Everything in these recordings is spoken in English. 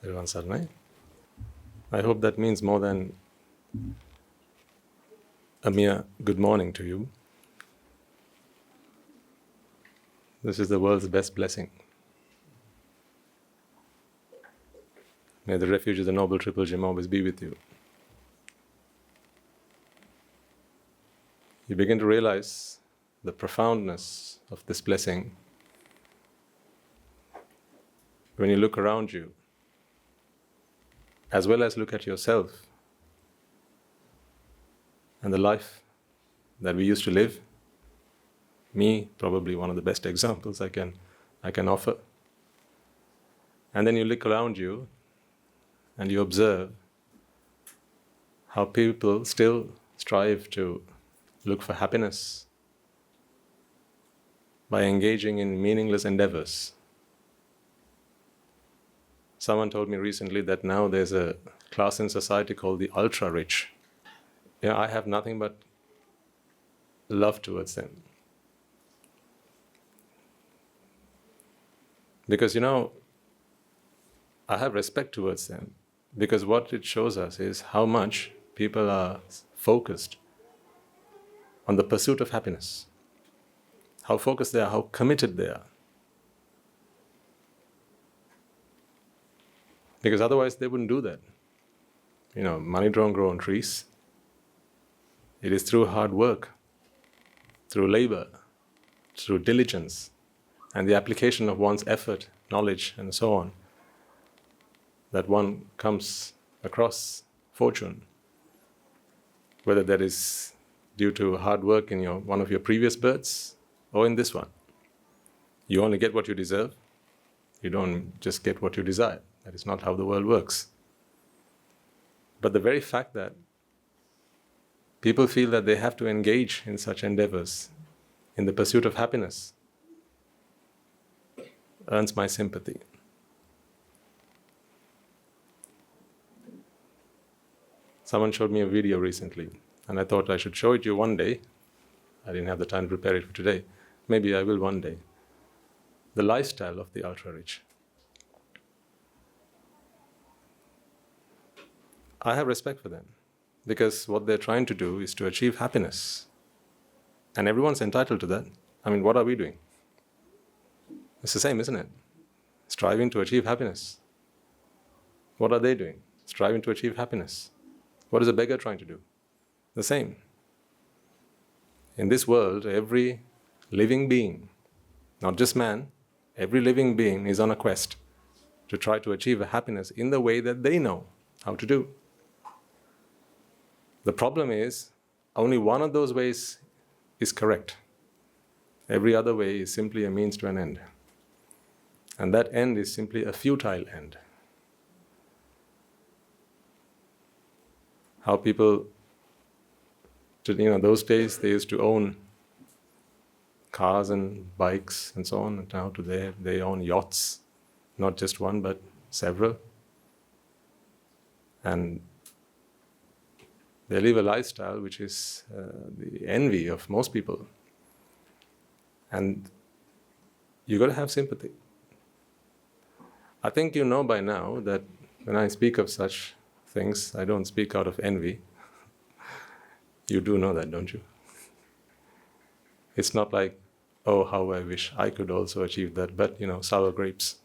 Everyone Sarnai. I hope that means more than a mere good morning to you. This is the world's best blessing. May the refuge of the Noble Triple Gem always be with you. You begin to realize the profoundness of this blessing when you look around you, as well as look at yourself and the life that we used to live. Me, probably one of the best examples I can offer. And then you look around you and you observe how people still strive to look for happiness by engaging in meaningless endeavours. Someone told me recently that now there's a class in society called the ultra-rich. I have nothing but love towards them. Because I have respect towards them, because what it shows us is how much people are focused on the pursuit of happiness. How focused they are, how committed they are. Because otherwise they wouldn't do that. Money don't grow on trees. It is through hard work, through labor, through diligence, and the application of one's effort, knowledge, and so on, that one comes across fortune. Whether that is due to hard work in one of your previous births or in this one. You only get what you deserve. You don't just get what you desire. That is not how the world works. But the very fact that people feel that they have to engage in such endeavours, in the pursuit of happiness, earns my sympathy. Someone showed me a video recently, and I thought I should show it to you one day. I didn't have the time to prepare it for today. Maybe I will one day. The lifestyle of the ultra-rich. I have respect for them, because what they're trying to do is to achieve happiness. And everyone's entitled to that. What are we doing? It's the same, isn't it? Striving to achieve happiness. What are they doing? Striving to achieve happiness. What is a beggar trying to do? The same. In this world, every living being, not just man, every living being is on a quest to try to achieve a happiness in the way that they know how to do. The problem is, only one of those ways is correct. Every other way is simply a means to an end. And that end is simply a futile end. How people, those days they used to own cars and bikes and so on, and now today they own yachts, not just one but several. And they live a lifestyle which is the envy of most people. And you've got to have sympathy. I think you know by now that when I speak of such things, I don't speak out of envy. You do know that, don't you? It's not like, oh, how I wish I could also achieve that, but sour grapes.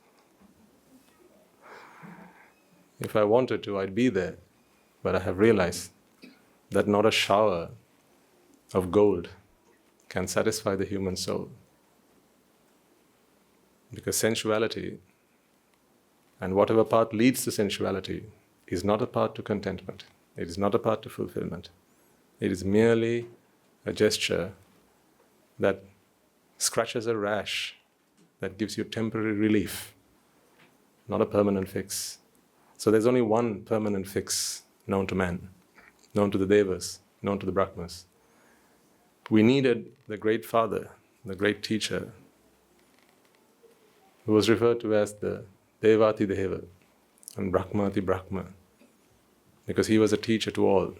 If I wanted to, I'd be there. But I have realized that not a shower of gold can satisfy the human soul. Because sensuality, and whatever path leads to sensuality, is not a path to contentment. It is not a path to fulfillment. It is merely a gesture that scratches a rash, that gives you temporary relief, not a permanent fix. So there's only one permanent fix known to man, known to the devas, known to the brahmas. We needed the great father, the great teacher, who was referred to as the Devati Deva and Brahmati Brahma, because he was a teacher to all.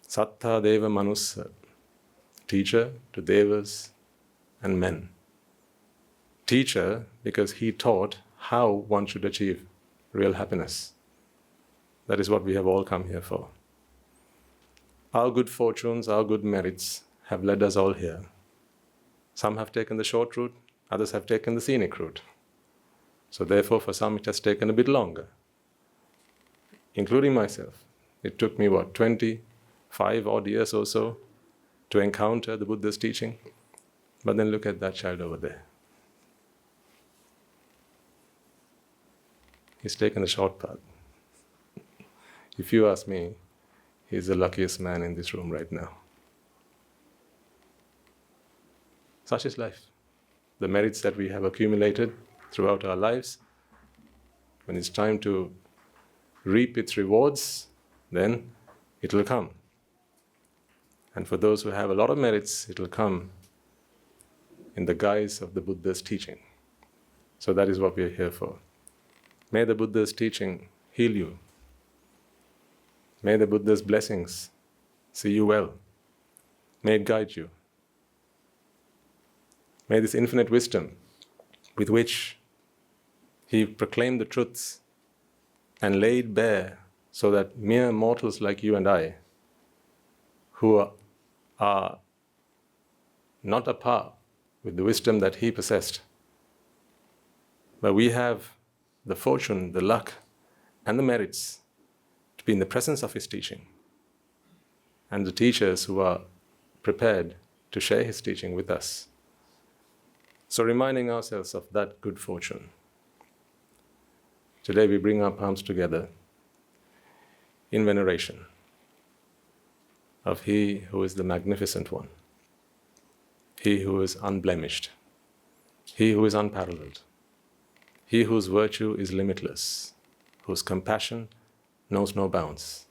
Sattha Deva Manussa, teacher to devas and men. Teacher because he taught how one should achieve real happiness. That is what we have all come here for. Our good fortunes, our good merits have led us all here. Some have taken the short route, others have taken the scenic route. So therefore, for some it has taken a bit longer, including myself. It took me, 25 odd years or so to encounter the Buddha's teaching. But then look at that child over there. He's taken the short path. If you ask me, he's the luckiest man in this room right now. Such is life. The merits that we have accumulated throughout our lives, when it's time to reap its rewards, then it will come. And for those who have a lot of merits, it will come in the guise of the Buddha's teaching. So that is what we are here for. May the Buddha's teaching heal you. May the Buddha's blessings see you well. May it guide you. May this infinite wisdom with which he proclaimed the truths and laid bare so that mere mortals like you and I, who are not apart with the wisdom that he possessed, but we have the fortune, the luck, and the merits to be in the presence of his teaching, and the teachers who are prepared to share his teaching with us. So reminding ourselves of that good fortune, today we bring our palms together in veneration of He who is the magnificent one, He who is unblemished, He who is unparalleled, He whose virtue is limitless, whose compassion knows no bounds,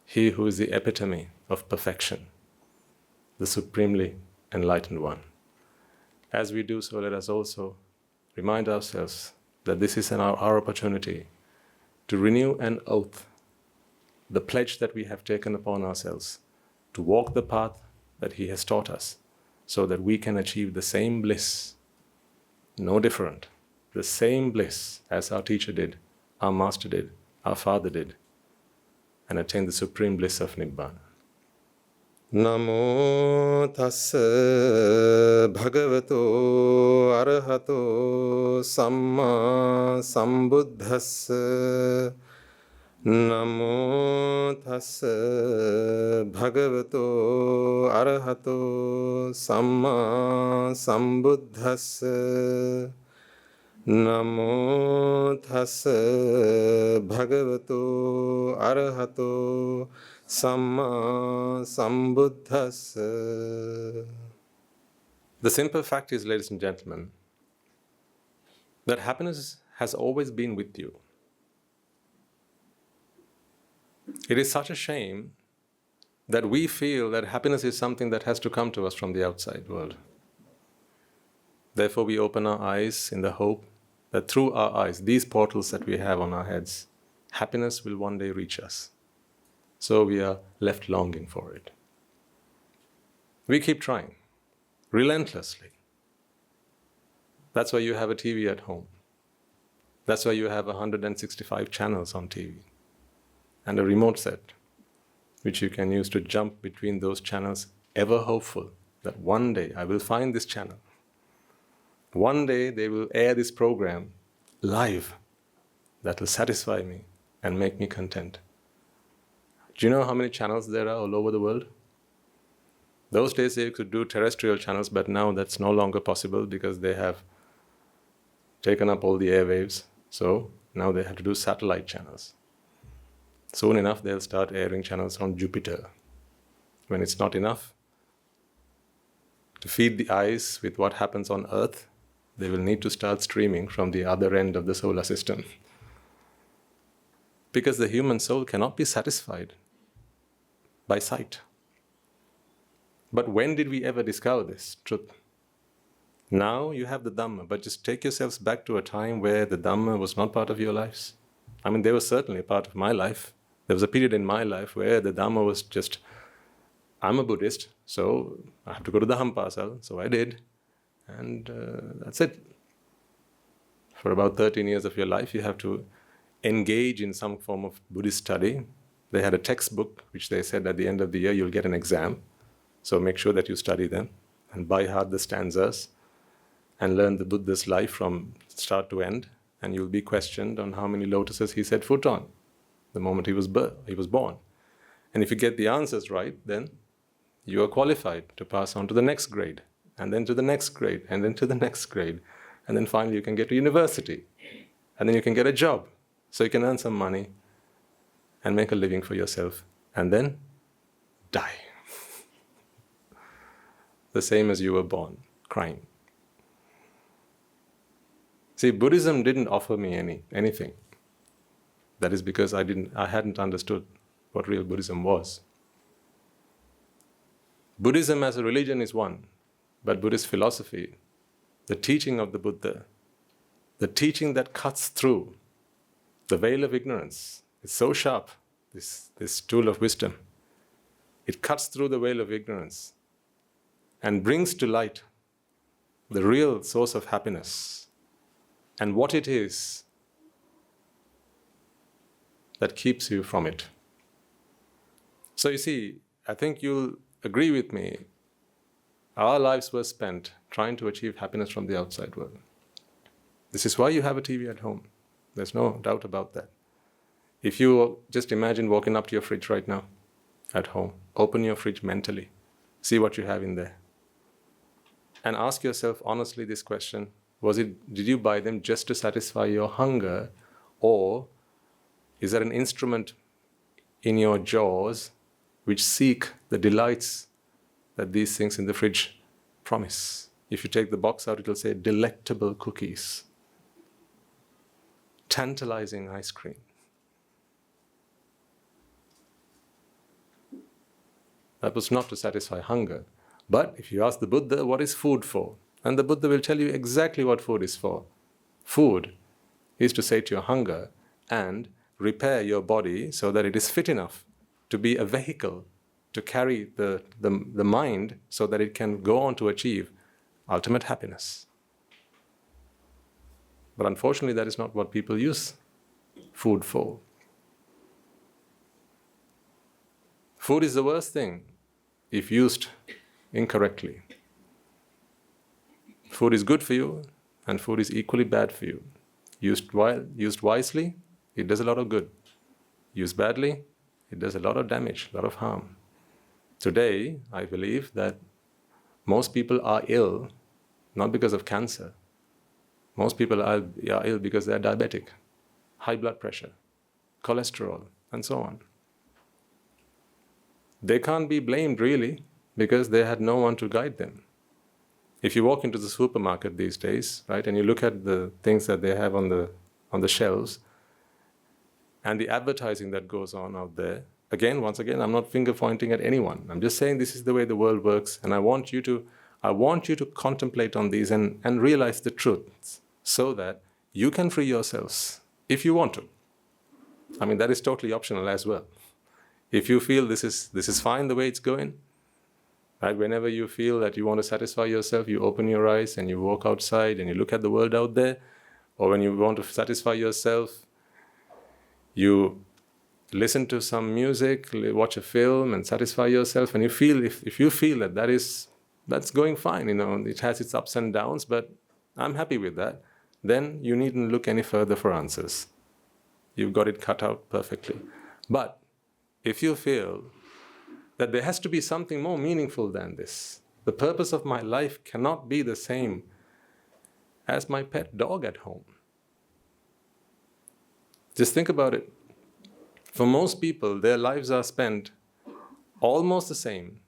He who is the epitome of perfection, the supremely enlightened one. As we do so, let us also remind ourselves that this is our opportunity to renew an oath, the pledge that we have taken upon ourselves, to walk the path that He has taught us, so that we can achieve the same bliss, no different, the same bliss as our teacher did, our master did, our father did, and attain the supreme bliss of Nibbana. Namo tassa bhagavato arahato samma sambuddhassa. Namo tassa bhagavato arahato samma sambuddhassa. Namo tassa bhagavato arahato samma sambuddhassa. The simple fact is, ladies and gentlemen, that happiness has always been with you. It is such a shame that we feel that happiness is something that has to come to us from the outside world. Therefore, we open our eyes in the hope that through our eyes, these portals that we have on our heads, happiness will one day reach us. So we are left longing for it. We keep trying, relentlessly. That's why you have a TV at home. That's why you have 165 channels on TV. And a remote set, which you can use to jump between those channels, ever hopeful that one day I will find this channel. One day they will air this program live that will satisfy me and make me content. Do you know how many channels there are all over the world? Those days they could do terrestrial channels, but now that's no longer possible because they have taken up all the airwaves. So now they have to do satellite channels. Soon enough they'll start airing channels on Jupiter. When it's not enough to feed the eyes with what happens on Earth, they will need to start streaming from the other end of the solar system. Because the human soul cannot be satisfied by sight. But when did we ever discover this truth? Now you have the Dhamma, but just take yourselves back to a time where the Dhamma was not part of your lives. I mean, they were certainly part of my life. There was a period in my life where the Dhamma was just, I'm a Buddhist, so I have to go to the Hampasal, so I did. And that's it. for about 13 years of your life, you have to engage in some form of Buddhist study. They had a textbook which they said at the end of the year you'll get an exam. So make sure that you study them and by heart the stanzas and learn the Buddha's life from start to end. And you'll be questioned on how many lotuses he set foot on the moment he was born. And if you get the answers right, then you are qualified to pass on to the next grade, and then to the next grade, and then to the next grade. And then finally you can get to university. And then you can get a job. So you can earn some money and make a living for yourself. And then die. The same as you were born, crying. See, Buddhism didn't offer me anything. That is because I hadn't understood what real Buddhism was. Buddhism as a religion is one, but Buddhist philosophy, the teaching of the Buddha, the teaching that cuts through the veil of ignorance, is so sharp, this tool of wisdom. It cuts through the veil of ignorance and brings to light the real source of happiness and what it is that keeps you from it. So you see, I think you'll agree with me, our lives were spent trying to achieve happiness from the outside world. This is why you have a TV at home. There's no doubt about that. If you just imagine walking up to your fridge right now, at home, open your fridge mentally, see what you have in there, and ask yourself honestly this question: did you buy them just to satisfy your hunger, or is there an instrument in your jaws which seek the delights that these things in the fridge promise? If you take the box out, it will say delectable cookies, tantalizing ice cream. That was not to satisfy hunger. But if you ask the Buddha, what is food for? And the Buddha will tell you exactly what food is for. Food is to sate your hunger and repair your body so that it is fit enough to be a vehicle to carry the mind so that it can go on to achieve ultimate happiness. But unfortunately, that is not what people use food for. Food is the worst thing if used incorrectly. Food is good for you, and food is equally bad for you. Used wisely, it does a lot of good. Used badly, it does a lot of damage, a lot of harm. Today, I believe that most people are ill, not because of cancer. Most people are ill because they're diabetic, high blood pressure, cholesterol, and so on. They can't be blamed really because they had no one to guide them. If you walk into the supermarket these days, right, and you look at the things that they have on the shelves and the advertising that goes on out there, once again, I'm not finger pointing at anyone. I'm just saying this is the way the world works, and I want you to contemplate on these and realize the truth so that you can free yourselves if you want to. I mean, that is totally optional as well. If you feel this is fine the way it's going, right? Whenever you feel that you want to satisfy yourself, you open your eyes and you walk outside and you look at the world out there. Or when you want to satisfy yourself, you listen to some music, watch a film and satisfy yourself. And you feel, if you feel that that's going fine, it has its ups and downs, but I'm happy with that, then you needn't look any further for answers. You've got it cut out perfectly. But if you feel that there has to be something more meaningful than this, the purpose of my life cannot be the same as my pet dog at home. Just think about it. For most people, their lives are spent almost the same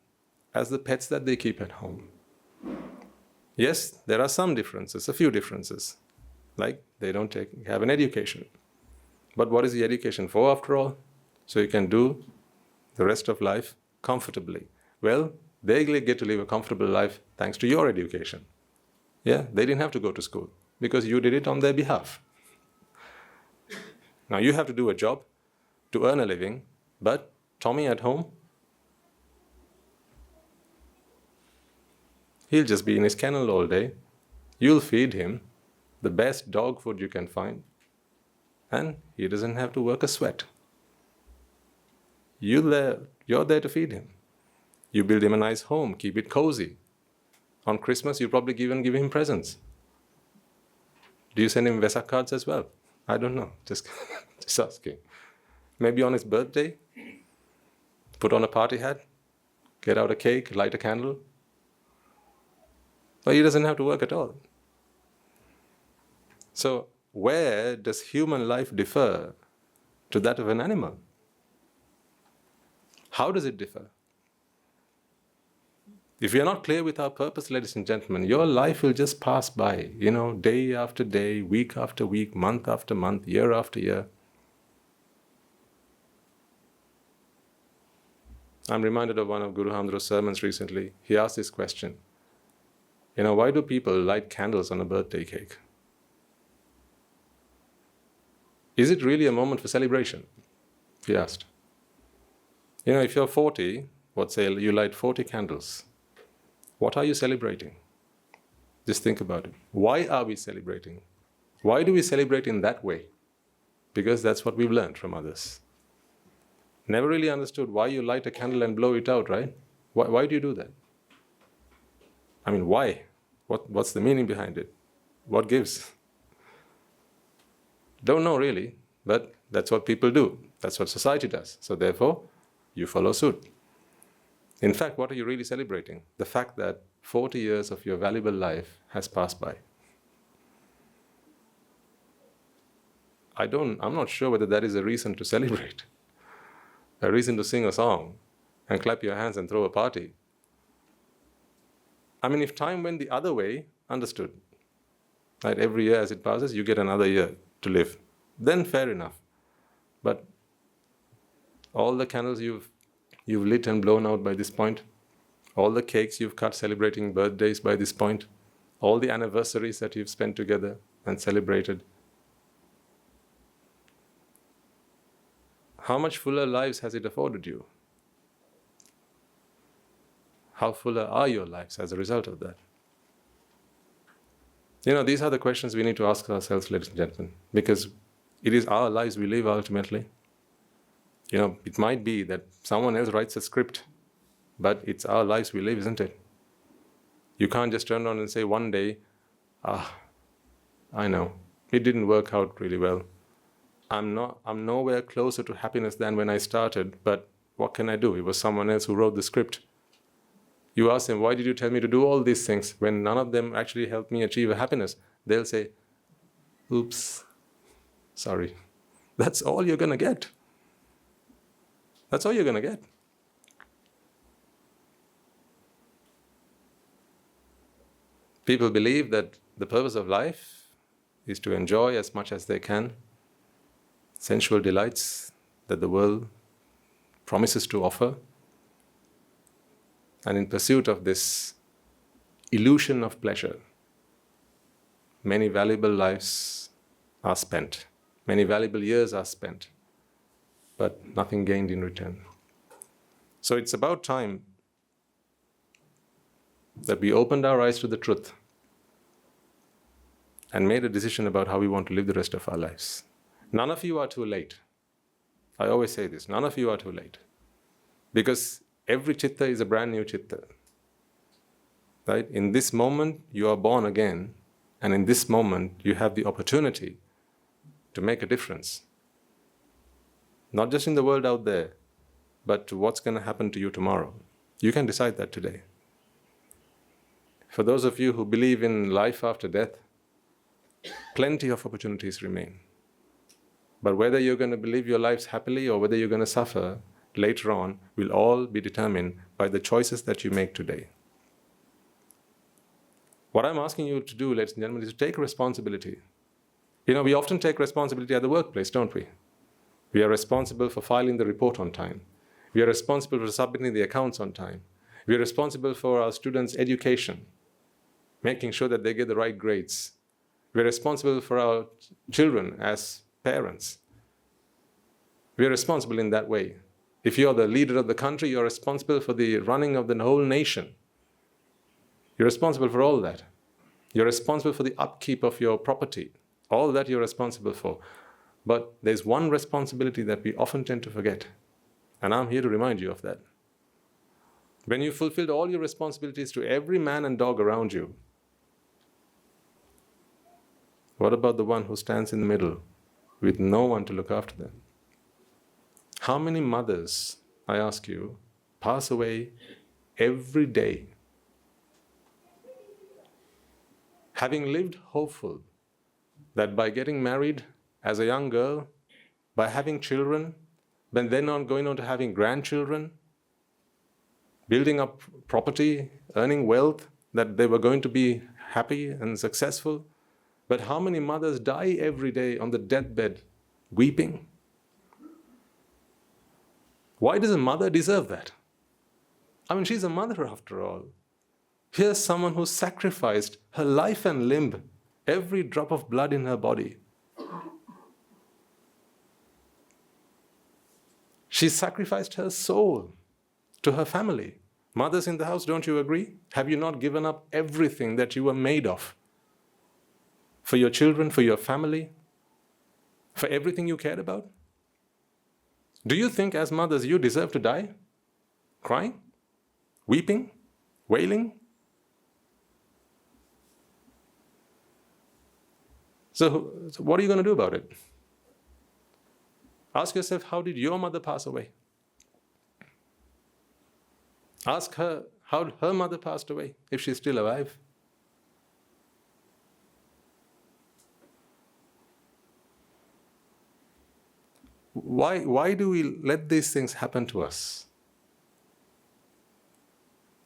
as the pets that they keep at home. Yes, there are some differences, a few differences, like they don't have an education. But what is the education for after all? So you can do the rest of life comfortably. Well, they get to live a comfortable life thanks to your education. Yeah, they didn't have to go to school because you did it on their behalf. Now you have to do a job to earn a living, but Tommy at home, he'll just be in his kennel all day. You'll feed him, the best dog food you can find, and he doesn't have to work a sweat. You're there to feed him. You build him a nice home, keep it cozy. On Christmas, you probably even give him presents. Do you send him Vesak cards as well? I don't know, just asking. Maybe on his birthday, put on a party hat, get out a cake, light a candle. But he doesn't have to work at all. So where does human life differ to that of an animal? How does it differ? If you're not clear with our purpose, ladies and gentlemen, your life will just pass by, day after day, week after week, month after month, year after year. I'm reminded of one of Guru Hamdra's sermons recently. He asked this question. Why do people light candles on a birthday cake? Is it really a moment for celebration? He asked. If you're 40, say you light 40 candles. What are you celebrating? Just think about it. Why are we celebrating? Why do we celebrate in that way? Because that's what we've learned from others. Never really understood why you light a candle and blow it out, right? Why do you do that? I mean, why? What's the meaning behind it? What gives? Don't know really, but that's what people do. That's what society does. So therefore, you follow suit. In fact, what are you really celebrating? The fact that 40 years of your valuable life has passed by. I'm not sure whether that is a reason to celebrate. A reason to sing a song and clap your hands and throw a party. I mean, if time went the other way, understood. Right? Every year as it passes, you get another year to live. Then fair enough. But all the candles you've lit and blown out by this point, all the cakes you've cut celebrating birthdays by this point, all the anniversaries that you've spent together and celebrated. How much fuller lives has it afforded you? How fuller are your lives as a result of that? These are the questions we need to ask ourselves, ladies and gentlemen, because it is our lives we live ultimately. It might be that someone else writes a script, but it's our lives we live, isn't it? You can't just turn around and say one day, I know, it didn't work out really well. I'm nowhere closer to happiness than when I started, but what can I do? It was someone else who wrote the script. You ask them, why did you tell me to do all these things when none of them actually helped me achieve a happiness? They'll say, oops, sorry. That's all you're going to get. That's all you're going to get. People believe that the purpose of life is to enjoy as much as they can sensual delights that the world promises to offer. And in pursuit of this illusion of pleasure, many valuable lives are spent. Many valuable years are spent, but nothing gained in return. So it's about time that we opened our eyes to the truth and made a decision about how we want to live the rest of our lives. None of you are too late. I always say this, none of you are too late. Because every chitta is a brand new chitta. Right? In this moment, you are born again, and in this moment, you have the opportunity to make a difference. Not just in the world out there, but to what's going to happen to you tomorrow. You can decide that today. For those of you who believe in life after death, plenty of opportunities remain. But whether you're going to live your lives happily or whether you're going to suffer later on will all be determined by the choices that you make today. What I'm asking you to do, ladies and gentlemen, is to take responsibility. We often take responsibility at the workplace, don't we? We are responsible for filing the report on time. We are responsible for submitting the accounts on time. We are responsible for our students' education, making sure that they get the right grades. We are responsible for our children as parents. We are responsible in that way. If you are the leader of the country, you are responsible for the running of the whole nation. You're responsible for all that. You're responsible for the upkeep of your property. All that you're responsible for. But there's one responsibility that we often tend to forget. And I'm here to remind you of that. When you fulfilled all your responsibilities to every man and dog around you, what about the one who stands in the middle with no one to look after them? How many mothers, I ask you, pass away every day, having lived hopeful that by getting married as a young girl, by having children, but then on going on to having grandchildren, building up property, earning wealth, that they were going to be happy and successful. But how many mothers die every day on the deathbed weeping? Why does a mother deserve that? I mean, she's a mother after all. Here's someone who sacrificed her life and limb, every drop of blood in her body. She sacrificed her soul to her family. Mothers in the house, don't you agree? Have you not given up everything that you were made of? For your children, for your family, for everything you cared about? Do you think as mothers you deserve to die? Crying? Weeping? Wailing? So what are you going to do about it? Ask yourself, how did your mother pass away? Ask her how her mother passed away, if she's still alive. Why do we let these things happen to us?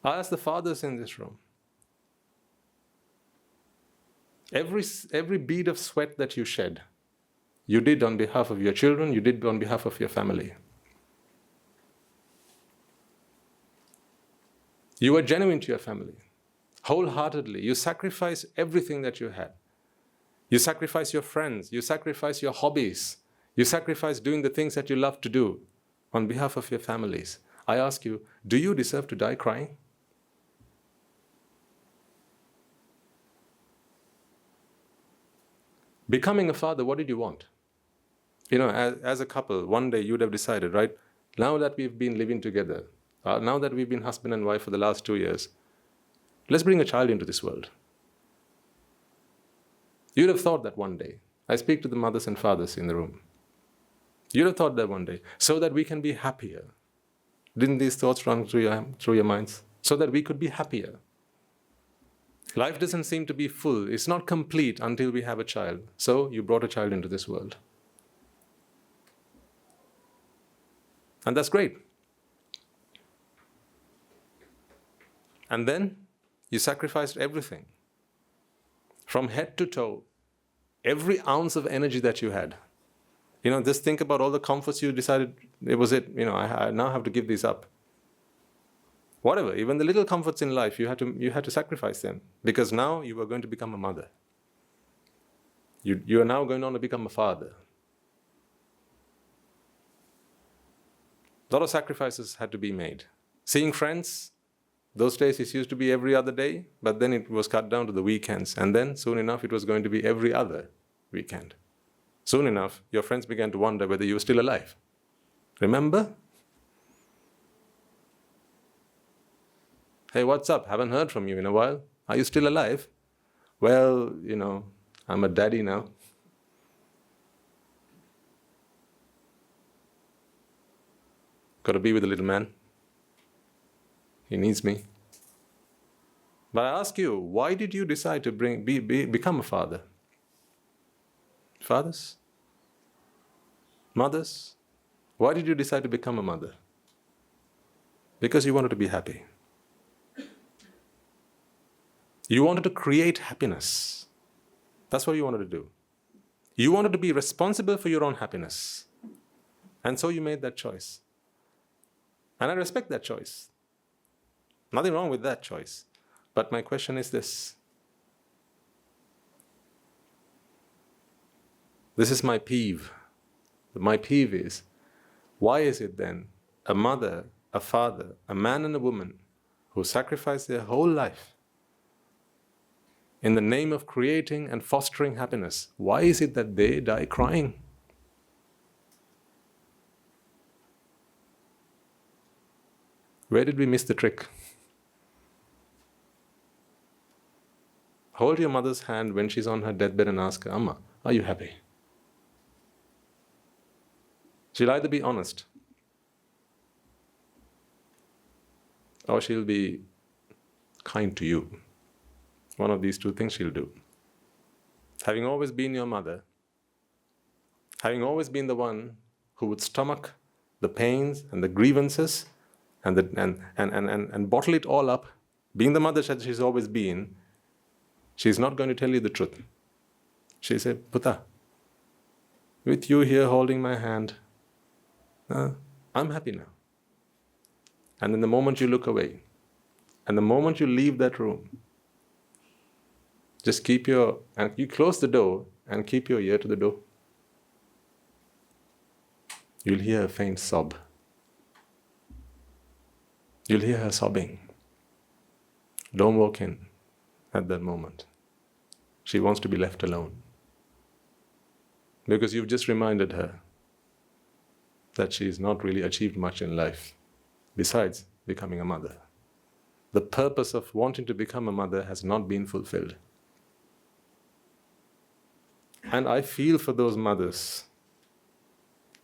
I ask the fathers in this room. Every bead of sweat that you shed, you did on behalf of your children, you did on behalf of your family. You were genuine to your family, wholeheartedly. You sacrificed everything that you had. You sacrificed your friends, you sacrificed your hobbies, you sacrificed doing the things that you love to do on behalf of your families. I ask you, do you deserve to die crying? Becoming a father, what did you want? You know, as a couple, one day you'd have decided, right, now that we've been living together, now that we've been husband and wife for the last 2 years, let's bring a child into this world. You'd have thought that one day. I speak to the mothers and fathers in the room. You'd have thought that one day, so that we can be happier. Didn't these thoughts run through your minds? So that we could be happier. Life doesn't seem to be full. It's not complete until we have a child. So you brought a child into this world. And that's great. And then you sacrificed everything. From head to toe, every ounce of energy that you had. You know, just think about all the comforts you decided it was it. You know, I now have to give these up. Whatever, even the little comforts in life, you had to sacrifice them. Because now you are going to become a mother. You are now going on to become a father. A lot of sacrifices had to be made. Seeing friends, those days it used to be every other day, but then it was cut down to the weekends. And then soon enough it was going to be every other weekend. Soon enough, your friends began to wonder whether you were still alive. Remember? Hey, what's up? Haven't heard from you in a while. Are you still alive? Well, you know, I'm a daddy now. Got to be with the little man. He needs me. But I ask you, why did you decide to become a father? Fathers? Mothers? Why did you decide to become a mother? Because you wanted to be happy. You wanted to create happiness. That's what you wanted to do. You wanted to be responsible for your own happiness. And so you made that choice. And I respect that choice. Nothing wrong with that choice. But my question is this. This is my peeve. My peeve is, why is it then a mother, a father, a man and a woman who sacrifice their whole life in the name of creating and fostering happiness. Why is it that they die crying? Where did we miss the trick? Hold your mother's hand when she's on her deathbed and ask her, Amma, are you happy? She'll either be honest or she'll be kind to you. One of these two things she'll do. Having always been your mother, having always been the one who would stomach the pains and the grievances and bottle it all up, being the mother that she's always been, she's not going to tell you the truth. She said, Puta, with you here holding my hand, I'm happy now. And then the moment you look away, and the moment you leave that room, just you close the door and keep your ear to the door. You'll hear a faint sob. You'll hear her sobbing. Don't walk in at that moment. She wants to be left alone. Because you've just reminded her that she's not really achieved much in life besides becoming a mother. The purpose of wanting to become a mother has not been fulfilled. And I feel for those mothers.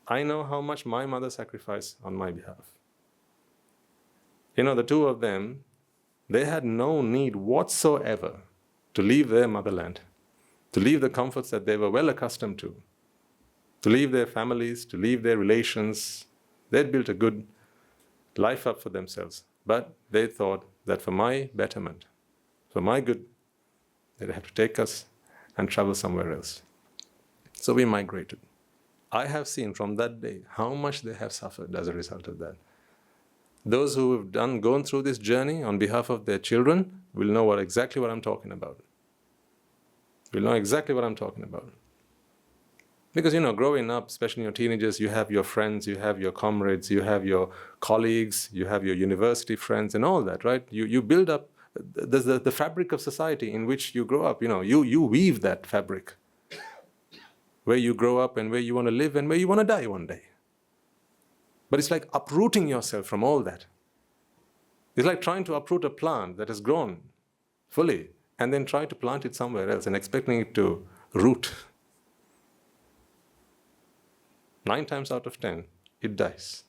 I know how much my mother sacrificed on my behalf. The two of them, they had no need whatsoever to leave their motherland, to leave the comforts that they were well accustomed to leave their families, to leave their relations. They'd built a good life up for themselves. But they thought that for my betterment, for my good, they'd have to take us and travel somewhere else. So we migrated. I have seen from that day how much they have suffered as a result of that. Those who have gone through this journey on behalf of their children will know exactly what I'm talking about. Will know exactly what I'm talking about. Because, growing up, especially in your teenagers, you have your friends, you have your comrades, you have your colleagues, you have your university friends and all that, right? You build up the fabric of society in which you grow up. You weave that fabric where you grow up and where you want to live and where you want to die one day. But it's like uprooting yourself from all that. It's like trying to uproot a plant that has grown fully and then try to plant it somewhere else and expecting it to root. 9 times out of 10, it dies.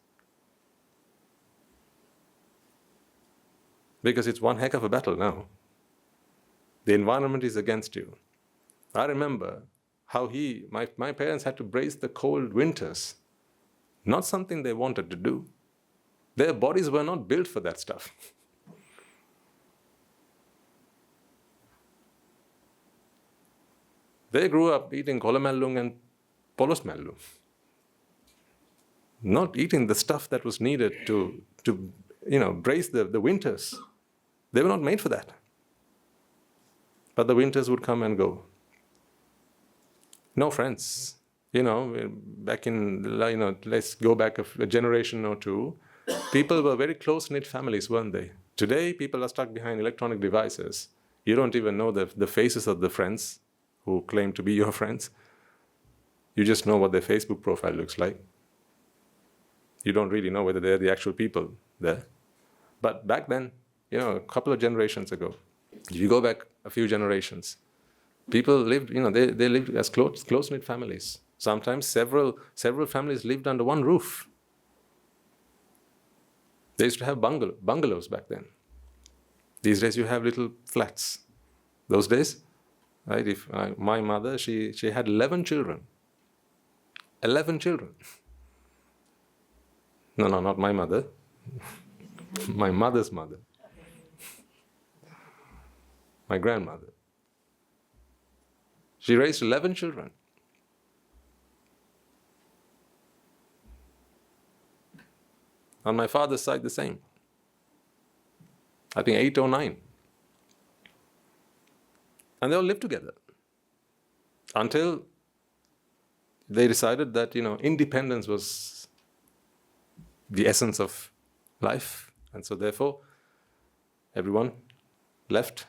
Because it's one heck of a battle now. The environment is against you. I remember how my parents had to brace the cold winters. Not something they wanted to do. Their bodies were not built for that stuff. They grew up eating kolamallung and polosmallung. Not eating the stuff that was needed to brace the winters. They were not made for that. But the winters would come and go. No friends. Back in, let's go back a generation or two, people were very close-knit families, weren't they? Today, people are stuck behind electronic devices. You don't even know the faces of the friends who claim to be your friends. You just know what their Facebook profile looks like. You don't really know whether they're the actual people there. But back then, a couple of generations ago, if you go back a few generations, people lived, they lived as close-knit families. Sometimes several families lived under one roof. They used to have bungalows back then. These days you have little flats. Those days, right? My mother, she had 11 children. 11 children. No, not my mother. My mother's mother. My grandmother. She raised 11 children. On my father's side, the same. I think 8 or 9. And they all lived together. Until they decided that, independence was the essence of life. And so therefore, everyone left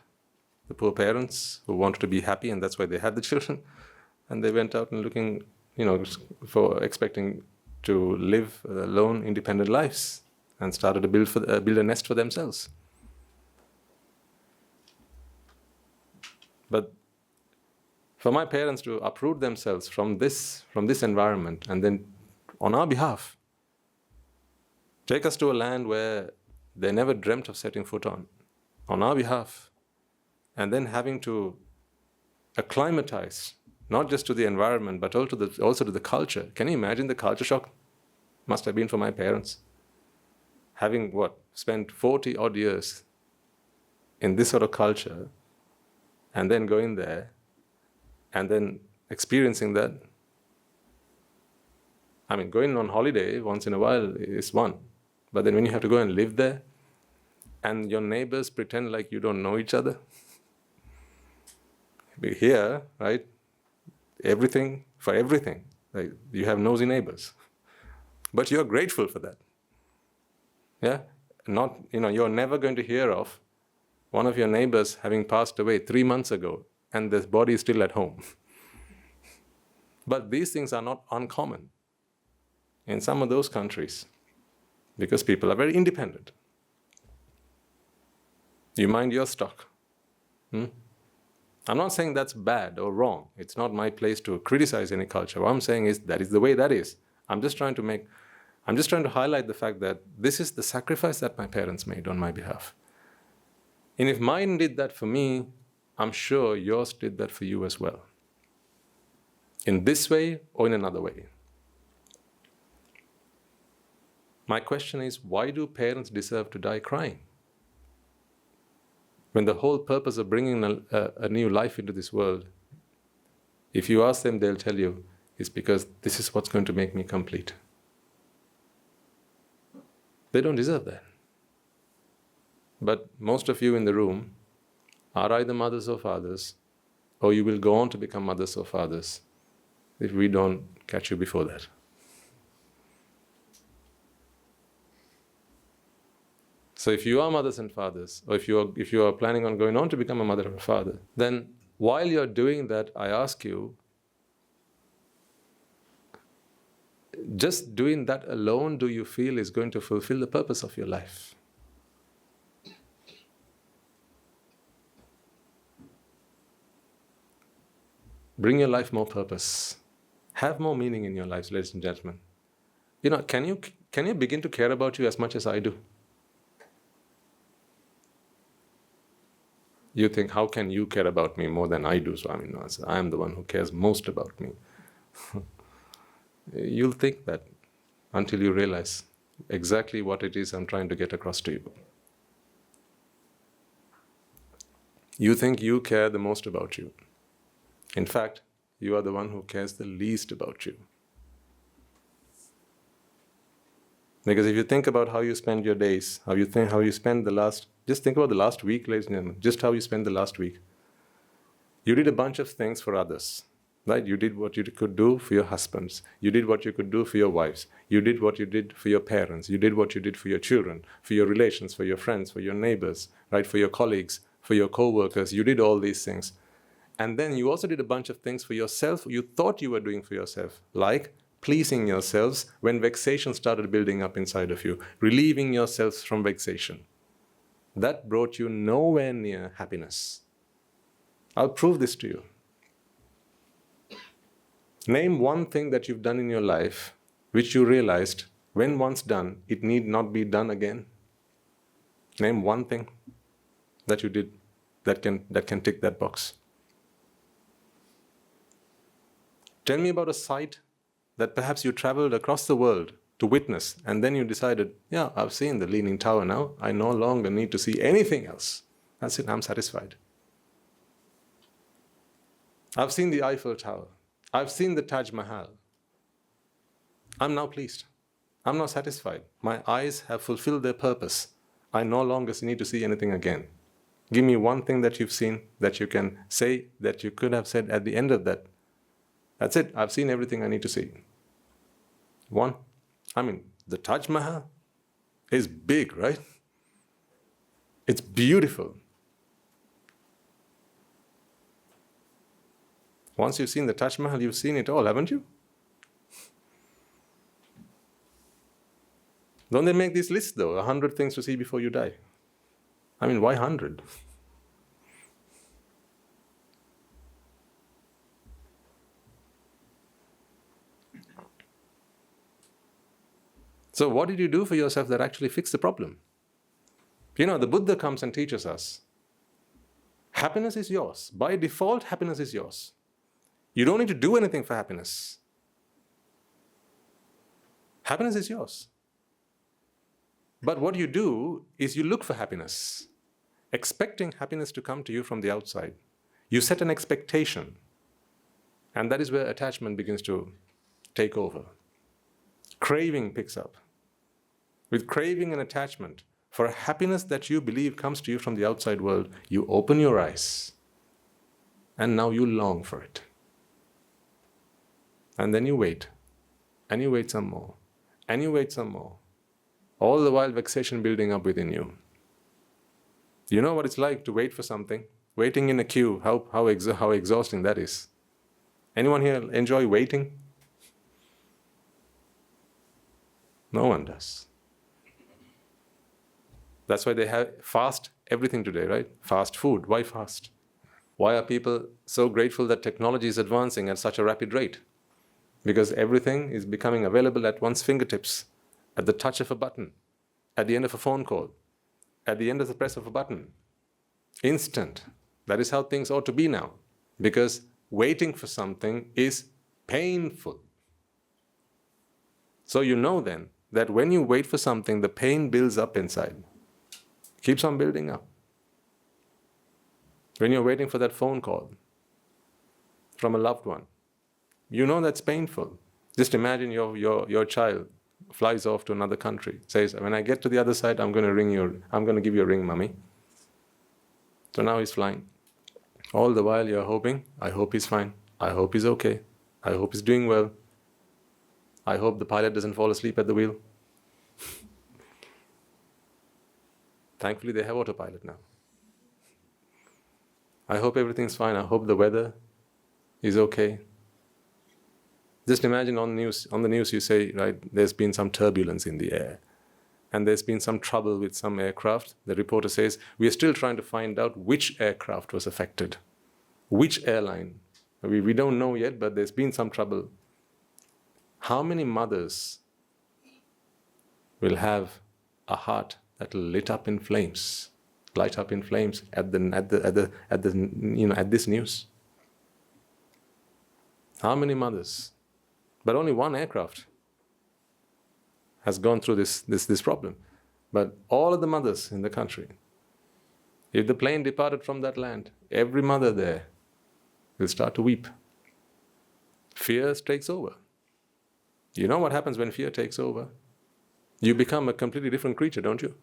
the poor parents who wanted to be happy, and that's why they had the children. And they went out and looking, for expecting to live alone, independent lives, and started to build a nest for themselves. But for my parents to uproot themselves from this environment, and then on our behalf take us to a land where they never dreamt of setting foot on our behalf, and then having to acclimatize not just to the environment but also to the culture. Can you imagine the culture shock must have been for my parents? Having spent 40 odd years in this sort of culture, and then going there and then experiencing that. I mean, going on holiday once in a while is one, but then when you have to go and live there, and your neighbors pretend like you don't know each other. Here, right, everything, like you have nosy neighbors, but you're grateful for that. Yeah, you're never going to hear of one of your neighbors having passed away 3 months ago and this body is still at home. But these things are not uncommon in some of those countries because people are very independent. You mind your stock. I'm not saying that's bad or wrong. It's not my place to criticize any culture. What I'm saying is that is the way that is. I'm just trying to highlight the fact that this is the sacrifice that my parents made on my behalf. And if mine did that for me, I'm sure yours did that for you as well. In this way or in another way. My question is, why do parents deserve to die crying? When the whole purpose of bringing a new life into this world, if you ask them, they'll tell you, it's because this is what's going to make me complete. They don't deserve that. But most of you in the room are either mothers or fathers, or you will go on to become mothers or fathers if we don't catch you before that. So if you are mothers and fathers, or if you are planning on going on to become a mother or a father, then while you're doing that, I ask you, just doing that alone, do you feel is going to fulfill the purpose of your life? Bring your life more purpose. Have more meaning in your lives, ladies and gentlemen. Can you begin to care about you as much as I do? You think, how can you care about me more than I do? So I am the one who cares most about me. You'll think that until you realize exactly what it is I'm trying to get across to you. You think you care the most about you. In fact, you are the one who cares the least about you. Because if you think about how you spend your days, just think about the last week, ladies and gentlemen, just how you spent the last week. You did a bunch of things for others, right? You did what you could do for your husbands. You did what you could do for your wives. You did what you did for your parents. You did what you did for your children, for your relations, for your friends, for your neighbors, right? For your colleagues, for your co-workers. You did all these things. And then you also did a bunch of things for yourself you thought you were doing for yourself, like pleasing yourselves when vexation started building up inside of you, relieving yourselves from vexation. That brought you nowhere near happiness. I'll prove this to you. Name one thing that you've done in your life which you realized, when once done, it need not be done again. Name one thing that you did that can tick that box. Tell me about a site that perhaps you traveled across the world to witness, and then you decided, yeah, I've seen the Leaning Tower now. I no longer need to see anything else. That's it, I'm satisfied. I've seen the Eiffel Tower. I've seen the Taj Mahal. I'm now pleased. I'm now satisfied. My eyes have fulfilled their purpose. I no longer need to see anything again. Give me one thing that you've seen that you can say that you could have said at the end of that. That's it. I've seen everything I need to see. One. The Taj Mahal is big, right? It's beautiful. Once you've seen the Taj Mahal, you've seen it all, haven't you? Don't they make these lists though? 100 things to see before you die. I mean, why 100? So what did you do for yourself that actually fixed the problem? You know, the Buddha comes and teaches us, happiness is yours. By default, happiness is yours. You don't need to do anything for happiness. Happiness is yours. But what you do is you look for happiness, expecting happiness to come to you from the outside. You set an expectation, and that is where attachment begins to take over. Craving picks up. With craving and attachment for a happiness that you believe comes to you from the outside world, you open your eyes, and now you long for it. And then you wait, and you wait some more, and you wait some more. All the while vexation building up within you. You know what it's like to wait for something? Waiting in a queue, how exhausting that is. Anyone here enjoy waiting? No one does. That's why they have fast everything today, right? Fast food. Why fast? Why are people so grateful that technology is advancing at such a rapid rate? Because everything is becoming available at one's fingertips, at the touch of a button, at the end of a phone call, at the end of the press of a button. Instant. That is how things ought to be now. Because waiting for something is painful. So you know then that when you wait for something, the pain builds up inside. Keeps on building up. When you're waiting for that phone call from a loved one, you know that's painful. Just imagine your child flies off to another country, says, when I get to the other side, I'm going to give you a ring, mommy. So now he's flying. All the while you're hoping, I hope he's fine. I hope he's okay. I hope he's doing well. I hope the pilot doesn't fall asleep at the wheel. Thankfully, they have autopilot now. I hope everything's fine. I hope the weather is okay. Just imagine on the news you say, right, there's been some turbulence in the air. And there's been some trouble with some aircraft. The reporter says, we are still trying to find out which aircraft was affected. Which airline. We don't know yet, but there's been some trouble. How many mothers will have a heart that will light up in flames at this news? How many mothers? But only one aircraft has gone through this problem. But all of the mothers in the country, if the plane departed from that land, every mother there will start to weep. Fear takes over. You know what happens when fear takes over? You become a completely different creature, don't you?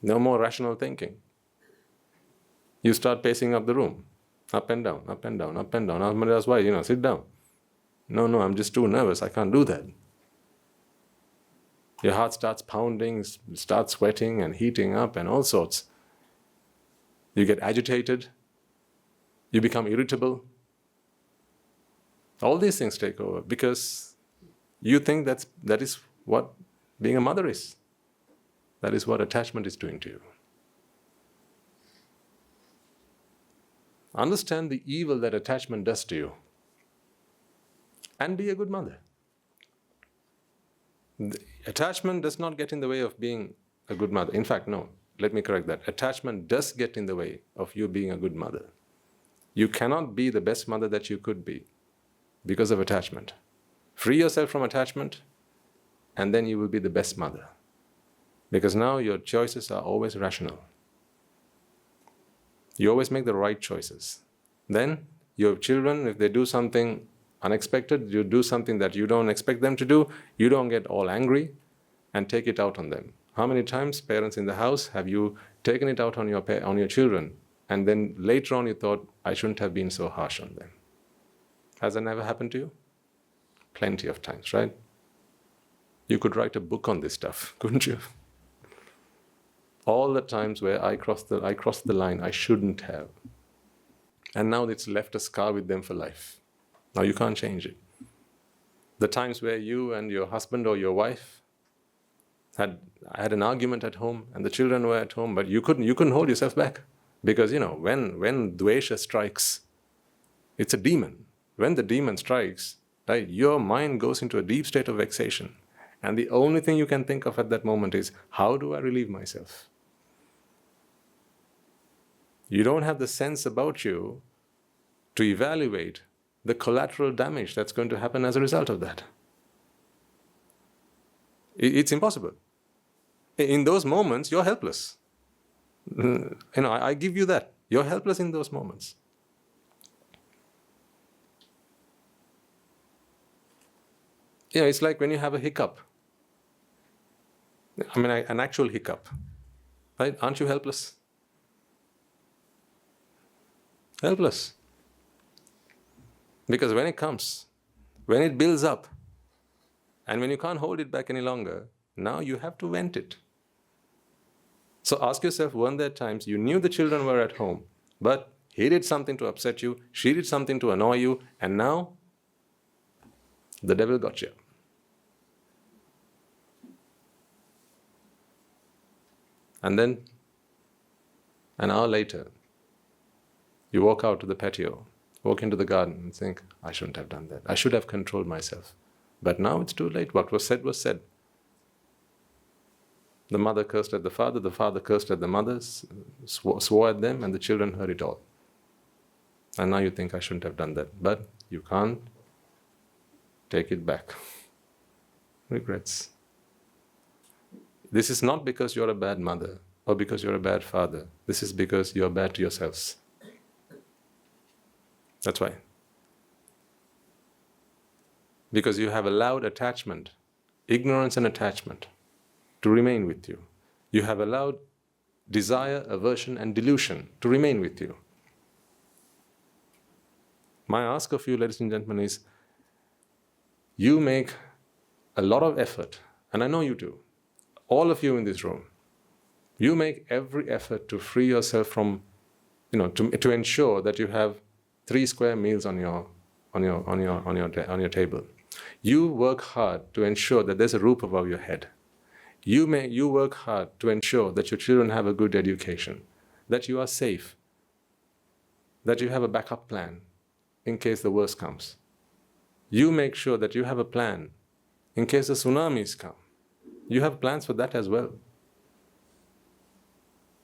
No more rational thinking. You start pacing up the room, up and down, up and down, up and down. That's why, sit down. No, I'm just too nervous. I can't do that. Your heart starts pounding, starts sweating and heating up and all sorts. You get agitated. You become irritable. All these things take over because you think that is what being a mother is. That is what attachment is doing to you. Understand the evil that attachment does to you and be a good mother. The attachment does not get in the way of being a good mother. In fact, no, let me correct that. Attachment does get in the way of you being a good mother. You cannot be the best mother that you could be because of attachment. Free yourself from attachment, and then you will be the best mother. Because now your choices are always rational. You always make the right choices. Then your children, if they do something unexpected, you do something that you don't expect them to do, you don't get all angry and take it out on them. How many times, parents in the house, have you taken it out on your children, and then later on you thought, I shouldn't have been so harsh on them? Has that never happened to you? Plenty of times, right? You could write a book on this stuff, couldn't you? All the times where I crossed the line I shouldn't have. And now it's left a scar with them for life. Now you can't change it. The times where you and your husband or your wife had an argument at home and the children were at home, but you couldn't hold yourself back. Because when dvesha strikes, it's a demon. When the demon strikes, right, your mind goes into a deep state of vexation. And the only thing you can think of at that moment is, how do I relieve myself? You don't have the sense about you to evaluate the collateral damage that's going to happen as a result of that. It's impossible. In those moments, you're helpless. I give you that. You're helpless in those moments. It's like when you have a hiccup. An actual hiccup. Right? Aren't you helpless? Helpless. Because when it comes, when it builds up, and when you can't hold it back any longer, now you have to vent it. So ask yourself, weren't there times you knew the children were at home, but he did something to upset you, she did something to annoy you, and now the devil got you. And then, an hour later, you walk out to the patio, walk into the garden and think, I shouldn't have done that. I should have controlled myself. But now it's too late. What was said was said. The mother cursed at the father cursed at the mother, swore at them, and the children heard it all. And now you think, I shouldn't have done that. But you can't take it back. Regrets. This is not because you're a bad mother or because you're a bad father. This is because you're bad to yourselves. That's why. Because you have allowed attachment, ignorance and attachment to remain with you. You have allowed desire, aversion and delusion to remain with you. My ask of you, ladies and gentlemen, is you make a lot of effort, and I know you do, all of you in this room, you make every effort to free yourself from, to ensure that you have 3 square meals on your table. You work hard to ensure that there's a roof above your head. You work hard to ensure that your children have a good education, that you are safe, that you have a backup plan in case the worst comes. You make sure that you have a plan in case the tsunamis come. You have plans for that as well.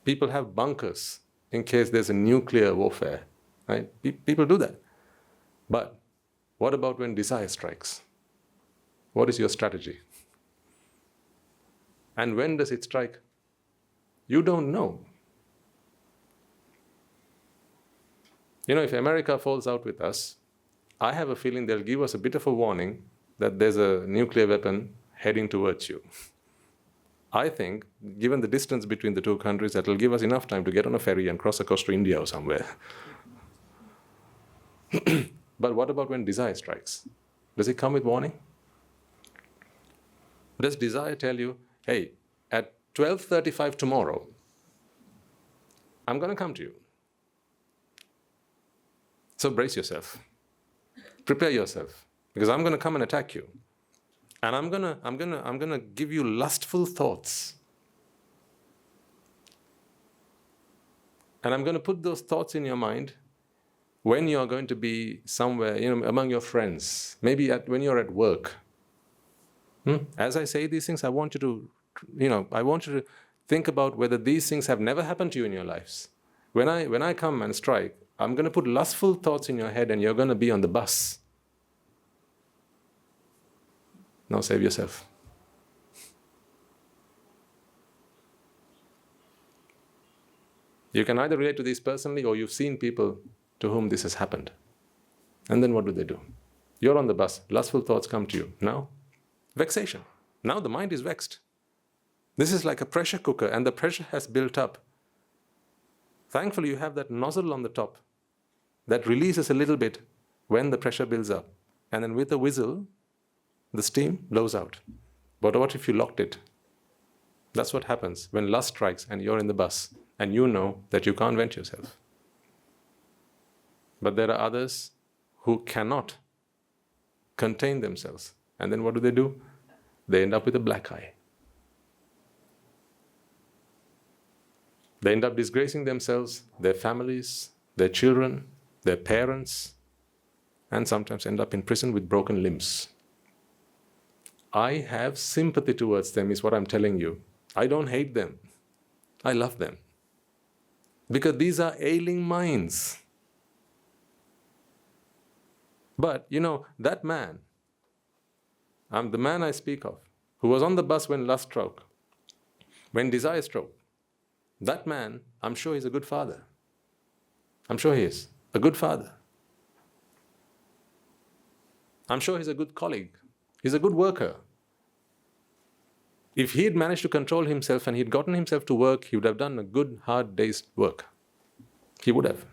People have bunkers in case there's a nuclear warfare. Right? People do that. But what about when desire strikes? What is your strategy? And when does it strike? You don't know. If America falls out with us, I have a feeling they'll give us a bit of a warning that there's a nuclear weapon heading towards you. I think, given the distance between the two countries, that will give us enough time to get on a ferry and cross across to India or somewhere. But what about when desire strikes? Does it come with warning? Does desire tell you, hey, at 12:35 tomorrow, I'm going to come to you. So brace yourself. Prepare yourself, because I'm going to come and attack you. And I'm going to give you lustful thoughts. And I'm going to put those thoughts in your mind when you're going to be somewhere, among your friends, maybe when you're at work. As I say these things, I want you to think about whether these things have never happened to you in your lives. When I come and strike, I'm going to put lustful thoughts in your head and you're going to be on the bus. Now save yourself. You can either relate to these personally or you've seen people to whom this has happened. And then what do? You're on the bus, lustful thoughts come to you. Now, vexation. Now the mind is vexed. This is like a pressure cooker and the pressure has built up. Thankfully, you have that nozzle on the top that releases a little bit when the pressure builds up. And then with a whistle, the steam blows out. But what if you locked it? That's what happens when lust strikes and you're in the bus and you know that you can't vent yourself. But there are others who cannot contain themselves. And then what do? They end up with a black eye. They end up disgracing themselves, their families, their children, their parents, and sometimes end up in prison with broken limbs. I have sympathy towards them, is what I'm telling you. I don't hate them. I love them. Because these are ailing minds. But, that man, the man I speak of, who was on the bus when lust struck, when desire struck, that man, I'm sure he's a good father. I'm sure he is a good father. I'm sure he's a good colleague. He's a good worker. If he had managed to control himself and he'd gotten himself to work, he would have done a good, hard day's work. He would have.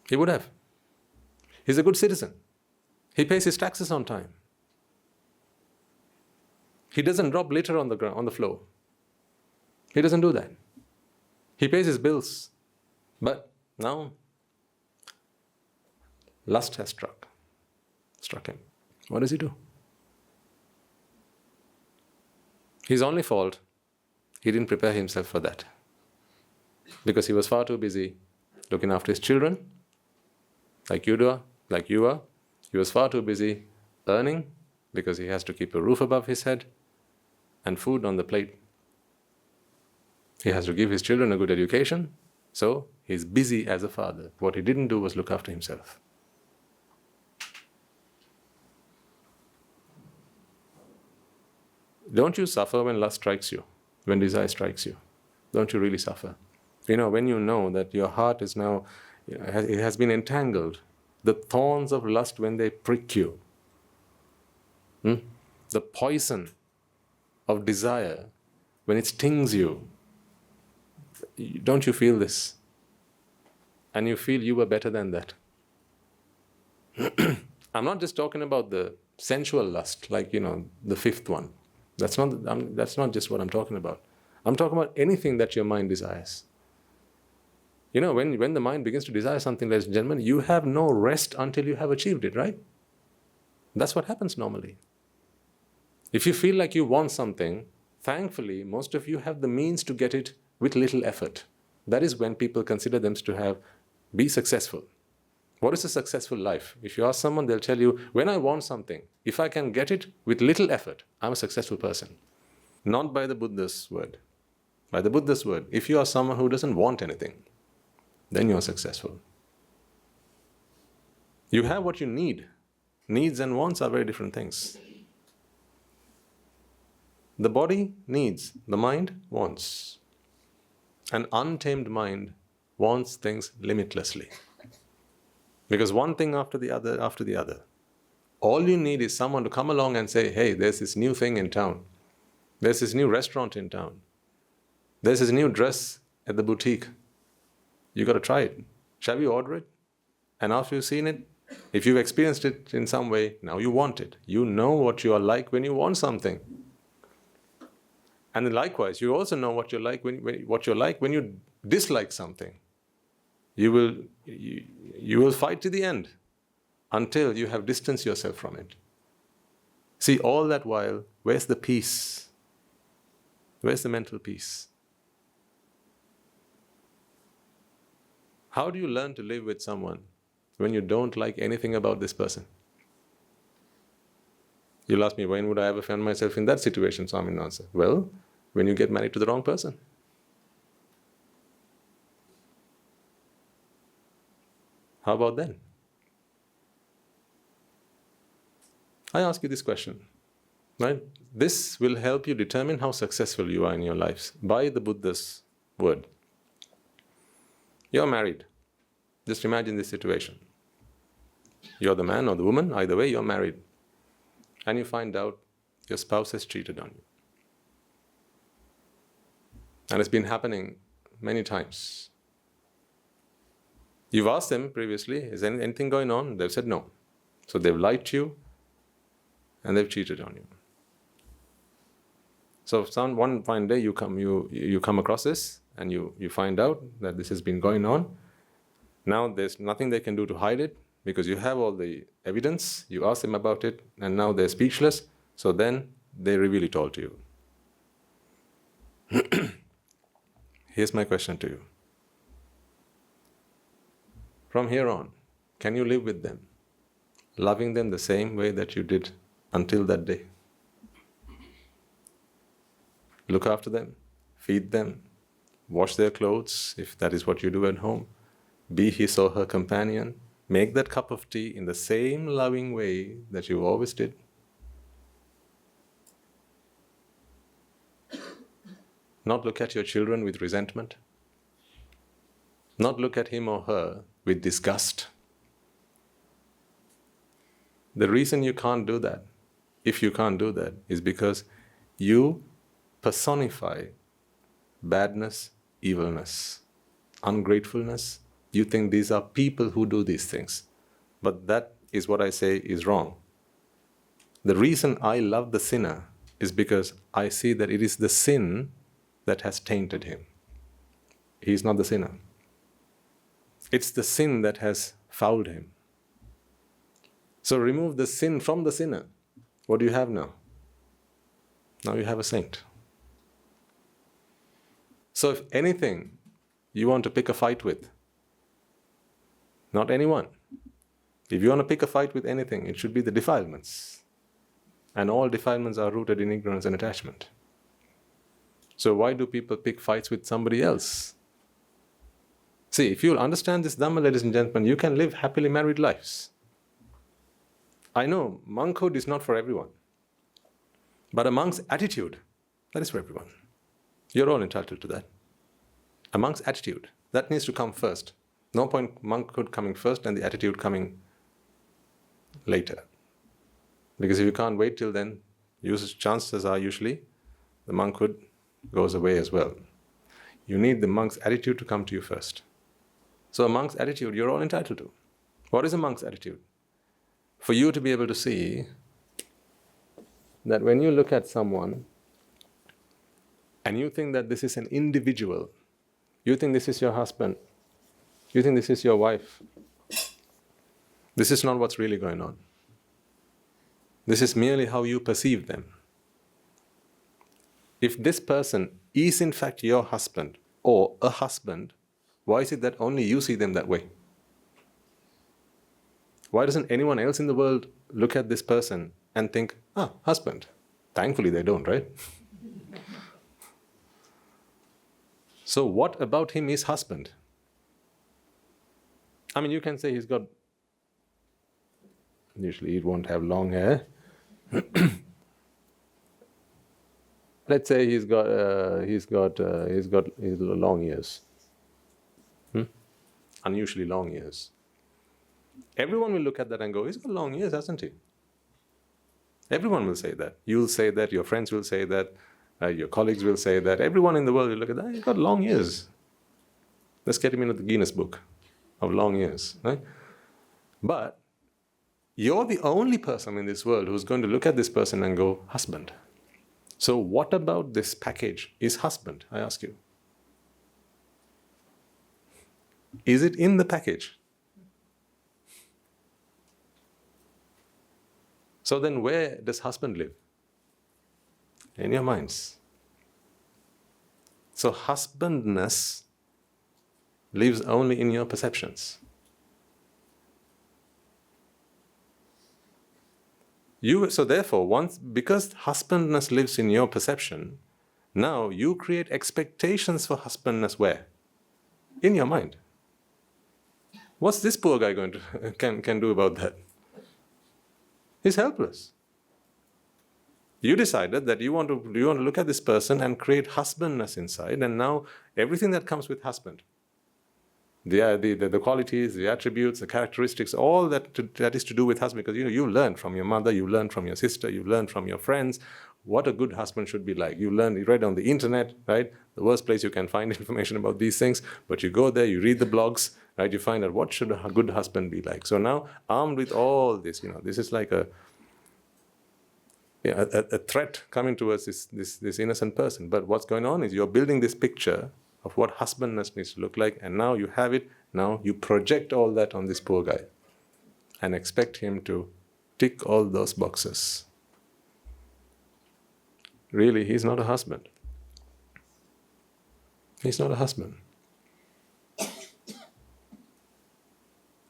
He would have. He's a good citizen. He pays his taxes on time. He doesn't drop litter on the ground, on the floor. He doesn't do that. He pays his bills. But now, lust has struck him. What does he do? His only fault, he didn't prepare himself for that. Because he was far too busy looking after his children, like you are. He was far too busy earning, because he has to keep a roof above his head and food on the plate. He has to give his children a good education, so he's busy as a father. What he didn't do was look after himself. Don't you suffer when lust strikes you, when desire strikes you? Don't you really suffer? When you know that your heart is now, it has been entangled, the thorns of lust when they prick you, the poison of desire when it stings you, don't you feel this? And you feel you were better than that. I'm not just talking about the sensual lust, like, the fifth one. That's not just what I'm talking about. I'm talking about anything that your mind desires. When the mind begins to desire something, ladies and gentlemen, you have no rest until you have achieved it, right? That's what happens normally. If you feel like you want something, thankfully, most of you have the means to get it with little effort. That is when people consider themselves to be successful. What is a successful life? If you ask someone, they'll tell you, when I want something, if I can get it with little effort, I'm a successful person. Not by the Buddha's word. By the Buddha's word, if you are someone who doesn't want anything, then you're successful. You have what you need. Needs and wants are very different things. The body needs, the mind wants. An untamed mind wants things limitlessly. Because one thing after the other. All you need is someone to come along and say, hey, there's this new thing in town. There's this new restaurant in town. There's this new dress at the boutique. You got to try it. Shall we order it? And after you've seen it, if you've experienced it in some way, now you want it. You know what you are like when you want something. And then likewise, you also know what you're like when you dislike something. You will fight to the end until you have distanced yourself from it. See, all that while, where's the peace? Where's the mental peace? How do you learn to live with someone when you don't like anything about this person? You'll ask me, when would I ever find myself in that situation? Swami answer, well, when you get married to the wrong person. How about then? I ask you this question, right? This will help you determine how successful you are in your lives by the Buddha's word. You're married. Just imagine this situation. You're the man or the woman, either way, you're married. And you find out your spouse has cheated on you. And it's been happening many times. You've asked them previously, is anything going on? They've said no. So they've lied to you and they've cheated on you. So if one fine day you come across this and you find out that this has been going on, now there's nothing they can do to hide it because you have all the evidence, you ask them about it, and now they're speechless, so then they reveal it all to you. Here's my question to you. From here on, can you live with them, loving them the same way that you did until that day? Look after them, feed them, wash their clothes, if that is what you do at home. Be his or her companion. Make that cup of tea in the same loving way that you always did. Not look at your children with resentment. Not look at him or her with disgust. The reason you can't do that, if you can't do that, is because you personify badness, evilness, ungratefulness. You think these are people who do these things. But that is what I say is wrong. The reason I love the sinner is because I see that it is the sin that has tainted him. He is not the sinner. It's the sin that has fouled him. So remove the sin from the sinner. What do you have now? Now you have a saint. So if anything you want to pick a fight with, not anyone. If you want to pick a fight with anything, it should be the defilements. And all defilements are rooted in ignorance and attachment. So why do people pick fights with somebody else? See, if you'll understand this Dhamma, ladies and gentlemen, you can live happily married lives. I know monkhood is not for everyone. But a monk's attitude, that is for everyone. You're all entitled to that. A monk's attitude, that needs to come first. No point monkhood coming first and the attitude coming later. Because if you can't wait till then, chances are usually the monkhood goes away as well. You need the monk's attitude to come to you first. So a monk's attitude, you're all entitled to. What is a monk's attitude? For you to be able to see that when you look at someone and you think that this is an individual, you think this is your husband, you think this is your wife, this is not what's really going on. This is merely how you perceive them. If this person is in fact your husband or a husband, why is it that only you see them that way? Why doesn't anyone else in the world look at this person and think, husband? Thankfully they don't, right? So what about him is husband? I mean, you can say he's got, usually he won't have long hair. Let's say he's got long ears. Unusually long ears. Everyone will look at that and go, he's got long ears, hasn't he? Everyone will say that. You'll say that, your friends will say that, your colleagues will say that. Everyone in the world will look at that, he's got long ears. Let's get him into the Guinness Book of long ears, right? But you're the only person in this world who's going to look at this person and go, husband. So what about this package is husband, I ask you? Is it in the package? So then where does husband live? In your minds. So husband-ness lives only in your perceptions. So therefore, because husband-ness lives in your perception, now you create expectations for husband-ness where? In your mind. What's this poor guy going to can do about that? He's helpless. You decided that you want to look at this person and create husband-ness inside, and now everything that comes with husband, the qualities, the attributes, the characteristics, all that is to do with husband, because you learned from your mother, you learned from your sister, you learned from your friends what a good husband should be like. You read on the internet, right? The worst place you can find information about these things, but you go there, you read the blogs, right? You find out what should a good husband be like. So now, armed with all this, this is like a threat coming towards this innocent person. But what's going on is you're building this picture of what husband-ness needs to look like, and now you have it. Now you project all that on this poor guy and expect him to tick all those boxes. Really, he's not a husband. He's not a husband.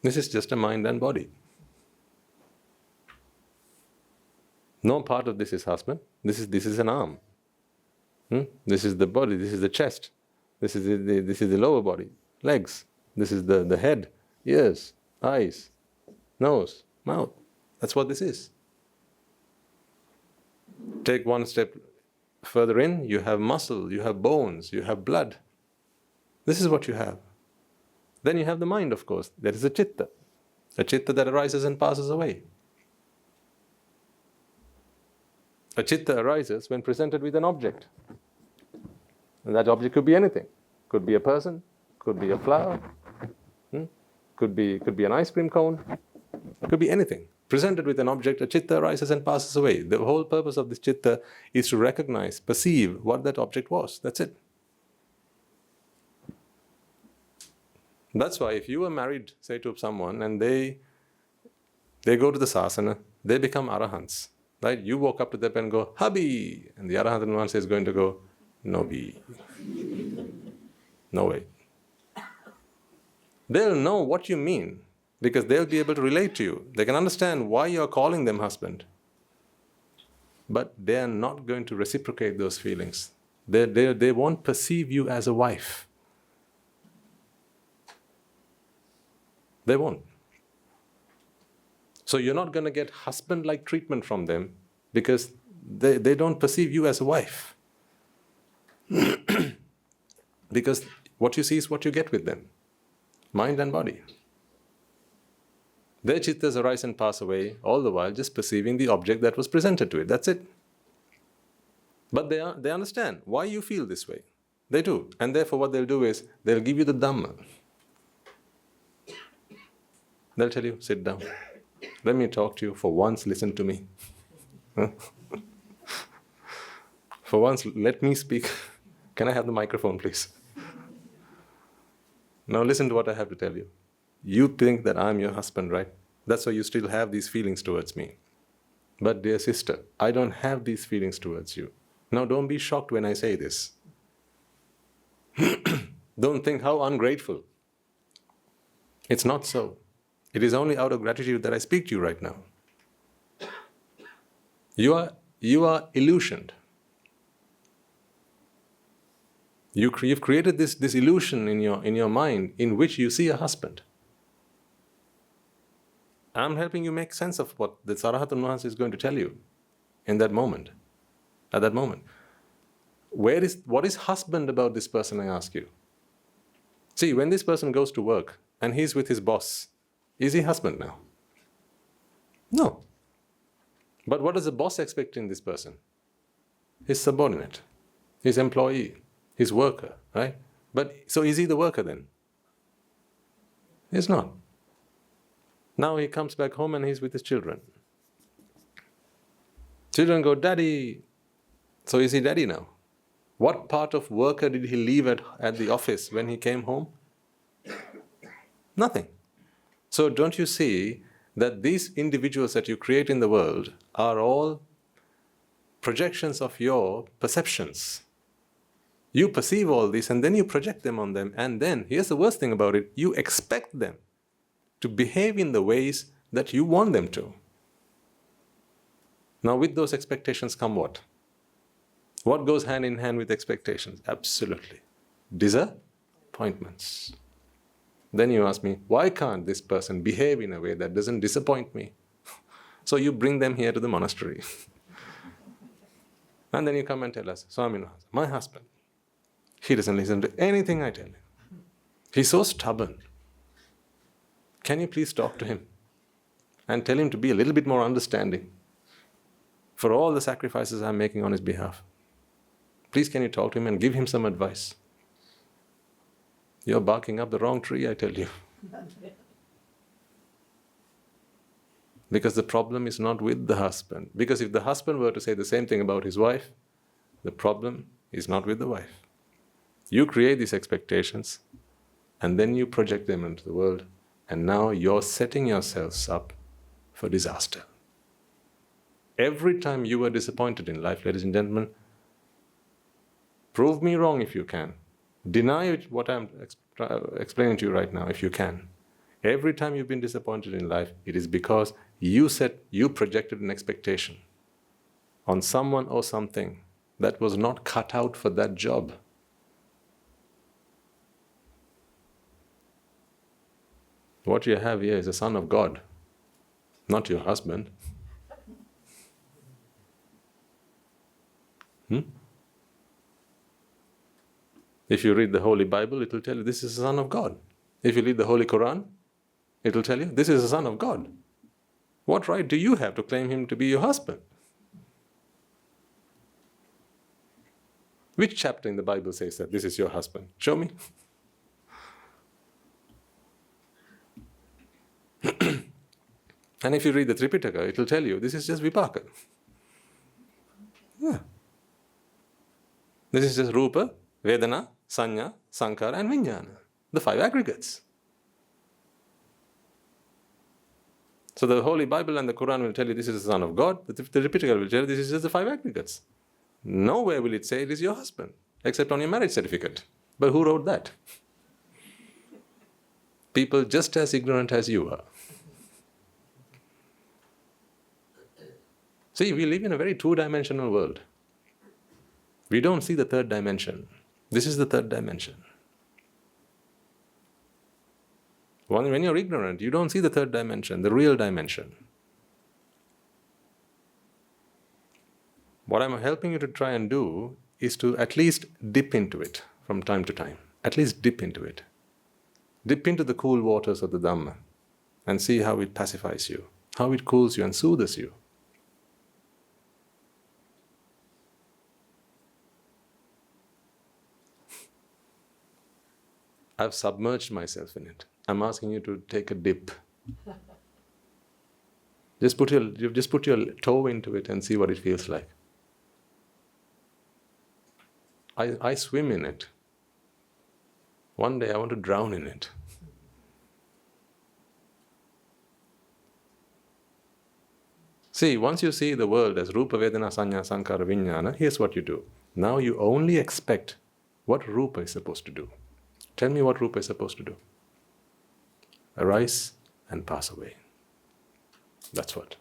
This is just a mind and body. No part of this is husband. This is an arm. This is the body. This is the chest. This is the lower body, legs. This is the head, ears, eyes, nose, mouth. That's what this is. Take one step further in, you have muscle, you have bones, you have blood. This is what you have. Then you have the mind, of course. There is a chitta that arises and passes away. A chitta arises when presented with an object. And that object could be anything. Could be a person, could be a flower, could be an ice cream cone, could be anything. Presented with an object, a chitta arises and passes away. The whole purpose of this chitta is to recognize, perceive what that object was. That's it. That's why if you are married, say, to someone and they go to the sasana, they become arahants. Right? You walk up to them and go, hubby! And the arahant one is going to go, no be. No way. They'll know what you mean because they'll be able to relate to you. They can understand why you're calling them husband. But they're not going to reciprocate those feelings. They won't perceive you as a wife. They won't. So you're not going to get husband-like treatment from them because they don't perceive you as a wife. Because what you see is what you get with them. Mind and body. Their chittas arise and pass away, all the while just perceiving the object that was presented to it. That's it. But they understand why you feel this way. They do. And therefore what they'll do is, they'll give you the Dhamma. They'll tell you, sit down. Let me talk to you. For once, listen to me. For once, let me speak. Can I have the microphone, please? Now listen to what I have to tell you. You think that I'm your husband, right? That's why you still have these feelings towards me. But dear sister, I don't have these feelings towards you. Now don't be shocked when I say this. Don't think how ungrateful. It's not so. It is only out of gratitude that I speak to you right now. You are illusioned. You've created this illusion in your mind in which you see a husband. I'm helping you make sense of what the Arahatun Maharaj is going to tell you in that moment, at that moment. What is husband about this person, I ask you? See, when this person goes to work and he's with his boss, is he husband now? No. But what does the boss expect in this person? His subordinate, his employee, his worker, right? But so is he the worker then? He's not. Now he comes back home and he's with his children. Children go, Daddy. So is he daddy now? What part of worker did he leave at the office when he came home? Nothing. So don't you see that these individuals that you create in the world are all projections of your perceptions? You perceive all this and then you project them on them, and then, here's the worst thing about it, you expect them to behave in the ways that you want them to. Now with those expectations come what? What goes hand in hand with expectations? Absolutely. Disappointments. Then you ask me, why can't this person behave in a way that doesn't disappoint me? So you bring them here to the monastery. And then you come and tell us, Swami, my husband, he doesn't listen to anything I tell him. He's so stubborn. Can you please talk to him and tell him to be a little bit more understanding for all the sacrifices I'm making on his behalf? Please, can you talk to him and give him some advice? You're barking up the wrong tree, I tell you. Because the problem is not with the husband. Because if the husband were to say the same thing about his wife, the problem is not with the wife. You create these expectations and then you project them into the world, and now you're setting yourselves up for disaster. Every time you are disappointed in life, ladies and gentlemen, prove me wrong if you can. Deny what I'm explaining to you right now if you can. Every time you've been disappointed in life, it is because you projected an expectation on someone or something that was not cut out for that job. What you have here is a son of God, not your husband. If you read the Holy Bible, it will tell you this is the Son of God. If you read the Holy Quran, it will tell you this is the Son of God. What right do you have to claim him to be your husband? Which chapter in the Bible says that this is your husband? Show me. And if you read the Tripitaka, it will tell you this is just Vipaka. Yeah. This is just Rupa, Vedana, Sanya, Sankara and Vijnana, the 5 aggregates. So the Holy Bible and the Quran will tell you this is the Son of God, the Tripitaka will tell you this is just the 5 aggregates. Nowhere will it say it is your husband, except on your marriage certificate. But who wrote that? People just as ignorant as you are. See, we live in a very 2-dimensional world. We don't see the 3rd dimension. This is the 3rd dimension. When you're ignorant, you don't see the 3rd dimension, the real dimension. What I'm helping you to try and do is to at least dip into it from time to time. At least dip into it. Dip into the cool waters of the Dhamma and see how it pacifies you, how it cools you and soothes you. I've submerged myself in it. I'm asking you to take a dip. Just put your toe into it and see what it feels like. I swim in it. One day I want to drown in it. See, once you see the world as Rupa, Vedana, Sanya, Sankara, Vijnana, here's what you do. Now you only expect what Rupa is supposed to do. Tell me what Rupa is supposed to do. Arise and pass away. That's what.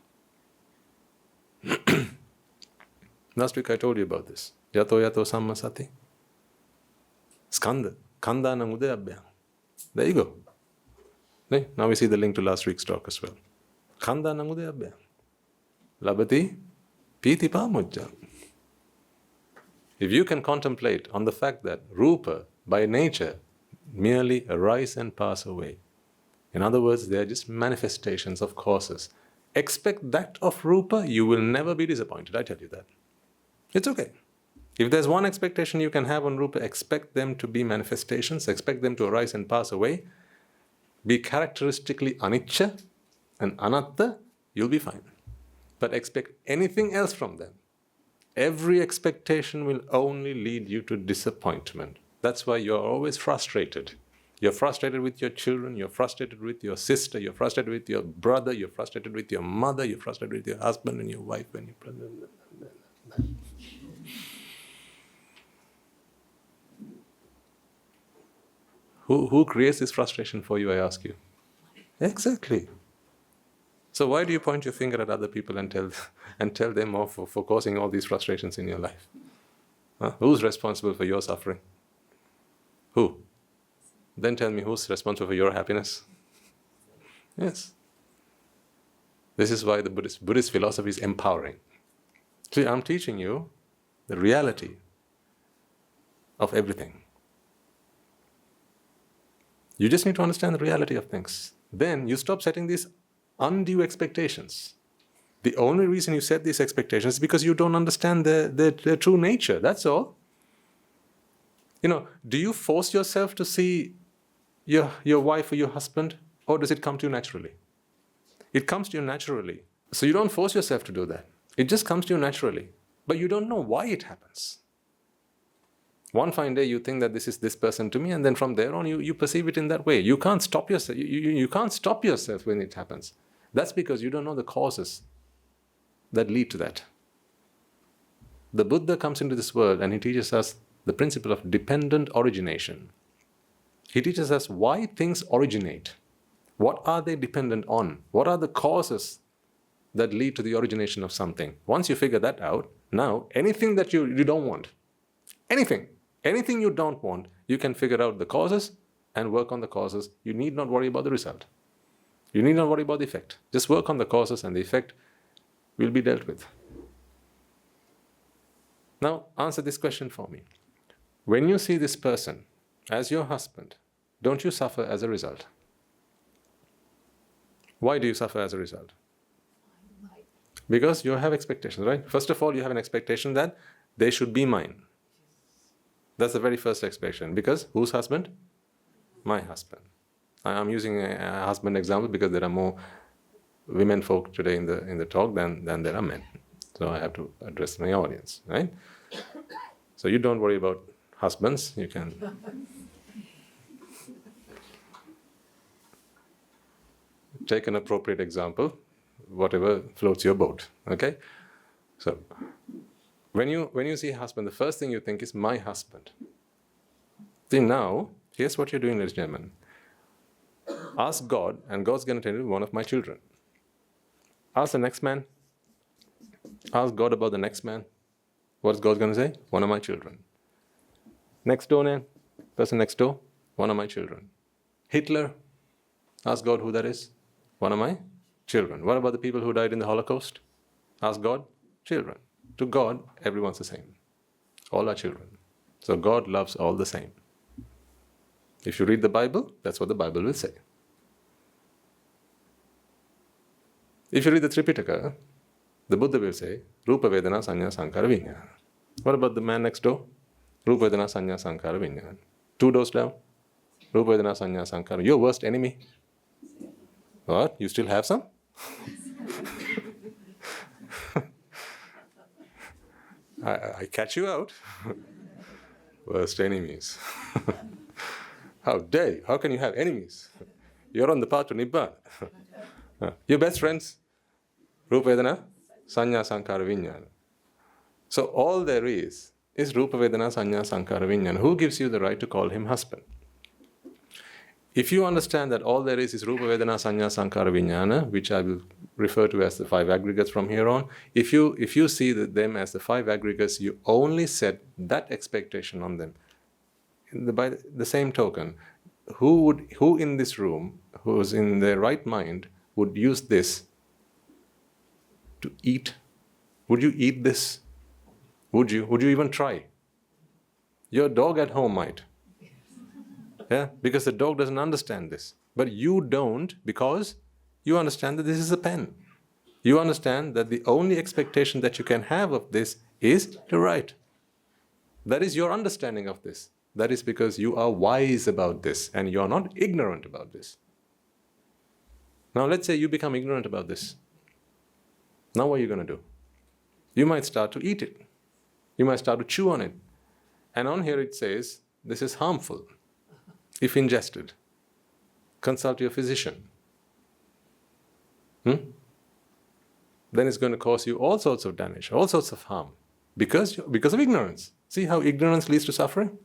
Last week I told you about this. Yato yato sammasati. Skanda. Khandanam udayabhyam. There you go. Now we see the link to last week's talk as well. Khandanam udayabhyam. Labati piti pamujjam. If you can contemplate on the fact that Rupa, by nature, merely arise and pass away. In other words, they are just manifestations of causes. Expect that of Rupa, you will never be disappointed, I tell you that. It's okay. If there's one expectation you can have on Rupa, expect them to be manifestations, expect them to arise and pass away, be characteristically anicca and anatta, you'll be fine. But expect anything else from them. Every expectation will only lead you to disappointment. That's why you're always frustrated. You're frustrated with your children, you're frustrated with your sister, you're frustrated with your brother, you're frustrated with your mother, you're frustrated with your husband and your wife and your brother. Who creates this frustration for you, I ask you? Exactly. So why do you point your finger at other people and tell them off for causing all these frustrations in your life? Who's responsible for your suffering? Who? Then tell me who's responsible for your happiness? Yes. This is why the Buddhist philosophy is empowering. See, I'm teaching you the reality of everything. You just need to understand the reality of things. Then you stop setting these undue expectations. The only reason you set these expectations is because you don't understand their true nature, that's all. Do you force yourself to see your wife or your husband, or does it come to you naturally? It comes to you naturally. So you don't force yourself to do that. It just comes to you naturally. But you don't know why it happens. One fine day you think that this is this person to me, and then from there on you perceive it in that way. You can't stop yourself. You can't stop yourself when it happens. That's because you don't know the causes that lead to that. The Buddha comes into this world and he teaches us the principle of dependent origination. He teaches us why things originate. What are they dependent on? What are the causes that lead to the origination of something? Once you figure that out, now anything that you don't want, anything you don't want, you can figure out the causes and work on the causes. You need not worry about the result. You need not worry about the effect. Just work on the causes and the effect will be dealt with. Now, answer this question for me. When you see this person as your husband, don't you suffer as a result? Why do you suffer as a result? Because you have expectations, right? First of all, you have an expectation that they should be mine. That's the very first expectation. Because whose husband? My husband. I'm using a husband example because there are more women folk today in the talk than there are men. So I have to address my audience, right? So you don't worry about husbands. You can take an appropriate example, whatever floats your boat. Okay? So when you see a husband, the first thing you think is my husband. See, now, here's what you're doing, ladies and gentlemen. Ask God, and God's going to tell you one of my children. Ask the next man. Ask God about the next man. What's God going to say? One of my children. Next door man, person next door, one of my children. Hitler, ask God who that is. One of my children. What about the people who died in the Holocaust? Ask God, children. To God, everyone's the same. All are children. So God loves all the same. If you read the Bible, that's what the Bible will say. If you read the Tripitaka, the Buddha will say, Rupa Vedana Sanya Sankara Vijnana. What about the man next door? Rupa Vedana Sanya Sankara Vijnana. 2 doors down, Rupa Vedana Sanya Sankara. Your worst enemy. What? You still have some? I catch you out. Worst enemies. How dare you? How can you have enemies? You're on the path to Nibbana. Your best friends, Rupa Vedana, Sanya Sankara Vijnana. So all there is Rupa Vedana, Sanya Sankara Vijnana. Who gives you the right to call him husband? If you understand that all there is Rupa Vedana, Sanya Sankara Vijnana, which I will refer to as the 5 aggregates from here on, if you see them as the 5 aggregates, you only set that expectation on them. By the same token, who in this room, who is in their right mind, would use this to eat? Would you eat this? Would you even try? Your dog at home might. Yeah, because the dog doesn't understand this. But you don't, because you understand that this is a pen. You understand that the only expectation that you can have of this is to write. That is your understanding of this. That is because you are wise about this and you are not ignorant about this. Now let's say you become ignorant about this. Now what are you going to do? You might start to eat it. You might start to chew on it. And on here it says, this is harmful if ingested. Consult your physician. Then it's going to cause you all sorts of damage, all sorts of harm. Because of ignorance. See how ignorance leads to suffering?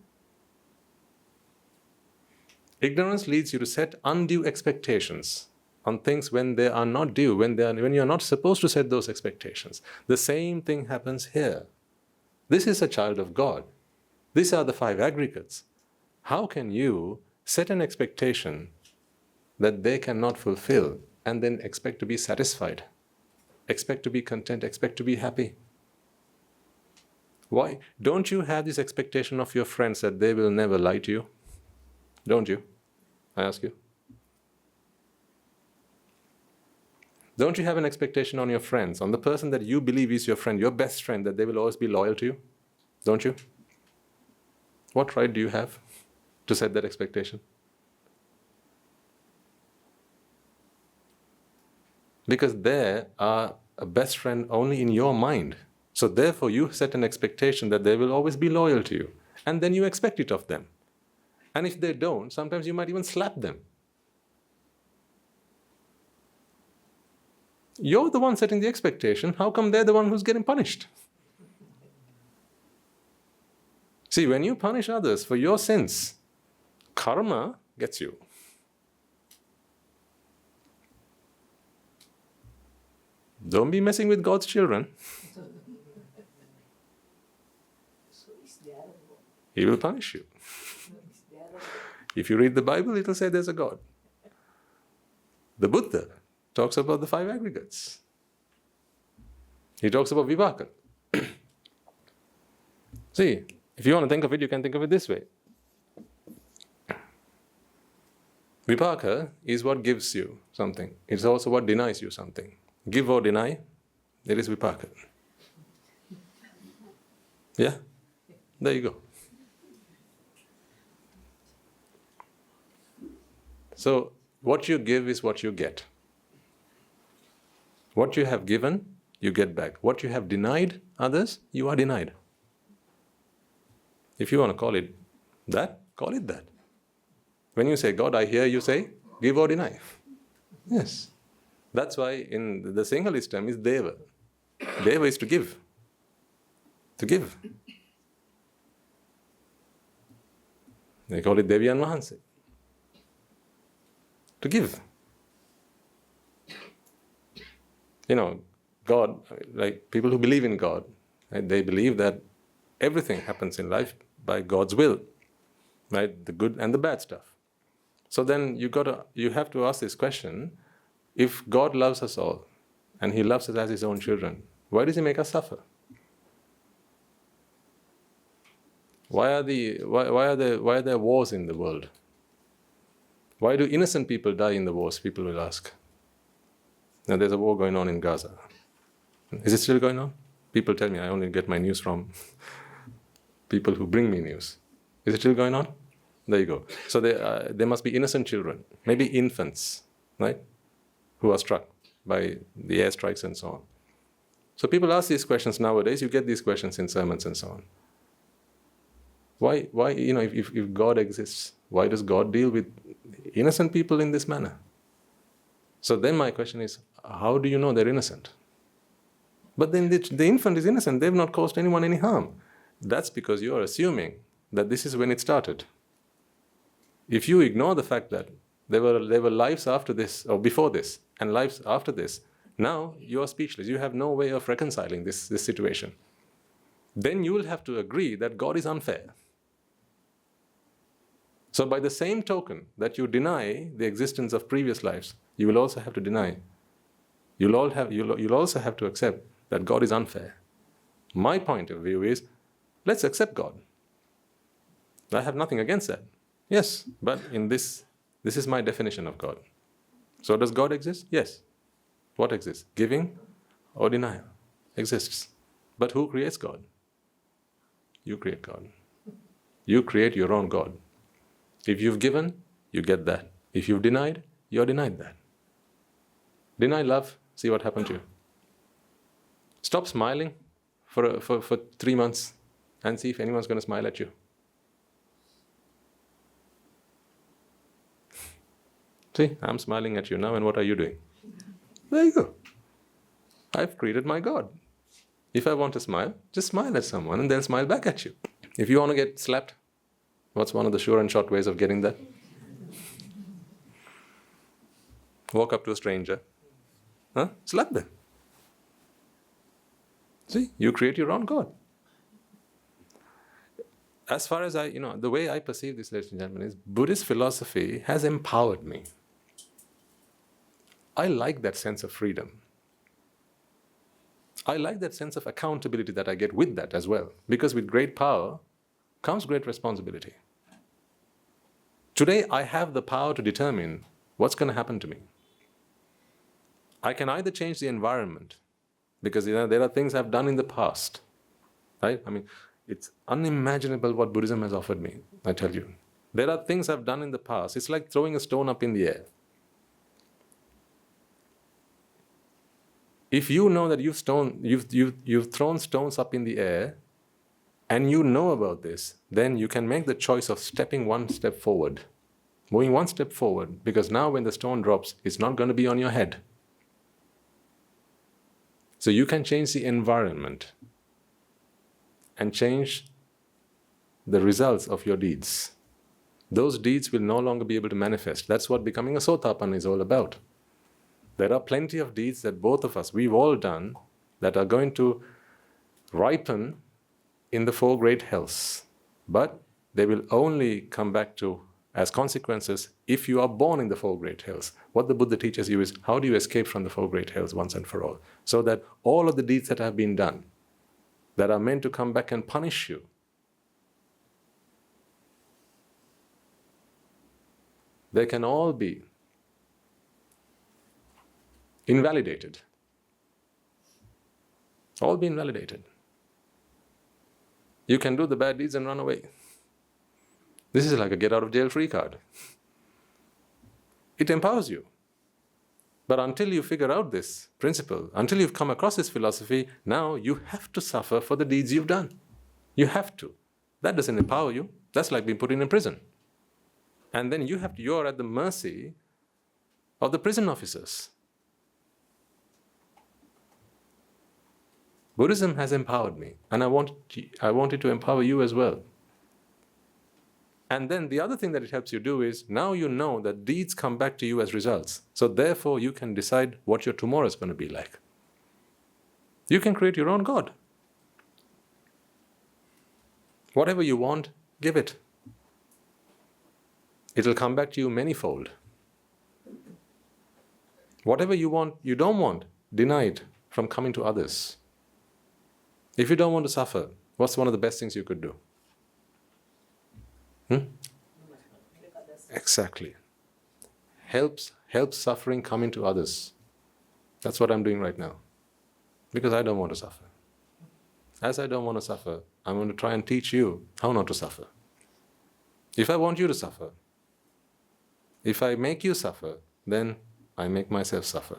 Ignorance leads you to set undue expectations on things when they are not due, when you are not supposed to set those expectations. The same thing happens here. This is a child of God. These are the 5 aggregates. How can you set an expectation that they cannot fulfill and then expect to be satisfied, expect to be content, expect to be happy? Why? Don't you have this expectation of your friends that they will never lie to you? Don't you? I ask you. Don't you have an expectation on your friends, on the person that you believe is your friend, your best friend, that they will always be loyal to you? Don't you? What right do you have to set that expectation? because they are a best friend only in your mind. So therefore you set an expectation that they will always be loyal to you, and then you expect it of them. And if they don't, sometimes you might even slap them. You're the one setting the expectation. How come they're the one who's getting punished? See, when you punish others for your sins, karma gets you. Don't be messing with God's children. He will punish you. If you read the Bible, it will say there's a God. The Buddha talks about the 5 aggregates. He talks about vipaka. See, if you want to think of it, you can think of it this way. Vipaka is what gives you something. It's also what denies you something. Give or deny, there is vipaka. Yeah? There you go. So, what you give is what you get. What you have given, you get back. What you have denied others, you are denied. If you want to call it that, call it that. When you say, God, I hear you say, give or deny. Yes. That's why in the Sinhalese term is deva. Deva is to give. To give. They call it Devyan Mahanse. To give. You know, God, like people who believe in God, right, they believe that everything happens in life by God's will, right? The good and the bad stuff. So then you have to ask this question: if God loves us all, and He loves us as His own children, why does He make us suffer? Why are there wars in the world? Why do innocent people die in the wars? People will ask. Now there's a war going on in Gaza. Is it still going on? People tell me. I only get my news from people who bring me news. Is it still going on? There you go. So there must be innocent children, maybe infants, right, who are struck by the airstrikes and so on. So people ask these questions nowadays. You get these questions in sermons and so on. Why? You know, if God exists, why does God deal with innocent people in this manner? So then my question is, how do you know they're innocent? But then the infant is innocent. They've not caused anyone any harm. That's because you are assuming that this is when it started. If you ignore the fact that there were lives after this or before this and lives after this, now you are speechless. You have no way of reconciling this situation. Then you will have to agree that God is unfair. So by the same token that you deny the existence of previous lives, you will also have to deny. You'll also have to accept that God is unfair. My point of view is, let's accept God. I have nothing against that. Yes, but in this is my definition of God. So does God exist? Yes. What exists? Giving or denial exists. But who creates God? You create God. You create your own God. If you've given, you get that. If you've denied, you're denied that. Deny love, see what happened to you. Stop smiling for 3 months and see if anyone's going to smile at you. See, I'm smiling at you now, and what are you doing? There you go. I've created my God. If I want to smile, just smile at someone and they'll smile back at you. If you want to get slapped, what's one of the sure and short ways of getting that? Walk up to a stranger. Slap them. See, you create your own God. As far as the way I perceive this, ladies and gentlemen, is Buddhist philosophy has empowered me. I like that sense of freedom. I like that sense of accountability that I get with that as well. Because with great power comes great responsibility. Today, I have the power to determine what's going to happen to me. I can either change the environment, because there are things I've done in the past, right? I mean, it's unimaginable what Buddhism has offered me, I tell you. There are things I've done in the past. It's like throwing a stone up in the air. If you know that you've thrown stones up in the air, and you know about this, then you can make the choice of stepping one step forward, moving one step forward, because now when the stone drops, it's not going to be on your head. So you can change the environment and change the results of your deeds. Those deeds will no longer be able to manifest. That's what becoming a Sotapanna is all about. There are plenty of deeds that both of us, we've all done, that are going to ripen in the four great hells. But they will only come back to as consequences if you are born in the four great hells. What the Buddha teaches you is, how do you escape from the four great hells once and for all? So that all of the deeds that have been done, that are meant to come back and punish you, they can all be invalidated. All be invalidated. You can do the bad deeds and run away. This is like a get out of jail free card. It empowers you. But until you figure out this principle, until you've come across this philosophy, now you have to suffer for the deeds you've done. You have to. That doesn't empower you. That's like being put in a prison. And then you're at the mercy of the prison officers. Buddhism has empowered me, and I want it to empower you as well. And then the other thing that it helps you do is, now you know that deeds come back to you as results. So therefore you can decide what your tomorrow is going to be like. You can create your own God. Whatever you want, give it. It'll come back to you manifold. Whatever you want, you don't want, deny it from coming to others. If you don't want to suffer, what's one of the best things you could do? Exactly. Helps suffering come into others. That's what I'm doing right now. Because I don't want to suffer. As I don't want to suffer, I'm going to try and teach you how not to suffer. If I want you to suffer, if I make you suffer, then I make myself suffer.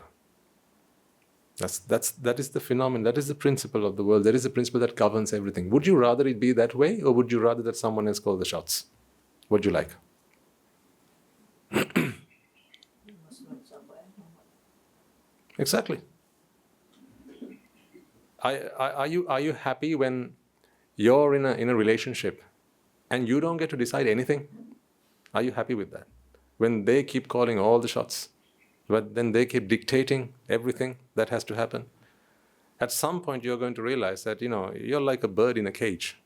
That is the phenomenon, that is the principle of the world, that is the principle that governs everything. Would you rather it be that way, or would you rather that someone else call the shots? What do you like? Exactly. Are you happy when you're in a relationship and you don't get to decide anything? Are you happy with that? When they keep calling all the shots, but then they keep dictating everything that has to happen. At some point you're going to realize that, you're like a bird in a cage.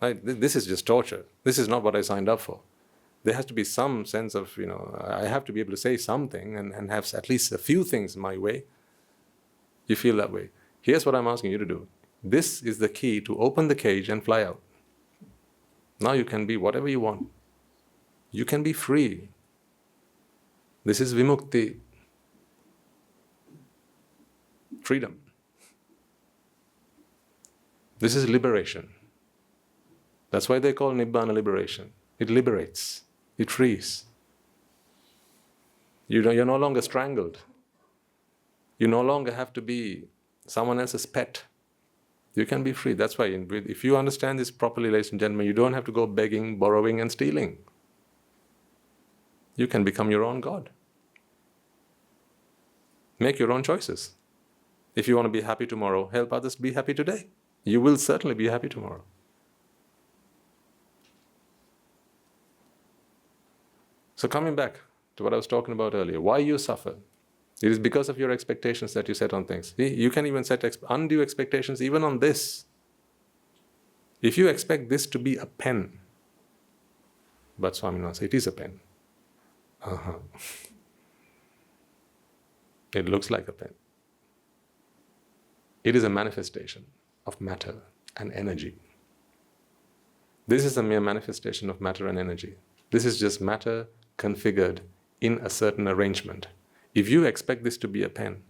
Right? This is just torture. This is not what I signed up for. There has to be some sense of, I have to be able to say something and have at least a few things my way. You feel that way. Here's what I'm asking you to do. This is the key to open the cage and fly out. Now you can be whatever you want. You can be free. This is vimukti. Freedom. This is liberation. That's why they call Nibbana liberation. It liberates. It frees. You're no longer strangled. You no longer have to be someone else's pet. You can be free. That's why if you understand this properly, ladies and gentlemen, you don't have to go begging, borrowing and stealing. You can become your own God. Make your own choices. If you want to be happy tomorrow, help others be happy today. You will certainly be happy tomorrow. So coming back to what I was talking about earlier, why you suffer? It is because of your expectations that you set on things. You can even set undue expectations even on this. If you expect this to be a pen, but Swaminathan says, it is a pen. It looks like a pen. It is a manifestation of matter and energy. This is a mere manifestation of matter and energy. This is just matter configured in a certain arrangement. If you expect this to be a pen,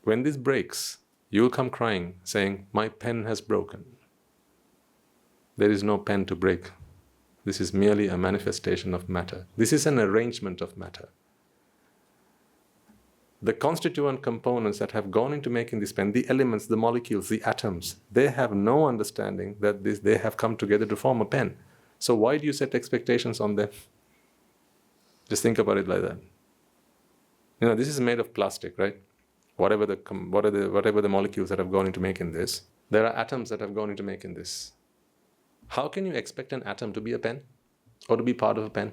when this breaks, you will come crying, saying, my pen has broken. There is no pen to break. This is merely a manifestation of matter. This is an arrangement of matter. The constituent components that have gone into making this pen, the elements, the molecules, the atoms, they have no understanding that they have come together to form a pen. So why do you set expectations on them? Just think about it like that. This is made of plastic, right? Whatever the molecules that have gone into making this, there are atoms that have gone into making this. How can you expect an atom to be a pen or to be part of a pen?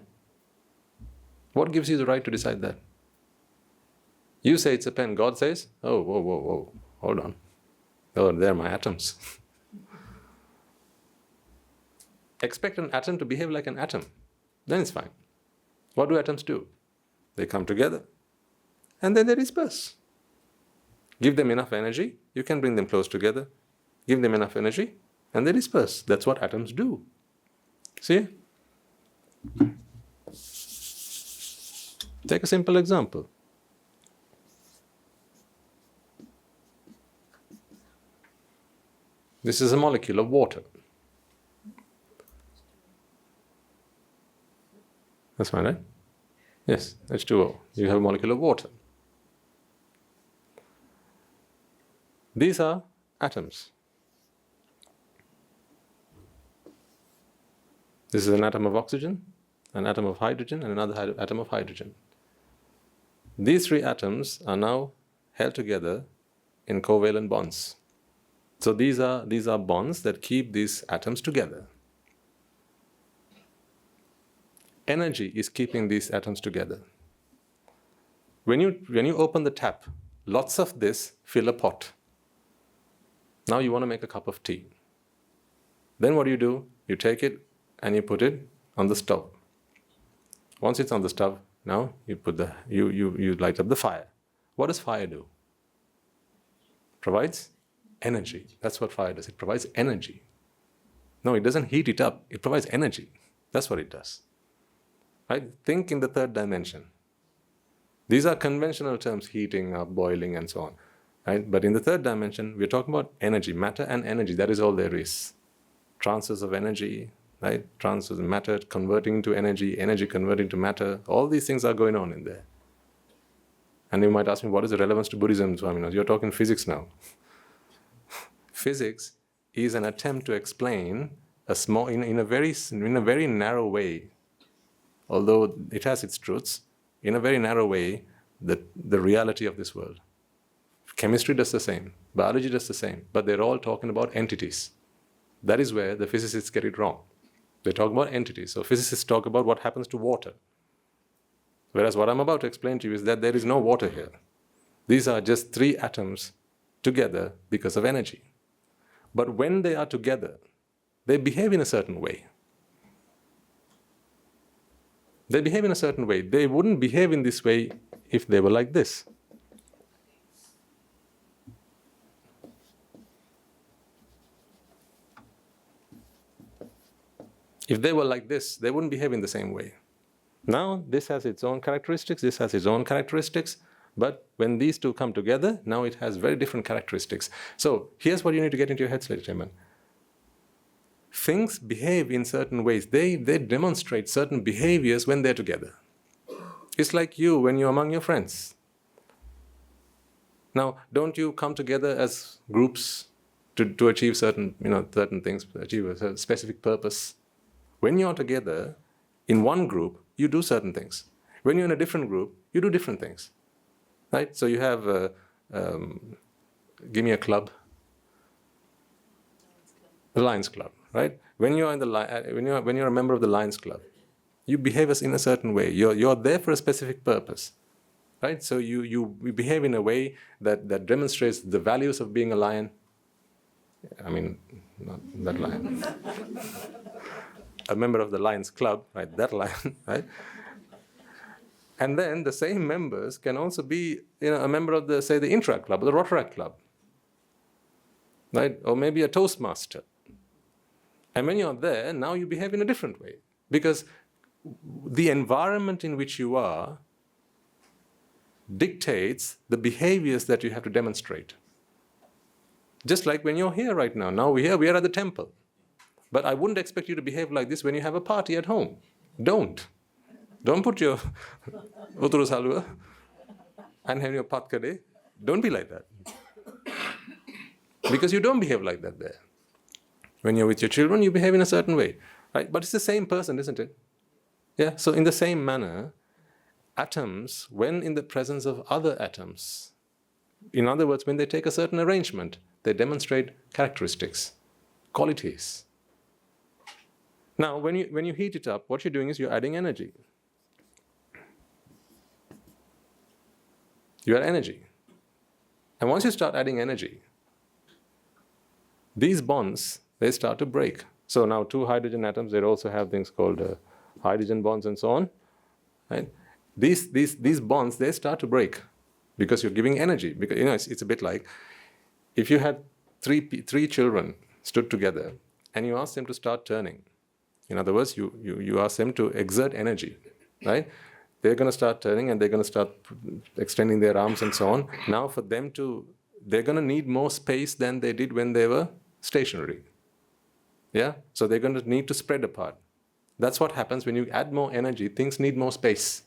What gives you the right to decide that? You say it's a pen. God says, oh, whoa, whoa, whoa, hold on. Oh, they're my atoms. Expect an atom to behave like an atom. Then it's fine. What do atoms do? They come together and then they disperse. Give them enough energy, you can bring them close together. Give them enough energy and they disperse. That's what atoms do. See? Take a simple example. This is a molecule of water. That's fine, right? Yes, H2O. You have a molecule of water. These are atoms. This is an atom of oxygen, an atom of hydrogen, and another atom of hydrogen. These three atoms are now held together in covalent bonds. So these are bonds that keep these atoms together. Energy is keeping these atoms together. When you open the tap, lots of this fill a pot. Now you want to make a cup of tea. Then what do? You take it and you put it on the stove. Once it's on the stove, now you light up the fire. What does fire do? Provides energy. That's what fire does. It provides energy. No, it doesn't heat it up. It provides energy. That's what it does. Right? Think in the third dimension. These are conventional terms, heating up, boiling, and so on. Right? But in the third dimension, we're talking about energy, matter and energy. That is all there is. Transfers of energy, right? Transfers of matter, converting into energy, energy converting to matter. All these things are going on in there. And you might ask me, what is the relevance to Buddhism, Swaminas? You're talking physics now. Physics is an attempt to explain in a very narrow way, although it has its truths, in a very narrow way, the reality of this world. Chemistry does the same, biology does the same, but they're all talking about entities. That is where the physicists get it wrong. They talk about entities. So physicists talk about what happens to water. Whereas what I'm about to explain to you is that there is no water here. These are just three atoms together because of energy. But when they are together, they behave in a certain way. They behave in a certain way. They wouldn't behave in this way if they were like this. If they were like this, they wouldn't behave in the same way. Now, this has its own characteristics, this has its own characteristics, but when these two come together, now it has very different characteristics. So, here's what you need to get into your heads, ladies and gentlemen. Things behave in certain ways. They demonstrate certain behaviors when they're together. It's like you when you're among your friends. Now, don't you come together as groups to achieve certain things, achieve a specific purpose? When you're together in one group, you do certain things. When you're in a different group, you do different things. Right? So you have, give me a club. The Lions Club, right? When you're when you're a member of the Lions Club, you behave in a certain way. You're there for a specific purpose, right? So you behave in a way that demonstrates the values of being a lion. I mean, not that lion. A member of the Lions Club, right? That lion, right? And then the same members can also be, a member of the Intra Club or the Rotaract Club, right? Or maybe a Toastmaster. And when you're there, now you behave in a different way. Because the environment in which you are dictates the behaviors that you have to demonstrate. Just like when you're here right now. Now we are at the temple. But I wouldn't expect you to behave like this when you have a party at home. Don't put your uturus halwa. and have your patka day. Don't be like that. Because you don't behave like that there. When you're with your children, you behave in a certain way. Right? But it's the same person, isn't it? Yeah. So in the same manner, atoms, when in the presence of other atoms, in other words, when they take a certain arrangement, they demonstrate characteristics, qualities. Now, when you heat it up, what you're doing is you're adding energy. You add energy. And once you start adding energy, these bonds, they start to break. So now two hydrogen atoms, they also have things called hydrogen bonds and so on. Right? These bonds, they start to break because you're giving energy. Because it's a bit like if you had three children stood together and you ask them to start turning. In other words, you ask them to exert energy, right? They're going to start turning and they're going to start extending their arms and so on. Now for them they're going to need more space than they did when they were stationary. Yeah? So they're going to need to spread apart. That's what happens when you add more energy, things need more space.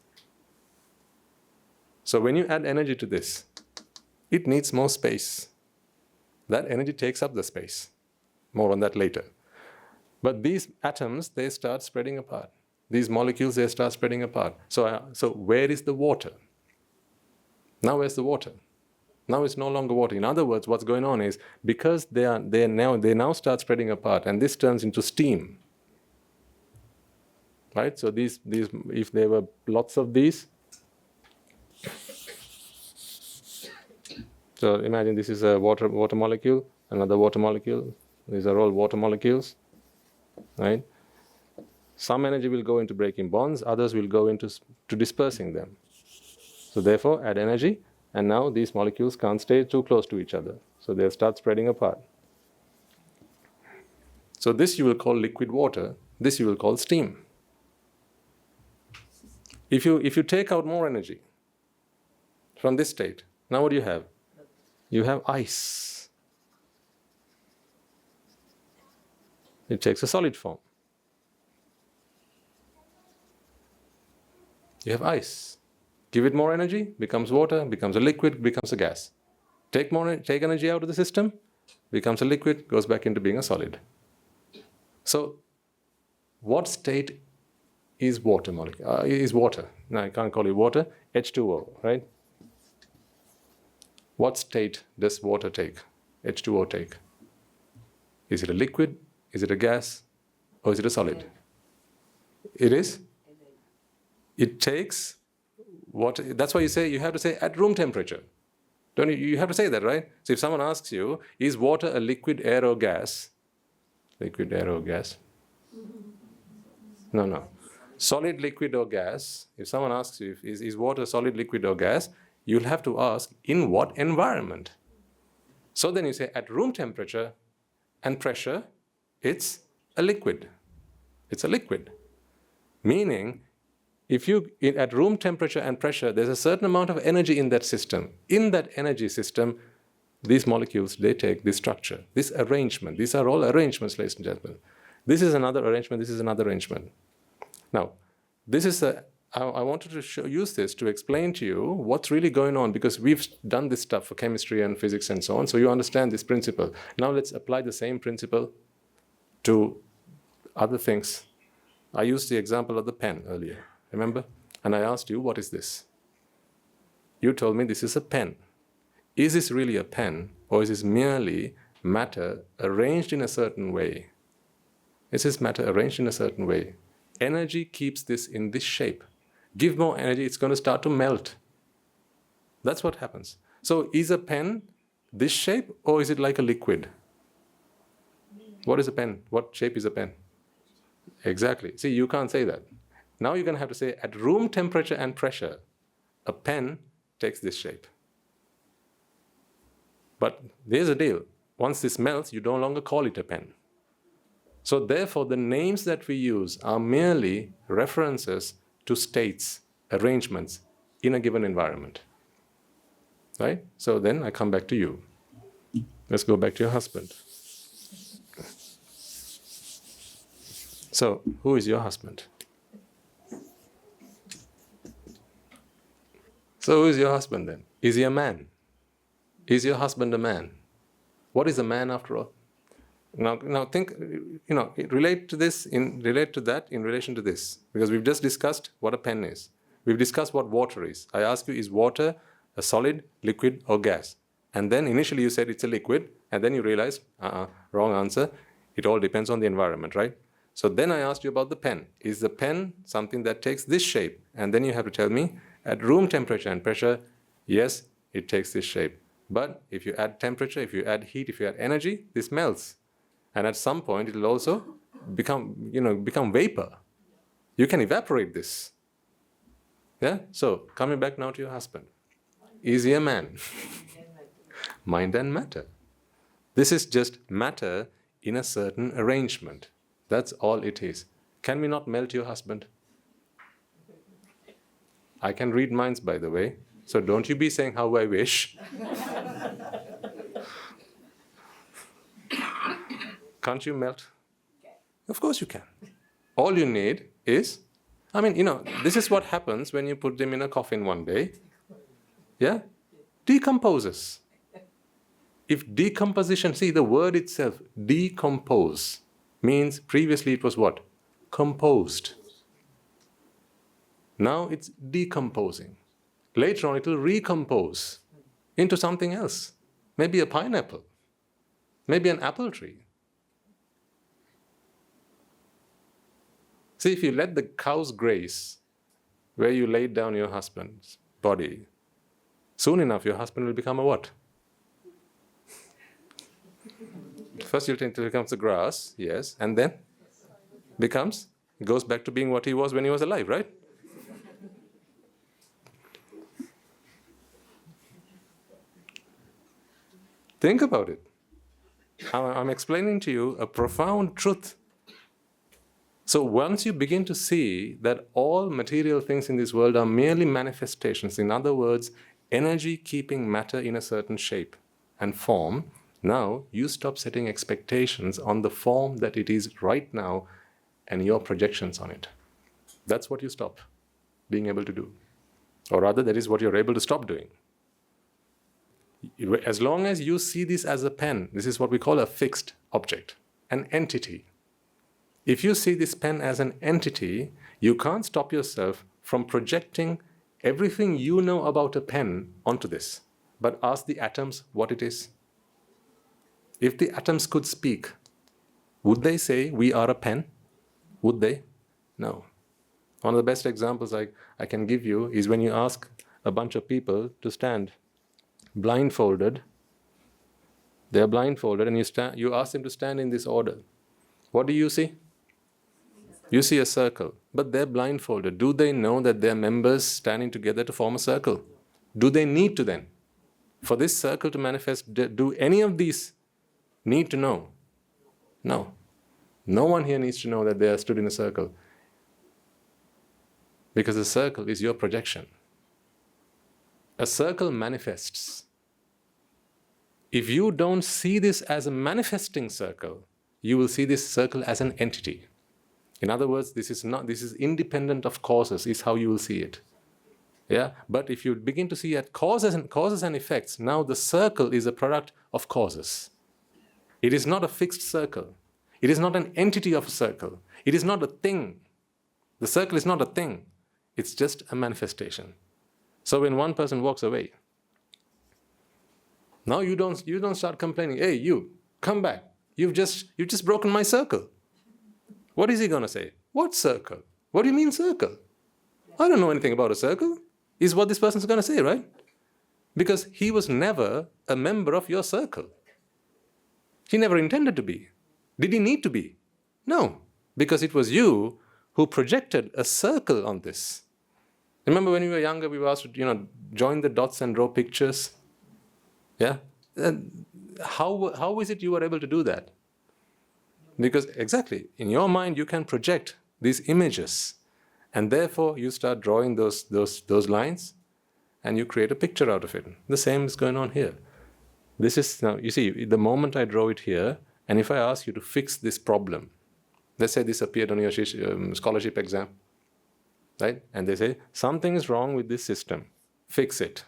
So when you add energy to this, it needs more space. That energy takes up the space. More on that later. But these atoms, they start spreading apart. These molecules, they start spreading apart. So where is the water? Now where's the water? Now it's no longer water. In other words, what's going on is because they now start spreading apart, and this turns into steam. Right? So these if there were lots of these. So imagine this is a water molecule, another water molecule. These are all water molecules. Right? Some energy will go into breaking bonds, others will go into dispersing them. So therefore, add energy, and now these molecules can't stay too close to each other. So they'll start spreading apart. So this you will call liquid water, this you will call steam. If you take out more energy from this state, now what do you have? You have ice. It takes a solid form. You have ice. Give it more energy, becomes water, becomes a liquid, becomes a gas. Take energy out of the system, becomes a liquid, goes back into being a solid. So, what state is water molecule? Is water? No, I can't call it water. H2O, right? What state does water take? H2O take? Is it a liquid? Is it a gas? Or is it a solid? It is? It takes water. That's why you have to say at room temperature. Don't you? You have to say that, right? So if someone asks you, is water a liquid, air, or gas? Liquid, air, or gas? No. Solid, liquid, or gas. If someone asks you, is water solid, liquid, or gas? You'll have to ask, in what environment? So then you say, at room temperature and pressure, it's a liquid. It's a liquid. Meaning, if at room temperature and pressure, there's a certain amount of energy in that system. In that energy system, these molecules, they take this structure, this arrangement. These are all arrangements, ladies and gentlemen. This is another arrangement, this is another arrangement. Now, I wanted to use this to explain to you what's really going on, because we've done this stuff for chemistry and physics and so on, so you understand this principle. Now let's apply the same principle to other things. I used the example of the pen earlier. Remember? And I asked you, what is this? You told me this is a pen. Is this really a pen, or is this merely matter arranged in a certain way? Is this matter arranged in a certain way? Energy keeps this in this shape. Give more energy, it's going to start to melt. That's what happens. So is a pen this shape, or is it like a liquid? What is a pen? What shape is a pen? Exactly. See, you can't say that. Now you're going to have to say, at room temperature and pressure, a pen takes this shape. But there's a deal. Once this melts, you no longer call it a pen. So therefore, the names that we use are merely references to states, arrangements in a given environment. Right? So then I come back to you. Let's go back to your husband. So, who is your husband? So who is your husband then? Is he a man? Is your husband a man? What is a man after all? Now think, relate to that in relation to this. Because we've just discussed what a pen is. We've discussed what water is. I ask you, is water a solid, liquid, or gas? And then initially you said it's a liquid, and then you realized, wrong answer. It all depends on the environment, right? So then I asked you about the pen. Is the pen something that takes this shape? And then you have to tell me, at room temperature and pressure, yes, it takes this shape. But if you add temperature, if you add heat, if you add energy, this melts. And at some point, it will also become vapor. You can evaporate this. Yeah? So, coming back now to your husband. Is he a man? Mind and matter. This is just matter in a certain arrangement. That's all it is. Can we not melt your husband? I can read minds, by the way. So don't you be saying how I wish. Can't you melt? Of course you can. All you need is, this is what happens when you put them in a coffin one day. Yeah? Decomposes. If decomposition, see the word itself, decompose, means previously it was what? Composed. Now it's decomposing. Later on it will recompose into something else. Maybe a pineapple. Maybe an apple tree. See, if you let the cows graze where you laid down your husband's body, soon enough your husband will become a what? First you'll think it becomes the grass, yes, and then goes back to being what he was when he was alive, right? Think about it. I'm explaining to you a profound truth. So once you begin to see that all material things in this world are merely manifestations, in other words, energy keeping matter in a certain shape and form, now you stop setting expectations on the form that it is right now and your projections on it. That's what you stop being able to do. Or rather, that is what you're able to stop doing. As long as you see this as a pen, this is what we call a fixed object, an entity. If you see this pen as an entity, you can't stop yourself from projecting everything you know about a pen onto this. But ask the atoms what it is. If the atoms could speak, would they say we are a pen? Would they? No. One of the best examples I can give you is when you ask a bunch of people to stand blindfolded. They are blindfolded and you ask them to stand in this order. What do you see? You see a circle, but they're blindfolded. Do they know that they're members standing together to form a circle? Do they need to then? For this circle to manifest, do any of these need to know? No. No one here needs to know that they are stood in a circle. Because the circle is your projection. A circle manifests. If you don't see this as a manifesting circle, you will see this circle as an entity. In other words, this is independent of causes, is how you will see it. Yeah? But if you begin to see at causes and effects, now the circle is a product of causes. It is not a fixed circle. It is not an entity of a circle. It is not a thing. The circle is not a thing. It's just a manifestation. So when one person walks away, now you don't start complaining, hey, you, come back. You've just broken my circle. What is he going to say? What circle? What do you mean circle? I don't know anything about a circle, is what this person's going to say, right? Because he was never a member of your circle. He never intended to be. Did he need to be? No, because it was you who projected a circle on this. Remember when we were younger, we were asked to, join the dots and draw pictures? Yeah? How is it you were able to do that? Because exactly, in your mind you can project these images, and therefore you start drawing those lines, and you create a picture out of it. The same is going on here. This is now, you see, the moment I draw it here, and if I ask you to fix this problem, let's say this appeared on your scholarship exam, right? And they say something is wrong with this system. Fix it.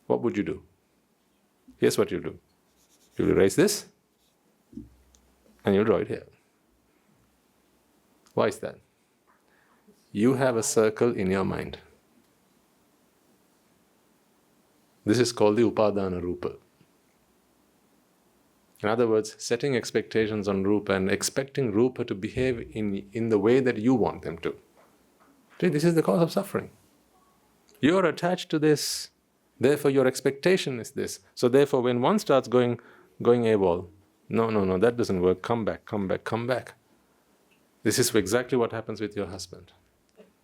what would you do? Here's what you'll do. You'll erase this, and you'll draw it here. Why is that? You have a circle in your mind. This is called the upadana rupa. In other words, setting expectations on rupa and expecting rupa to behave in the way that you want them to. See, this is the cause of suffering. You are attached to this, therefore your expectation is this. So therefore when one starts going AWOL, no, that doesn't work, come back. This is exactly what happens with your husband.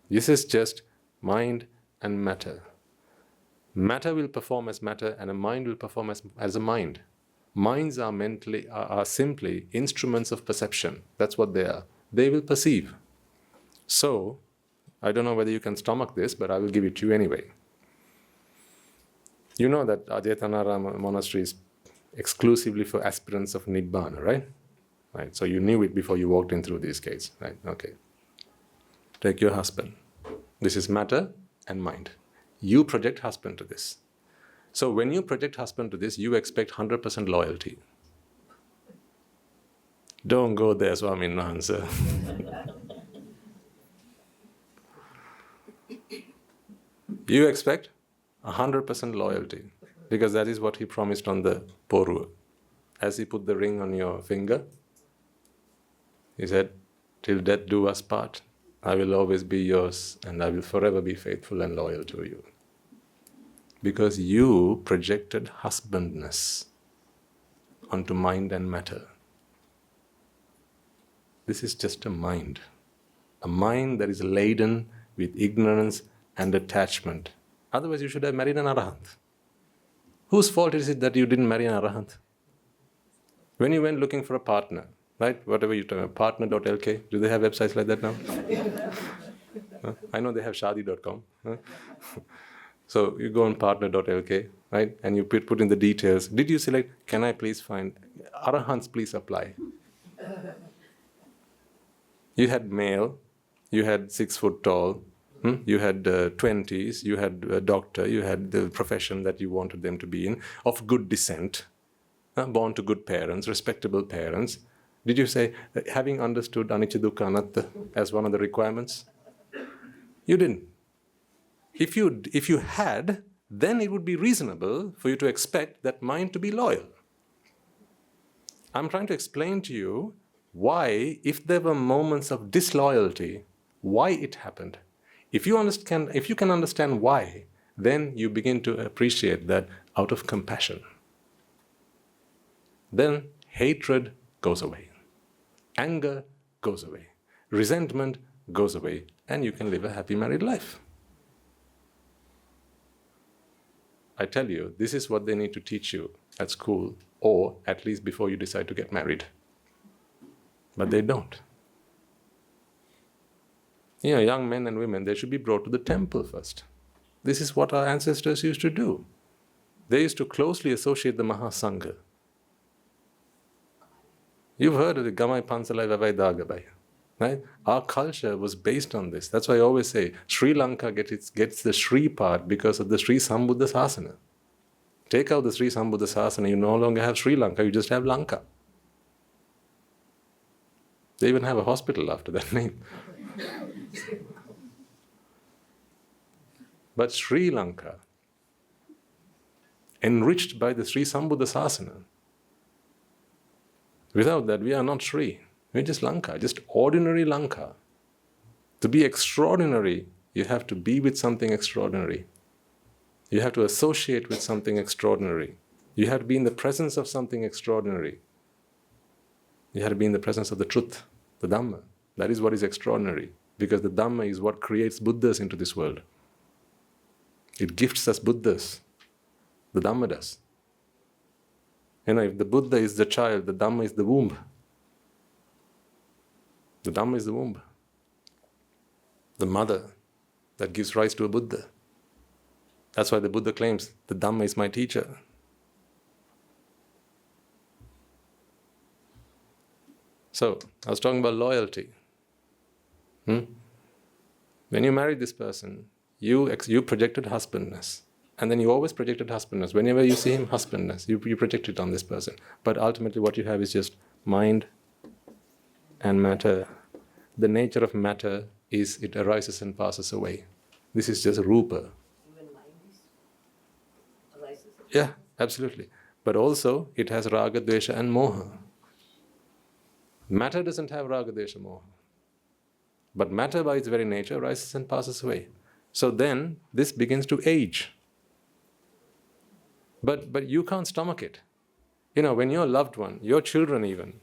This is just mind and matter. Matter will perform as matter and a mind will perform as a mind. Minds are simply instruments of perception. That's what they are. They will perceive. So, I don't know whether you can stomach this, but I will give it to you anyway. You know that Jethavanarama monastery is exclusively for aspirants of Nibbana, right? Right. So you knew it before you walked in through these gates, right? Okay. Take your husband. This is matter and mind. You project husband to this. So when you project husband to this, you expect 100% loyalty. Don't go there, Swami Nahansa. You expect 100% loyalty, because that is what he promised on the Porua. As he put the ring on your finger, he said, till death do us part, I will always be yours and I will forever be faithful and loyal to you. Because you projected husband-ness onto mind and matter. This is just a mind that is laden with ignorance and attachment. Otherwise you should have married an arahant. Whose fault is it that you didn't marry an arahant? When you went looking for a partner, right? Whatever you talk about, partner.lk, do they have websites like that now? I know they have shadi.com. So you go on partner.lk, right? And you put in the details. Did you select, can I please find, arahants please apply. You had male, you had 6 foot tall, you had 20s, you had a doctor, you had the profession that you wanted them to be in, of good descent, born to good parents, respectable parents. Did you say, having understood anicca dukkha anatta as one of the requirements? You didn't. If you had, then it would be reasonable for you to expect that mind to be loyal. I'm trying to explain to you why, if there were moments of disloyalty, why it happened. If you can understand why, then you begin to appreciate that out of compassion. Then hatred goes away. Anger goes away. Resentment goes away. And you can live a happy married life. I tell you, this is what they need to teach you at school, or at least before you decide to get married. But they don't. You know, young men and women, they should be brought to the temple first. This is what our ancestors used to do. They used to closely associate the Mahasangha. You've heard of the Gamai Pansalai Vavai Dagabai, right? Our culture was based on this. That's why I always say, Sri Lanka gets the Sri part because of the Sri Sambuddha Sasana. Take out the Sri Sambuddha Sasana, you no longer have Sri Lanka, you just have Lanka. They even have a hospital after that name. But Sri Lanka, enriched by the Sri Sambuddha Sasana, without that we are not Sri, we're just Lanka, just ordinary Lanka. To be extraordinary, you have to be with something extraordinary. You have to associate with something extraordinary. You have to be in the presence of something extraordinary. You have to be in the presence of the truth, the Dhamma. That is what is extraordinary, because the Dhamma is what creates Buddhas into this world. It gifts us Buddhas. The Dhamma does. You know, if the Buddha is the child, the Dhamma is the womb. The Dhamma is the womb. The mother that gives rise to a Buddha. That's why the Buddha claims, the Dhamma is my teacher. So, I was talking about loyalty. When you married this person, you projected husband-ness. And then you always projected husband-ness. Whenever you see him, husband-ness, you project it on this person. But ultimately what you have is just mind and matter. The nature of matter is it arises and passes away. This is just rupa. Even mind arises. Yeah, absolutely. But also it has raga, dvesha and moha. Matter doesn't have raga, dvesha, moha. But matter by its very nature arises and passes away. So then this begins to age. But you can't stomach it. When your loved one, your children even,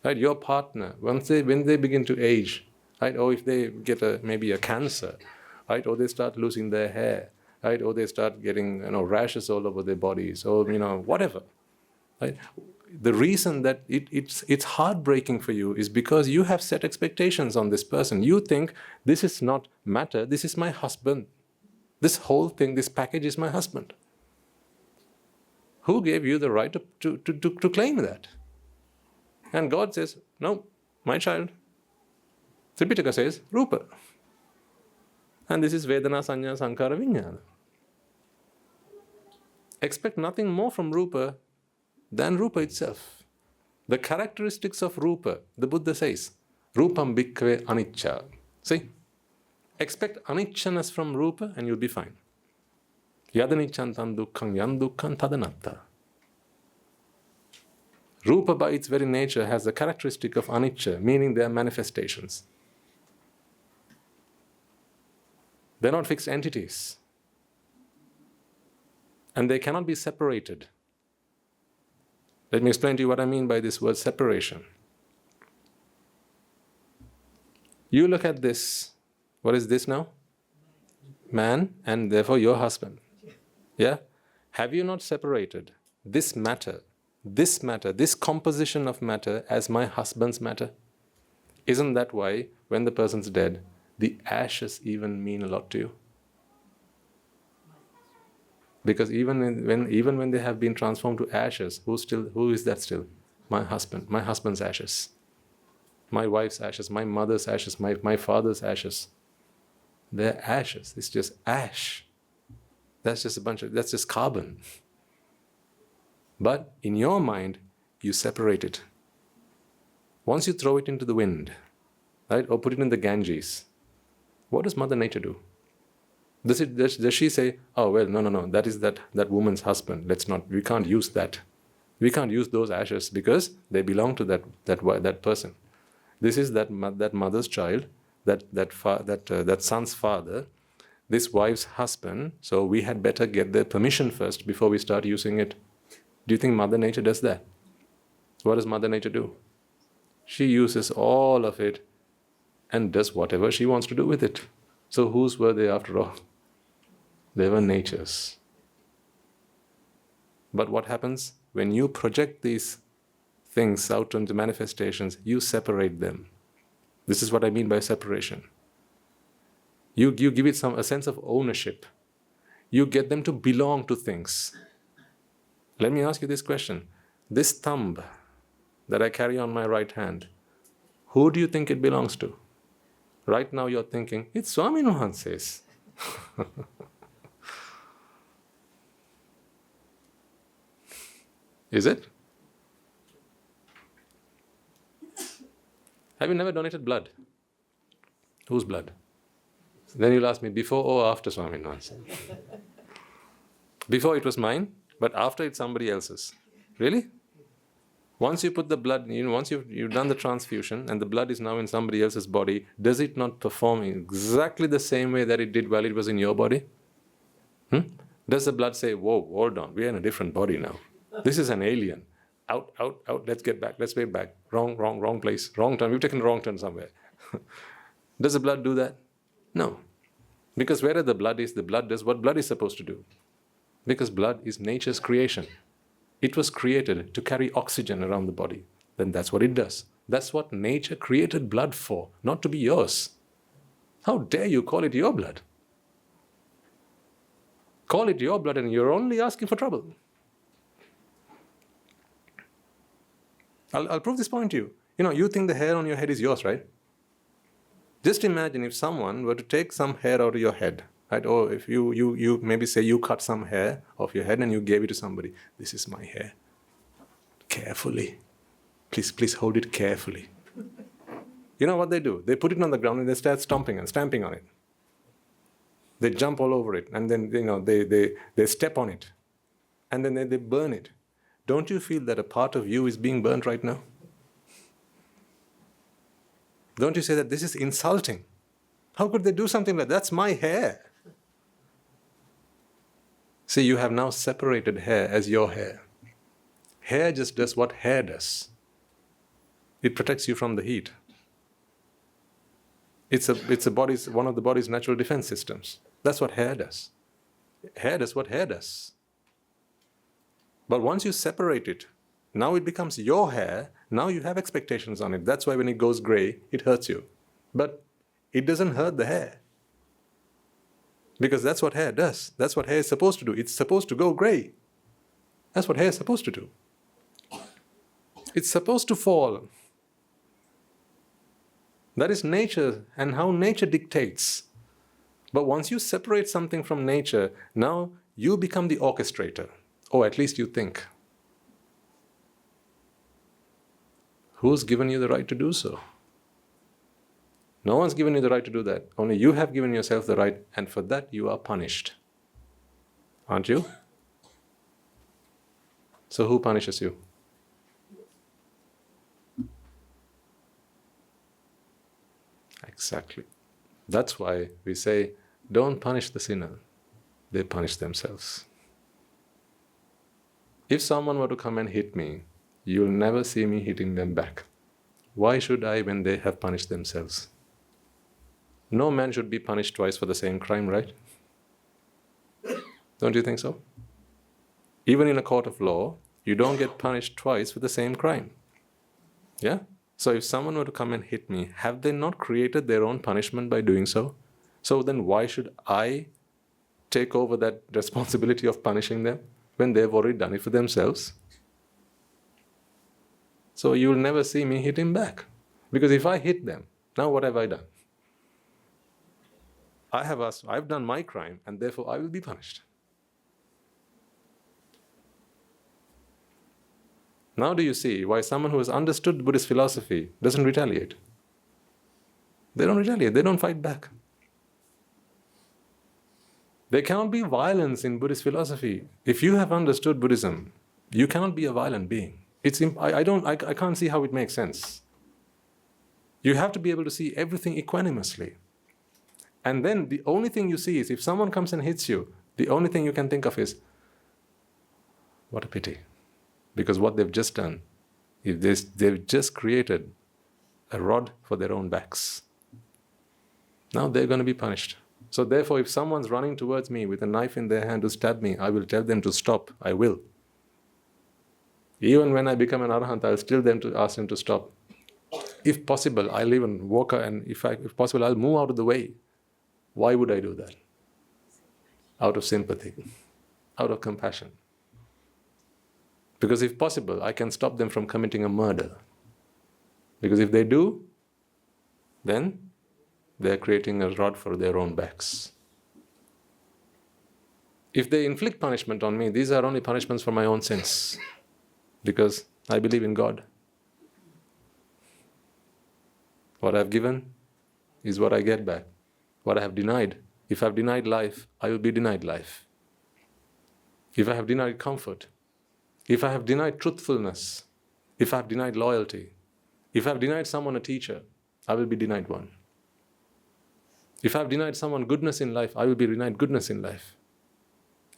right, your partner, when they begin to age, right, or if they get maybe a cancer, right, or they start losing their hair, right, or they start getting rashes all over their bodies, or whatever, right? The reason that it's heartbreaking for you is because you have set expectations on this person. You think this is not matter, this is my husband. This whole thing, this package is my husband. Who gave you the right to claim that? And God says, no, my child. Tripitaka says, Rupa. And this is Vedana, Sanya, Sankara, Vijnana. Expect nothing more from Rupa than Rupa itself. The characteristics of Rupa, the Buddha says, Rupam bhikkhave anicca. See? Expect aniccaness from Rupa and you'll be fine. Yadaniccantam dukkham yan dukkham tadanatta. Rupa by its very nature has the characteristic of anicca, meaning they are manifestations. They're not fixed entities. And they cannot be separated. Let me explain to you what I mean by this word separation. You look at this. What is this now? Man, and therefore your husband. Yeah? Have you not separated this matter, this composition of matter as my husband's matter? Isn't that why when the person's dead, the ashes even mean a lot to you? Because even when they have been transformed to ashes, who is that still? My husband, my husband's ashes, my wife's ashes, my mother's ashes, my father's ashes. They're ashes. It's just ash. That's just carbon. But in your mind, you separate it. Once you throw it into the wind, right, or put it in the Ganges, what does Mother Nature do? Does she say, oh well, no, that is that woman's husband. We can't use that. We can't use those ashes because they belong to that person. This is that mother's child, that son's father, this wife's husband. So we had better get their permission first before we start using it. Do you think Mother Nature does that? What does Mother Nature do? She uses all of it and does whatever she wants to do with it. So whose were they after all? They were nature's. But what happens? When you project these things out into manifestations, you separate them. This is what I mean by separation. You give it a sense of ownership. You get them to belong to things. Let me ask you this question. This thumb that I carry on my right hand, who do you think it belongs to? Right now you're thinking, it's Swami Nuhanse's. Is it? Have you never donated blood? Whose blood? Then you'll ask me, before or after Swami Nuhanse? Before it was mine, but after it's somebody else's. Really? Once you put the blood, once you've done the transfusion and the blood is now in somebody else's body, does it not perform exactly the same way that it did while it was in your body? Does the blood say, whoa, hold on, we're in a different body now. This is an alien. Out, let's get back, let's way back. Wrong place, wrong turn. We've taken the wrong turn somewhere. Does the blood do that? No. Because wherever the blood is, the blood does what blood is supposed to do. Because blood is nature's creation. It was created to carry oxygen around the body. Then that's what it does. That's what nature created blood for, not to be yours. How dare you call it your blood? Call it your blood and you're only asking for trouble. I'll prove this point to you. You think the hair on your head is yours, right? Just imagine if someone were to take some hair out of your head, Right? Or if you maybe say you cut some hair off your head and you gave it to somebody. This is my hair. Carefully. Please hold it carefully. You know what they do? They put it on the ground and they start stomping and stamping on it. They jump all over it, and then they step on it, and then they burn it. Don't you feel that a part of you is being burnt right now? Don't you say that this is insulting? How could they do something like that? That's my hair. See, you have now separated hair as your hair. Hair just does what hair does. It protects you from the heat. It's one of the body's natural defense systems. That's what hair does. Hair does what hair does. But once you separate it, now it becomes your hair. Now you have expectations on it. That's why when it goes gray, it hurts you. But it doesn't hurt the hair. Because that's what hair does. That's what hair is supposed to do. It's supposed to go gray. That's what hair is supposed to do. It's supposed to fall. That is nature and how nature dictates. But once you separate something from nature, now you become the orchestrator. Or at least you think. Who's given you the right to do so? No one's given you the right to do that. Only you have given yourself the right, and for that you are punished. Aren't you? So who punishes you? Exactly. That's why we say, don't punish the sinner. They punish themselves. If someone were to come and hit me, you'll never see me hitting them back. Why should I when they have punished themselves? No man should be punished twice for the same crime, right? Don't you think so? Even in a court of law, you don't get punished twice for the same crime. Yeah? So if someone were to come and hit me, have they not created their own punishment by doing so? So then why should I take over that responsibility of punishing them when they've already done it for themselves? So you'll never see me hit him back. Because if I hit them, now what have I done? I've done my crime, and therefore I will be punished. Now do you see why someone who has understood Buddhist philosophy doesn't retaliate? They don't retaliate, they don't fight back. There cannot be violence in Buddhist philosophy. If you have understood Buddhism, you cannot be a violent being. I can't see how it makes sense. You have to be able to see everything equanimously. And then the only thing you see is if someone comes and hits you, the only thing you can think of is, what a pity. Because what they've just done, they've just created a rod for their own backs. Now they're going to be punished. So therefore, if someone's running towards me with a knife in their hand to stab me, I will tell them to stop. I will. Even when I become an arahant, I'll still ask them to stop. If possible, I'll even walk, and if possible, I'll move out of the way. Why would I do that? Out of sympathy, out of compassion. Because if possible, I can stop them from committing a murder. Because if they do, then they're creating a rod for their own backs. If they inflict punishment on me, these are only punishments for my own sins. Because I believe in God. What I've given is what I get back. What I have denied. If I've denied life, I will be denied life. If I have denied comfort, if I have denied truthfulness, if I have denied loyalty, if I have denied someone a teacher, I will be denied one. If I have denied someone goodness in life, I will be denied goodness in life.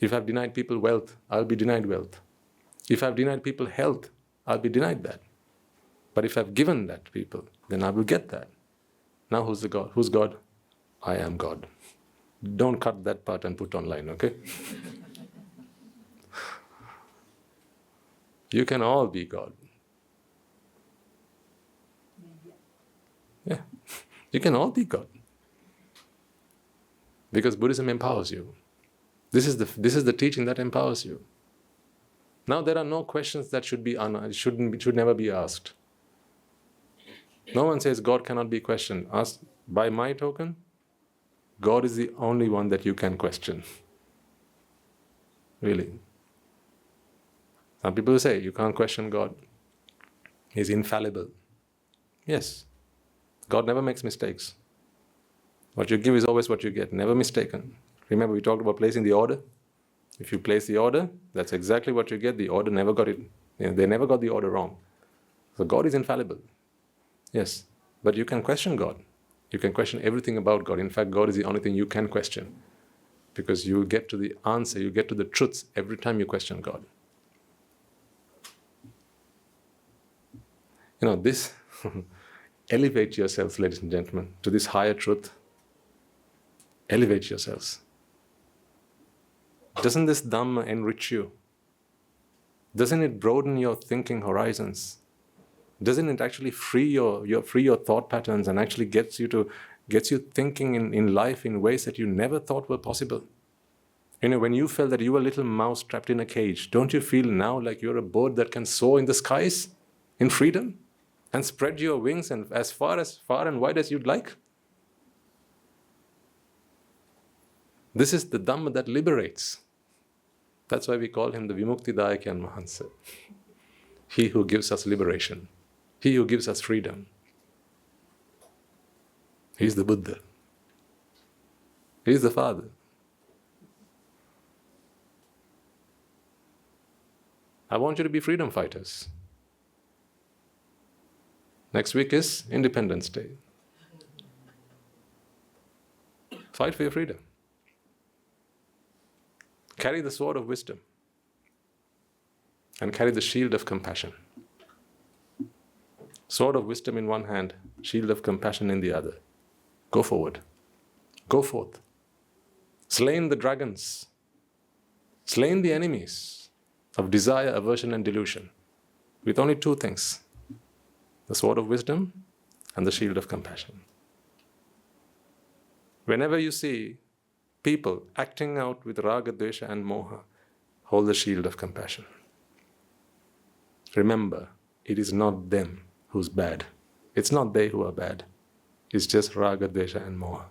If I have denied people wealth, I will be denied wealth. If I have denied people health, I'll be denied that. But if I've given that to people, then I will get that. Now who's the God? Who's God? I am God. Don't cut that part and put online, okay? You can all be God. Yeah, you can all be God. Because Buddhism empowers you. This is the teaching that empowers you. Now there are no questions that should never be asked. No one says God cannot be questioned. Asked by my token, God is the only one that you can question. Really. Some people say you can't question God. He's infallible. Yes. God never makes mistakes. What you give is always what you get, never mistaken. Remember we talked about placing the order? If you place the order, that's exactly what you get. The order never got it. They never got the order wrong. So God is infallible. Yes. But you can question God. You can question everything about God. In fact, God is the only thing you can question. Because you get to the answer, you get to the truths every time you question God. This, elevate yourselves, ladies and gentlemen, to this higher truth. Elevate yourselves. Doesn't this Dhamma enrich you? Doesn't it broaden your thinking horizons? Doesn't it actually free your thought patterns and actually gets you thinking in life in ways that you never thought were possible? When you felt that you were a little mouse trapped in a cage, don't you feel now like you're a bird that can soar in the skies in freedom and spread your wings and as far and wide as you'd like? This is the Dhamma that liberates. That's why we call him the Vimuktidayaka and Mahansa. He who gives us liberation. He who gives us freedom. He's the Buddha. He's the Father. I want you to be freedom fighters. Next week is Independence Day. Fight for your freedom. Carry the sword of wisdom and carry the shield of compassion. Sword of wisdom in one hand, shield of compassion in the other. Go forward. Go forth. Slain the dragons. Slain the enemies of desire, aversion and delusion with only two things: the sword of wisdom and the shield of compassion. Whenever you see people acting out with raga, dvesha and moha, hold the shield of compassion. Remember, it is not them who's bad. It's not they who are bad. It's just raga, dvesha and moha.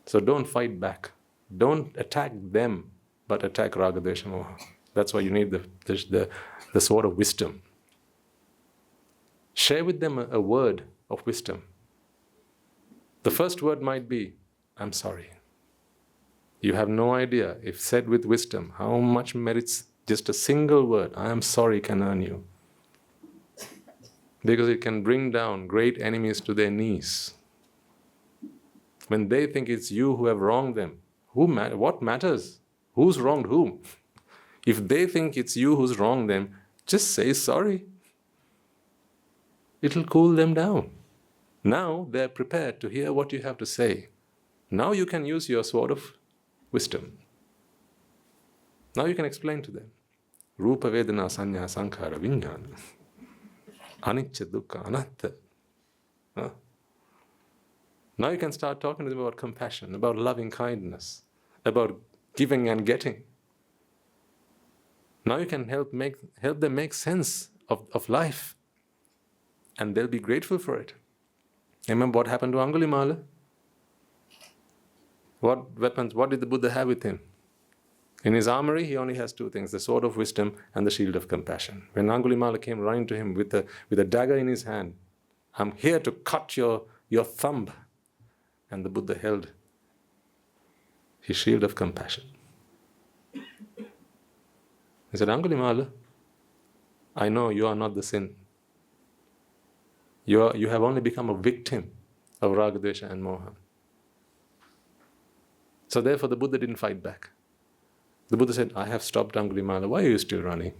So don't fight back. Don't attack them, but attack raga, dvesha, moha. That's why you need the sword of wisdom. Share with them a word of wisdom. The first word might be, I'm sorry. You have no idea, if said with wisdom, how much merits just a single word, I am sorry, can earn you. Because it can bring down great enemies to their knees. When they think it's you who have wronged them, what matters? Who's wronged whom? If they think it's you who's wronged them, just say sorry. It'll cool them down. Now they're prepared to hear what you have to say. Now you can use your sword of wisdom. Now you can explain to them. Rupa Vedana Sanya Sankhara Vijnana. Anicca Dukkha Anatta. Now you can start talking to them about compassion, about loving kindness, about giving and getting. Now you can help them make sense of life. And they'll be grateful for it. Remember what happened to Angulimala? What weapons, what did the Buddha have with him? In his armory, he only has two things, the sword of wisdom and the shield of compassion. When Angulimala came running to him with a dagger in his hand, I'm here to cut your thumb. And the Buddha held his shield of compassion. He said, Angulimala, I know you are not the sin. You have only become a victim of raga, dvesha and moha. So therefore the Buddha didn't fight back. The Buddha said, I have stopped Angulimala. Why are you still running?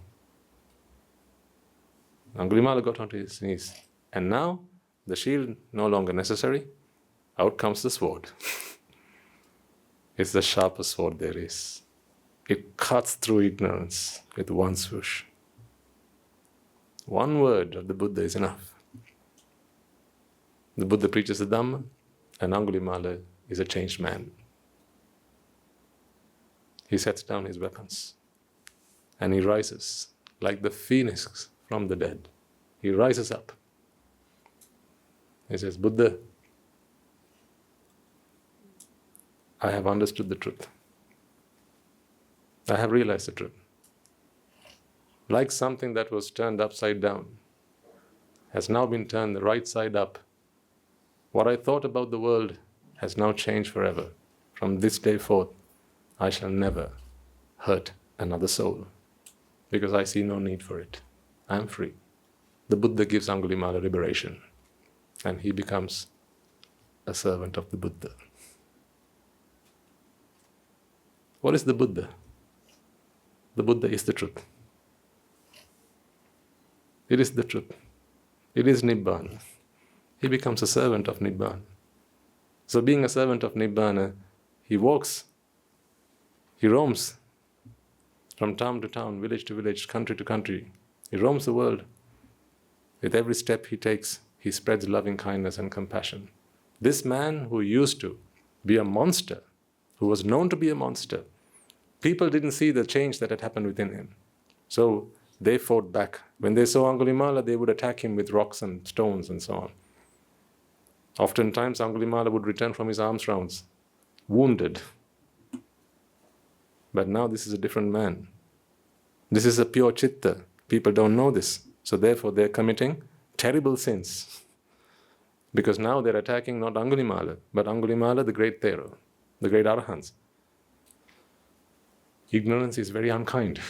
Angulimala got onto his knees. And now the shield no longer necessary. Out comes the sword. It's the sharpest sword there is. It cuts through ignorance with one swoosh. One word of the Buddha is enough. The Buddha preaches the Dhamma, and Angulimala is a changed man. He sets down his weapons, and he rises like the phoenix from the dead. He rises up. He says, Buddha, I have understood the truth. I have realized the truth. Like something that was turned upside down has now been turned the right side up. What I thought about the world has now changed forever. From this day forth, I shall never hurt another soul because I see no need for it. I am free. The Buddha gives Angulimala liberation and he becomes a servant of the Buddha. What is the Buddha? The Buddha is the truth. It is the truth. It is Nibbana. He becomes a servant of Nibbana. So being a servant of Nibbana, he walks, he roams from town to town, village to village, country to country. He roams the world. With every step he takes, he spreads loving kindness and compassion. This man who used to be a monster, who was known to be a monster, people didn't see the change that had happened within him. So they fought back. When they saw Angulimala, they would attack him with rocks and stones and so on. Oftentimes, Angulimala would return from his alms rounds, wounded. But now this is a different man. This is a pure chitta. People don't know this. So therefore, they're committing terrible sins. Because now they're attacking not Angulimala, but Angulimala, the great Thero, the great Arahants. Ignorance is very unkind.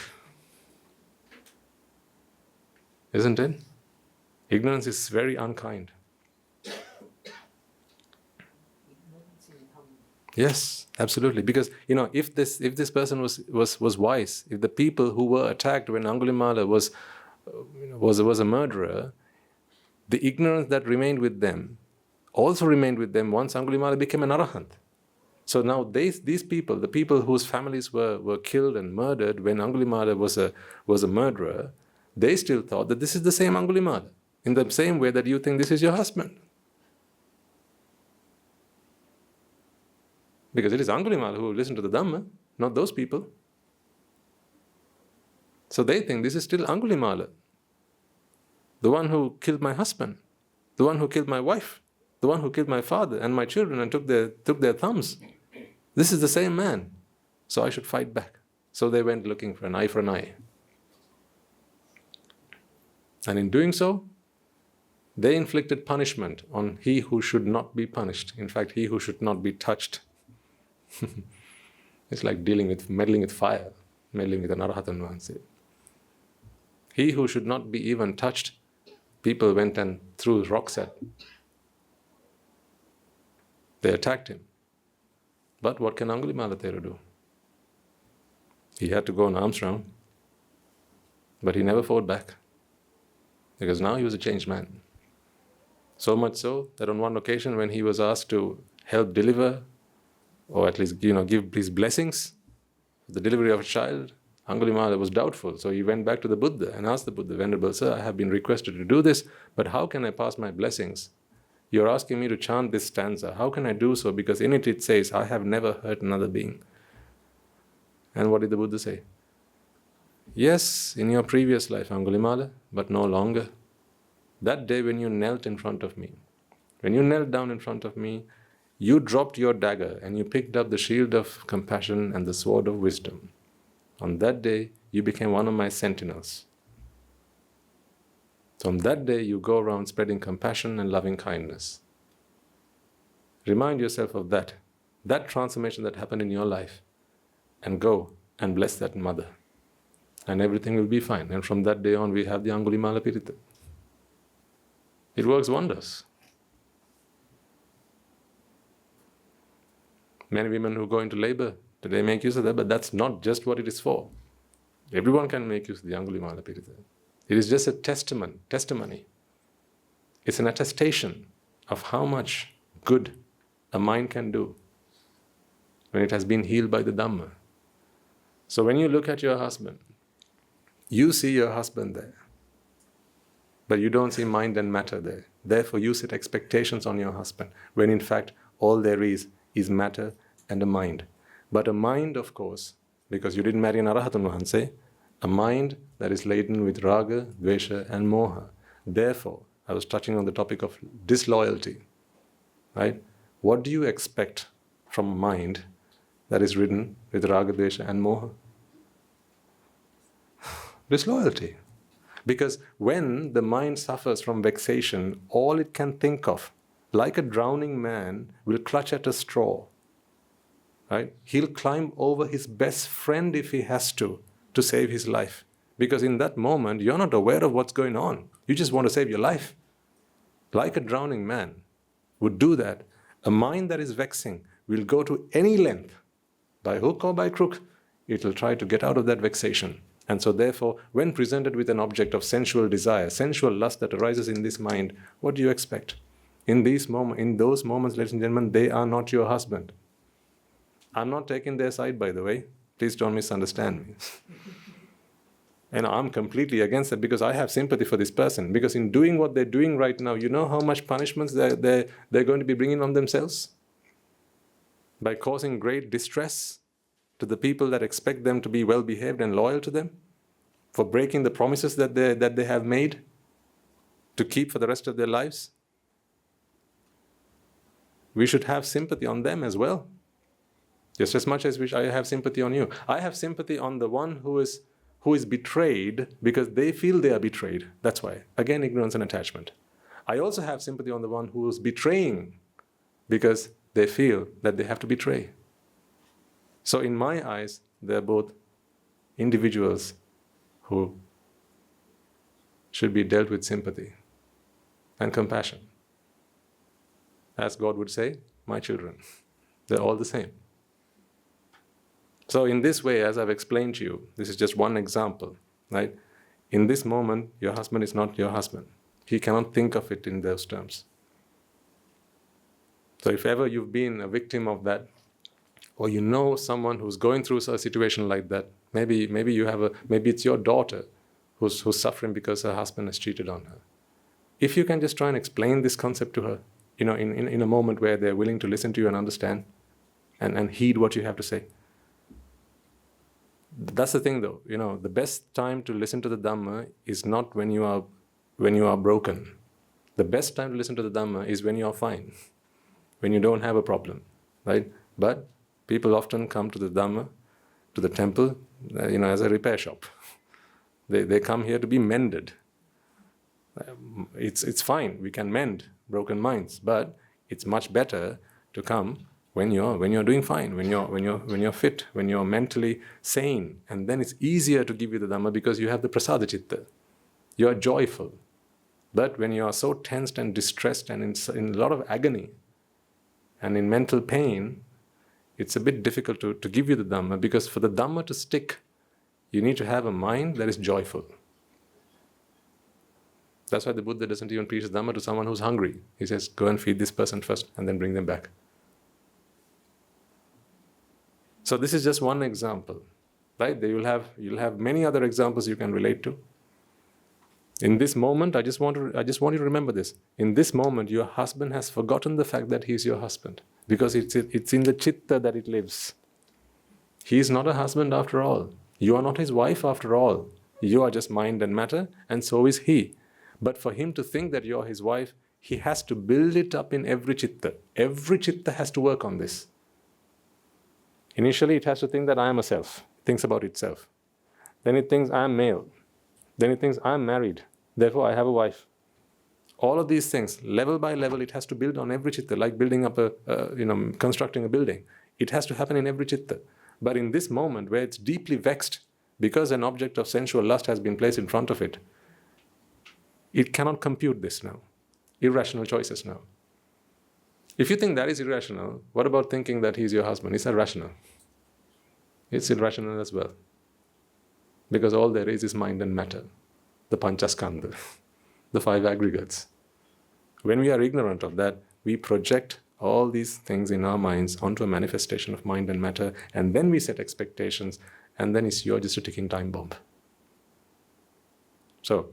Isn't it? Ignorance is very unkind. Yes, absolutely. Because if this person was wise, if the people who were attacked when Angulimala was a murderer, the ignorance that remained with them also remained with them once Angulimala became an arahant. So now these people, the people whose families were killed and murdered when Angulimala was a murderer, they still thought that this is the same Angulimala, in the same way that you think this is your husband. Because it is Angulimala who listened to the Dhamma, not those people. So they think this is still Angulimala, the one who killed my husband, the one who killed my wife, the one who killed my father and my children and took their thumbs. This is the same man, so I should fight back. So they went looking for an eye. And in doing so, they inflicted punishment on he who should not be punished. In fact, he who should not be touched. It's like meddling with fire, meddling with an arahatan. He who should not be even touched, people went and threw rocks at. They attacked him. But what can Angulimala Thero do? He had to go on arms round, but he never fought back, because now he was a changed man. So much so that on one occasion when he was asked to help deliver, or at least give his blessings for the delivery of a child, Angulimala was doubtful. So he went back to the Buddha and asked the Buddha, "Venerable Sir, I have been requested to do this, but how can I pass my blessings? You're asking me to chant this stanza. How can I do so? Because in it says, I have never hurt another being." And what did the Buddha say? "Yes, in your previous life, Angulimala, but no longer. That day when you knelt in front of me, when you knelt down in front of me, you dropped your dagger and you picked up the shield of compassion and the sword of wisdom. On that day, you became one of my sentinels. From that day, you go around spreading compassion and loving kindness. Remind yourself of that transformation that happened in your life, and go and bless that mother. And everything will be fine." And from that day on, we have the Angulimala Pirita. It works wonders. Many women who go into labor, they make use of that, but that's not just what it is for. Everyone can make use of the Angulimala Pirita. It is just a testimony. It's an attestation of how much good a mind can do when it has been healed by the Dhamma. So when you look at your husband, you see your husband there, but you don't see mind and matter there. Therefore, you set expectations on your husband, when in fact all there is matter and a mind. But a mind, of course, because you didn't marry an Arahatan Vahanse, a mind that is laden with raga, dvesha and moha. Therefore, I was touching on the topic of disloyalty, right? What do you expect from a mind that is ridden with raga, dvesha and moha? Disloyalty. Because when the mind suffers from vexation, all it can think of, like a drowning man, will clutch at a straw. Right? He'll climb over his best friend if he has to save his life. Because in that moment, you're not aware of what's going on. You just want to save your life. Like a drowning man would do that. A mind that is vexing will go to any length, by hook or by crook, it will try to get out of that vexation. And so therefore, when presented with an object of sensual desire, sensual lust that arises in this mind, what do you expect? In those moments, ladies and gentlemen, they are not your husband. I'm not taking their side, by the way. Please don't misunderstand me. And I'm completely against it because I have sympathy for this person. Because in doing what they're doing right now, you know how much punishments they're going to be bringing on themselves? By causing great distress to the people that expect them to be well-behaved and loyal to them, for breaking the promises that they have made to keep for the rest of their lives. We should have sympathy on them as well. Just as much as I have sympathy on you. I have sympathy on the one who is betrayed because they feel they are betrayed. That's why. Again, ignorance and attachment. I also have sympathy on the one who is betraying because they feel that they have to betray. So in my eyes, they're both individuals who should be dealt with sympathy and compassion. As God would say, my children. They're all the same. So in this way, as I've explained to you, this is just one example, right? In this moment, your husband is not your husband. He cannot think of it in those terms. So if ever you've been a victim of that, or you know someone who's going through a situation like that, maybe it's your daughter who's suffering because her husband has cheated on her. If you can just try and explain this concept to her, in a moment where they're willing to listen to you and understand and heed what you have to say. That's the thing though, the best time to listen to the Dhamma is not when you are broken. The best time to listen to the Dhamma is when you are fine, when you don't have a problem, right? But people often come to the Dhamma, to the temple, as a repair shop. They come here to be mended. It's fine, we can mend broken minds, but it's much better to come when you're doing fine, when you're fit, when you're mentally sane, and then it's easier to give you the Dhamma because you have the prasada citta. You are joyful. But when you are so tensed and distressed and in a lot of agony and in mental pain, it's a bit difficult to give you the Dhamma, because for the Dhamma to stick, you need to have a mind that is joyful. That's why the Buddha doesn't even preach Dhamma to someone who's hungry. He says, go and feed this person first and then bring them back. So this is just one example, right? You'll have many other examples you can relate to. In this moment, I just want you to remember this. In this moment, your husband has forgotten the fact that he's your husband, because it's in the chitta that it lives. He is not a husband after all. You are not his wife after all. You are just mind and matter, and so is he. But for him to think that you're his wife, he has to build it up in every chitta. Every chitta has to work on this. Initially, it has to think that I am a self. It thinks about itself. Then it thinks I am male. Then it thinks I am married. Therefore, I have a wife. All of these things, level by level, it has to build on every chitta, like building up constructing a building. It has to happen in every chitta. But in this moment, where it's deeply vexed because an object of sensual lust has been placed in front of it, it cannot compute this now. Irrational choices now. If you think that is irrational, what about thinking that he's your husband? Is that rational? It's irrational as well. Because all there is mind and matter, the panchaskandha, the five aggregates. When we are ignorant of that, we project all these things in our minds onto a manifestation of mind and matter, and then we set expectations, and then you're just a ticking time bomb. So,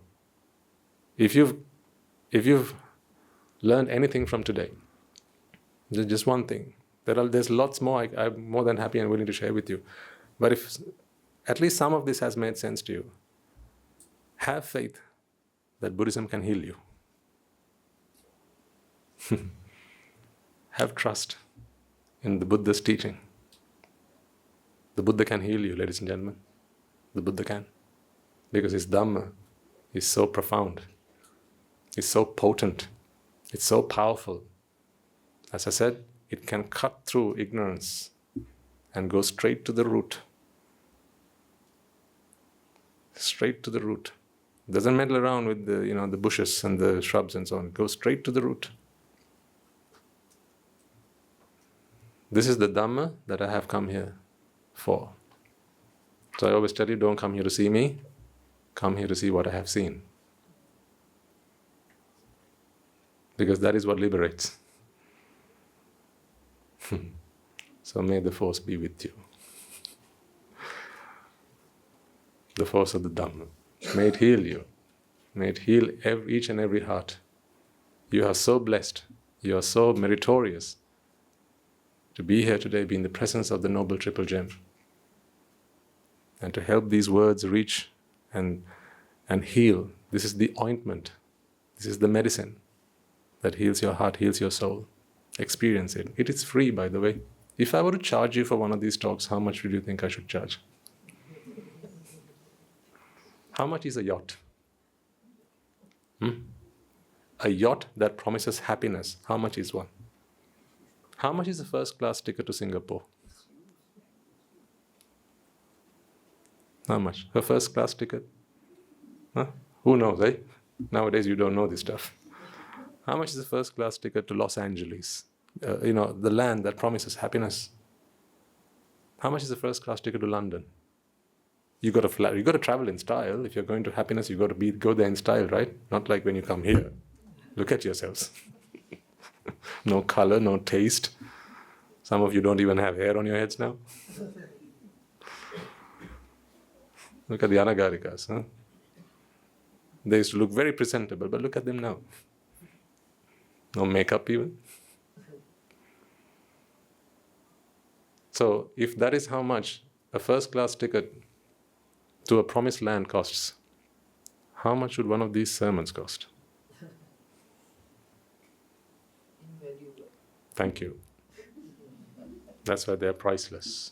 if you've learned anything from today, just one thing. There's lots more I'm more than happy and willing to share with you. But if at least some of this has made sense to you, have faith that Buddhism can heal you. Have trust in the Buddha's teaching. The Buddha can heal you, ladies and gentlemen. The Buddha can. Because his Dhamma is so profound. It's so potent. It's so powerful. As I said, it can cut through ignorance and go straight to the root. Straight to the root. Doesn't meddle around with the bushes and the shrubs and so on. It goes straight to the root. This is the Dhamma that I have come here for. So I always tell you, don't come here to see me. Come here to see what I have seen. Because that is what liberates. So may the force be with you. The force of the Dhamma. May it heal you. May it heal each and every heart. You are so blessed. You are so meritorious to be here today, be in the presence of the Noble Triple Gem. And to help these words reach and heal. This is the ointment. This is the medicine that heals your heart, heals your soul. Experience it. It is free, by the way. If I were to charge you for one of these talks, how much would you think I should charge? How much is a yacht? A yacht that promises happiness, how much is one? How much is a first class ticket to Singapore? How much? A first class ticket? Huh? Who knows, eh? Nowadays you don't know this stuff. How much is a first class ticket to Los Angeles? The land that promises happiness. How much is a first class ticket to London? You got to travel in style. If you're going to happiness, you got to go there in style, right? Not like when you come here. Look at yourselves. No color, no taste. Some of you don't even have hair on your heads now. Look at the Anagarikas, huh? They used to look very presentable, but look at them now. No makeup even. So, if that is how much a first-class ticket to a promised land costs, how much would one of these sermons cost? Invaluable. Thank you. That's why they're priceless.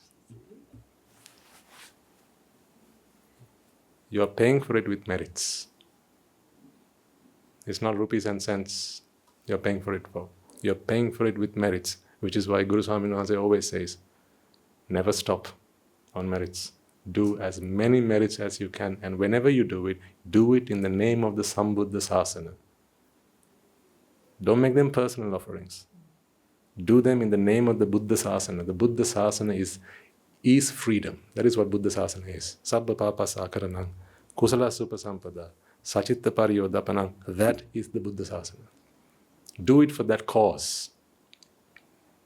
You are paying for it with merits. It's not rupees and cents you're paying for it for. You're paying for it with merits, which is why Guru Swami Namaste always says, never stop on merits. Do as many merits as you can, and whenever you do it in the name of the Sambuddha Sasana. Don't make them personal offerings. Do them in the name of the Buddha Sasana. The Buddha Sasana is freedom. That is what Buddha Sasana is. Sabba papa sakaranam, kusala supasampada, sachitta pariyodapanam. That is the Buddha Sasana. Do it for that cause.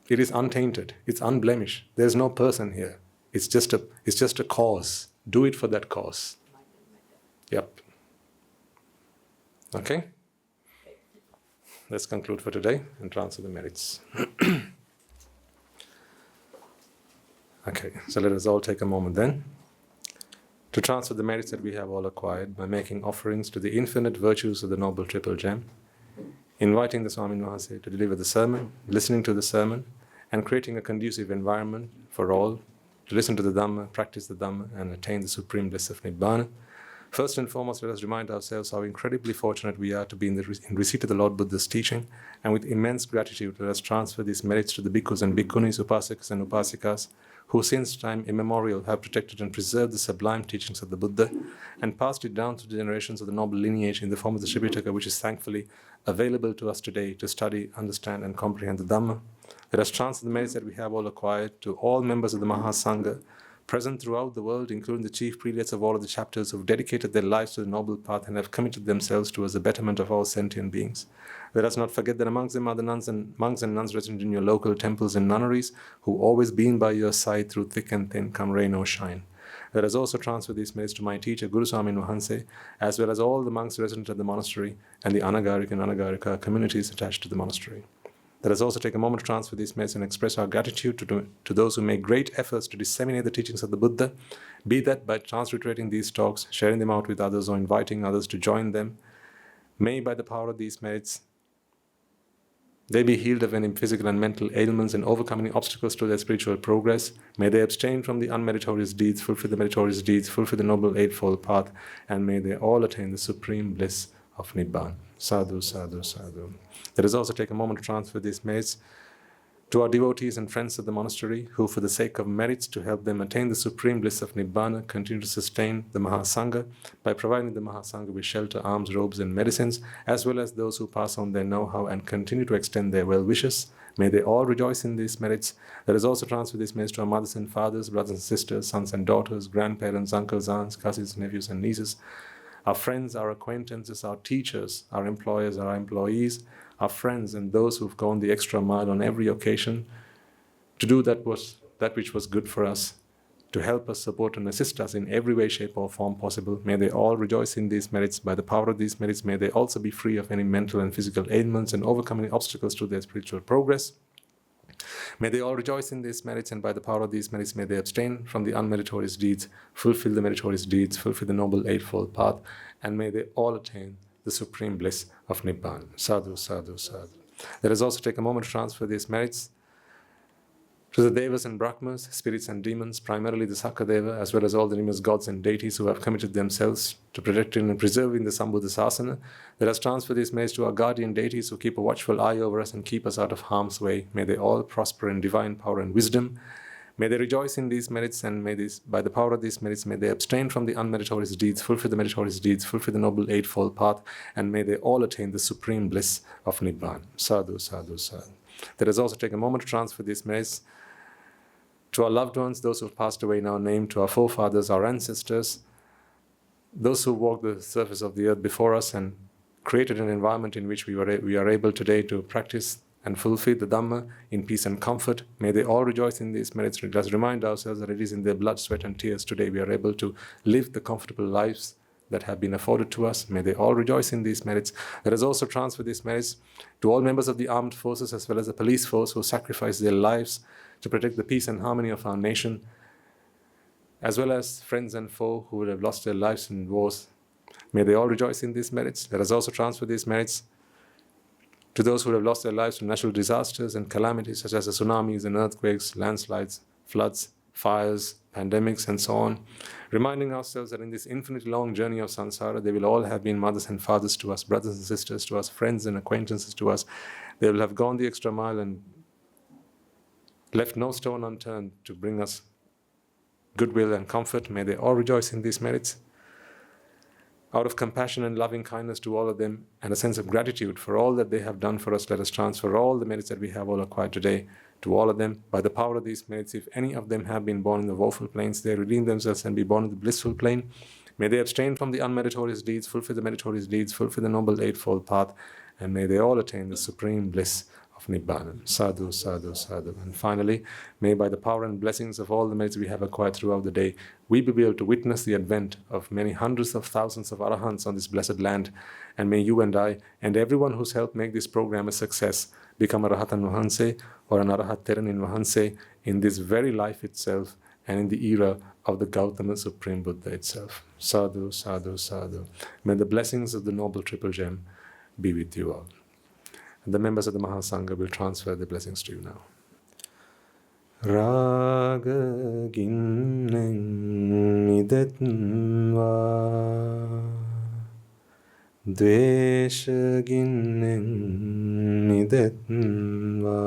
It is untainted. It's unblemished. There's no person here. It's just a cause. Do it for that cause. Yep. Okay? Let's conclude for today and transfer the merits. Okay, so let us all take a moment then to transfer the merits that we have all acquired by making offerings to the infinite virtues of the Noble Triple Gem, inviting the Swami Namaste to deliver the sermon, listening to the sermon, and creating a conducive environment for all to listen to the Dhamma, practice the Dhamma, and attain the Supreme Bliss of Nibbana. First and foremost, let us remind ourselves how incredibly fortunate we are to be in receipt of the Lord Buddha's teaching, and with immense gratitude, let us transfer these merits to the bhikkhus and bhikkhunis, upasakas and upasikas, who since time immemorial have protected and preserved the sublime teachings of the Buddha and passed it down through the generations of the noble lineage in the form of the Tripitaka, which is thankfully available to us today to study, understand, and comprehend the Dhamma. Let us transfer the merits that we have all acquired to all members of the Mahasangha, present throughout the world, including the chief prelates of all of the chapters who have dedicated their lives to the noble path and have committed themselves towards the betterment of all sentient beings. Let us not forget that amongst them are the monks and nuns resident in your local temples and nunneries, who always been by your side through thick and thin, come rain or shine. Let us also transfer these merits to my teacher, Guru Swami Namaste, as well as all the monks resident at the monastery and the Anagarika and Anagarika communities attached to the monastery. Let us also take a moment to transfer these merits and express our gratitude to those who make great efforts to disseminate the teachings of the Buddha, be that by transliterating these talks, sharing them out with others, or inviting others to join them. May, by the power of these merits, they be healed of any physical and mental ailments and overcoming obstacles to their spiritual progress. May they abstain from the unmeritorious deeds, fulfill the meritorious deeds, fulfill the Noble Eightfold Path, and may they all attain the supreme bliss of Nibbana. Sadhu, sadhu, sadhu. Let us also take a moment to transfer these merits to our devotees and friends of the monastery, who for the sake of merits to help them attain the supreme bliss of Nibbana continue to sustain the Mahasangha by providing the Mahasangha with shelter, alms, robes and medicines, as well as those who pass on their know-how and continue to extend their well wishes. May they all rejoice in these merits. Let us also transfer these merits to our mothers and fathers, brothers and sisters, sons and daughters, grandparents, uncles, aunts, cousins, nephews and nieces, our friends, our acquaintances, our teachers, our employers, our employees, our friends, and those who've gone the extra mile on every occasion to do that which was good for us, to help us, support and assist us in every way, shape or form possible. May they all rejoice in these merits. By the power of these merits, may they also be free of any mental and physical ailments and overcome any obstacles to their spiritual progress. May they all rejoice in these merits, and by the power of these merits, may they abstain from the unmeritorious deeds, fulfill the meritorious deeds, fulfill the Noble Eightfold Path, and may they all attain the supreme bliss of Nibbana. Sadhu, sadhu, sadhu. Let us also take a moment to transfer these merits to the Devas and Brahmas, spirits and demons, primarily the Sakadeva, as well as all the numerous gods and deities who have committed themselves to protecting and preserving the Sambhuddha Sasana. Let us transfer these merits to our guardian deities who keep a watchful eye over us and keep us out of harm's way. May they all prosper in divine power and wisdom. May they rejoice in these merits, and may these, by the power of these merits, may they abstain from the unmeritorious deeds, fulfill the meritorious deeds, fulfill the Noble Eightfold Path, and may they all attain the supreme bliss of Nibbana. Sadhu, sadhu, sadhu. Let us also take a moment to transfer these merits to our loved ones, those who have passed away in our name, to our forefathers, our ancestors, those who walked the surface of the earth before us and created an environment in which we are able today to practice and fulfill the Dhamma in peace and comfort. May they all rejoice in these merits. Let us remind ourselves that it is in their blood, sweat and tears today we are able to live the comfortable lives that have been afforded to us. May they all rejoice in these merits. Let us also transfer these merits to all members of the armed forces as well as the police force who sacrifice their lives to protect the peace and harmony of our nation, as well as friends and foe who would have lost their lives in wars. May they all rejoice in these merits. Let us also transfer these merits to those who have lost their lives from natural disasters and calamities such as the tsunamis and earthquakes, landslides, floods, fires, pandemics, and so on, reminding ourselves that in this infinitely long journey of samsara, they will all have been mothers and fathers to us, brothers and sisters to us, friends and acquaintances to us. They will have gone the extra mile and left no stone unturned to bring us goodwill and comfort. May they all rejoice in these merits. Out of compassion and loving kindness to all of them and a sense of gratitude for all that they have done for us, let us transfer all the merits that we have all acquired today to all of them. By the power of these merits, if any of them have been born in the woeful planes, they redeem themselves and be born in the blissful plane. May they abstain from the unmeritorious deeds, fulfill the meritorious deeds, fulfill the Noble Eightfold Path, and may they all attain the supreme bliss of Nibbana. Sadhu, sadhu, sadhu. And finally, may by the power and blessings of all the merits we have acquired throughout the day, we be able to witness the advent of many hundreds of thousands of arahants on this blessed land. And may you and I, and everyone who's helped make this program a success, become a Rahatan Vahanse or an Arahat Theranin Vahanse in this very life itself and in the era of the Gautama Supreme Buddha itself. Sadhu, sadhu, sadhu. May the blessings of the Noble Triple Gem be with you all. And the members of the Mahasangha will transfer the blessings to you now. Raga ginnen midetva, dvesha ginnen midetva,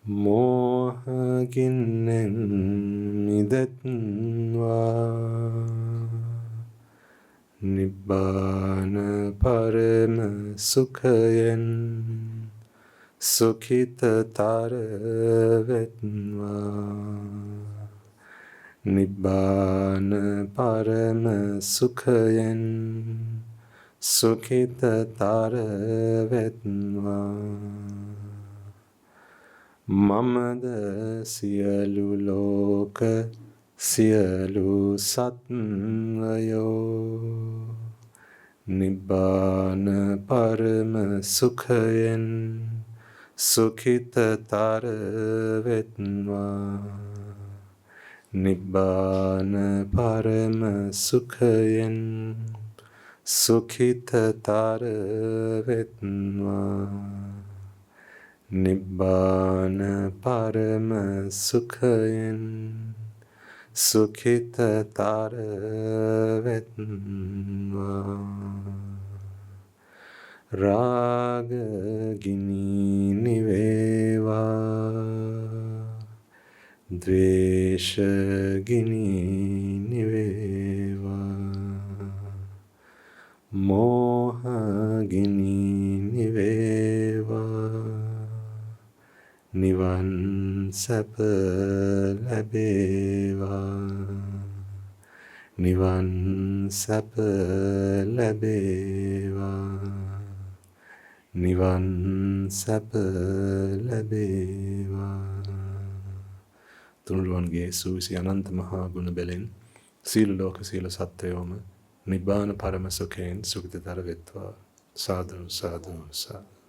moha ginnen midetva, Nibbana Parama Sukhayan Sukhita Taravetva. Nibbana Parama Sukhayan Sukhita Taravetva. Mamada Siyalu Loka Siyalu Satvayo Nibbana Parama Sukhayan Sukhita Taravetva. Nibbana Parama Sukhayan සුඛිතතර වෙත්වා නිබ්බාන පරම සුඛයෙන් සුඛිතතර වෙත්වා රාගගිනි නිවේවා ද්වේෂගිනි නිවේවා මෝහගිනි නිවේවා නිවන් සැප ලැබේවා නිවන් සැප ලැබේවා නිවන් සැප ලැබේවා තුනුරුවන්ගේ සූවිසි අනන්ත මහා ගුණ බැලෙන් සීල ලෝක සීල සත්වයෝම නිබ්බාන පරම සුඛයෙන් සුඛිතතර වෙත්වා සාදු සාදු සාදු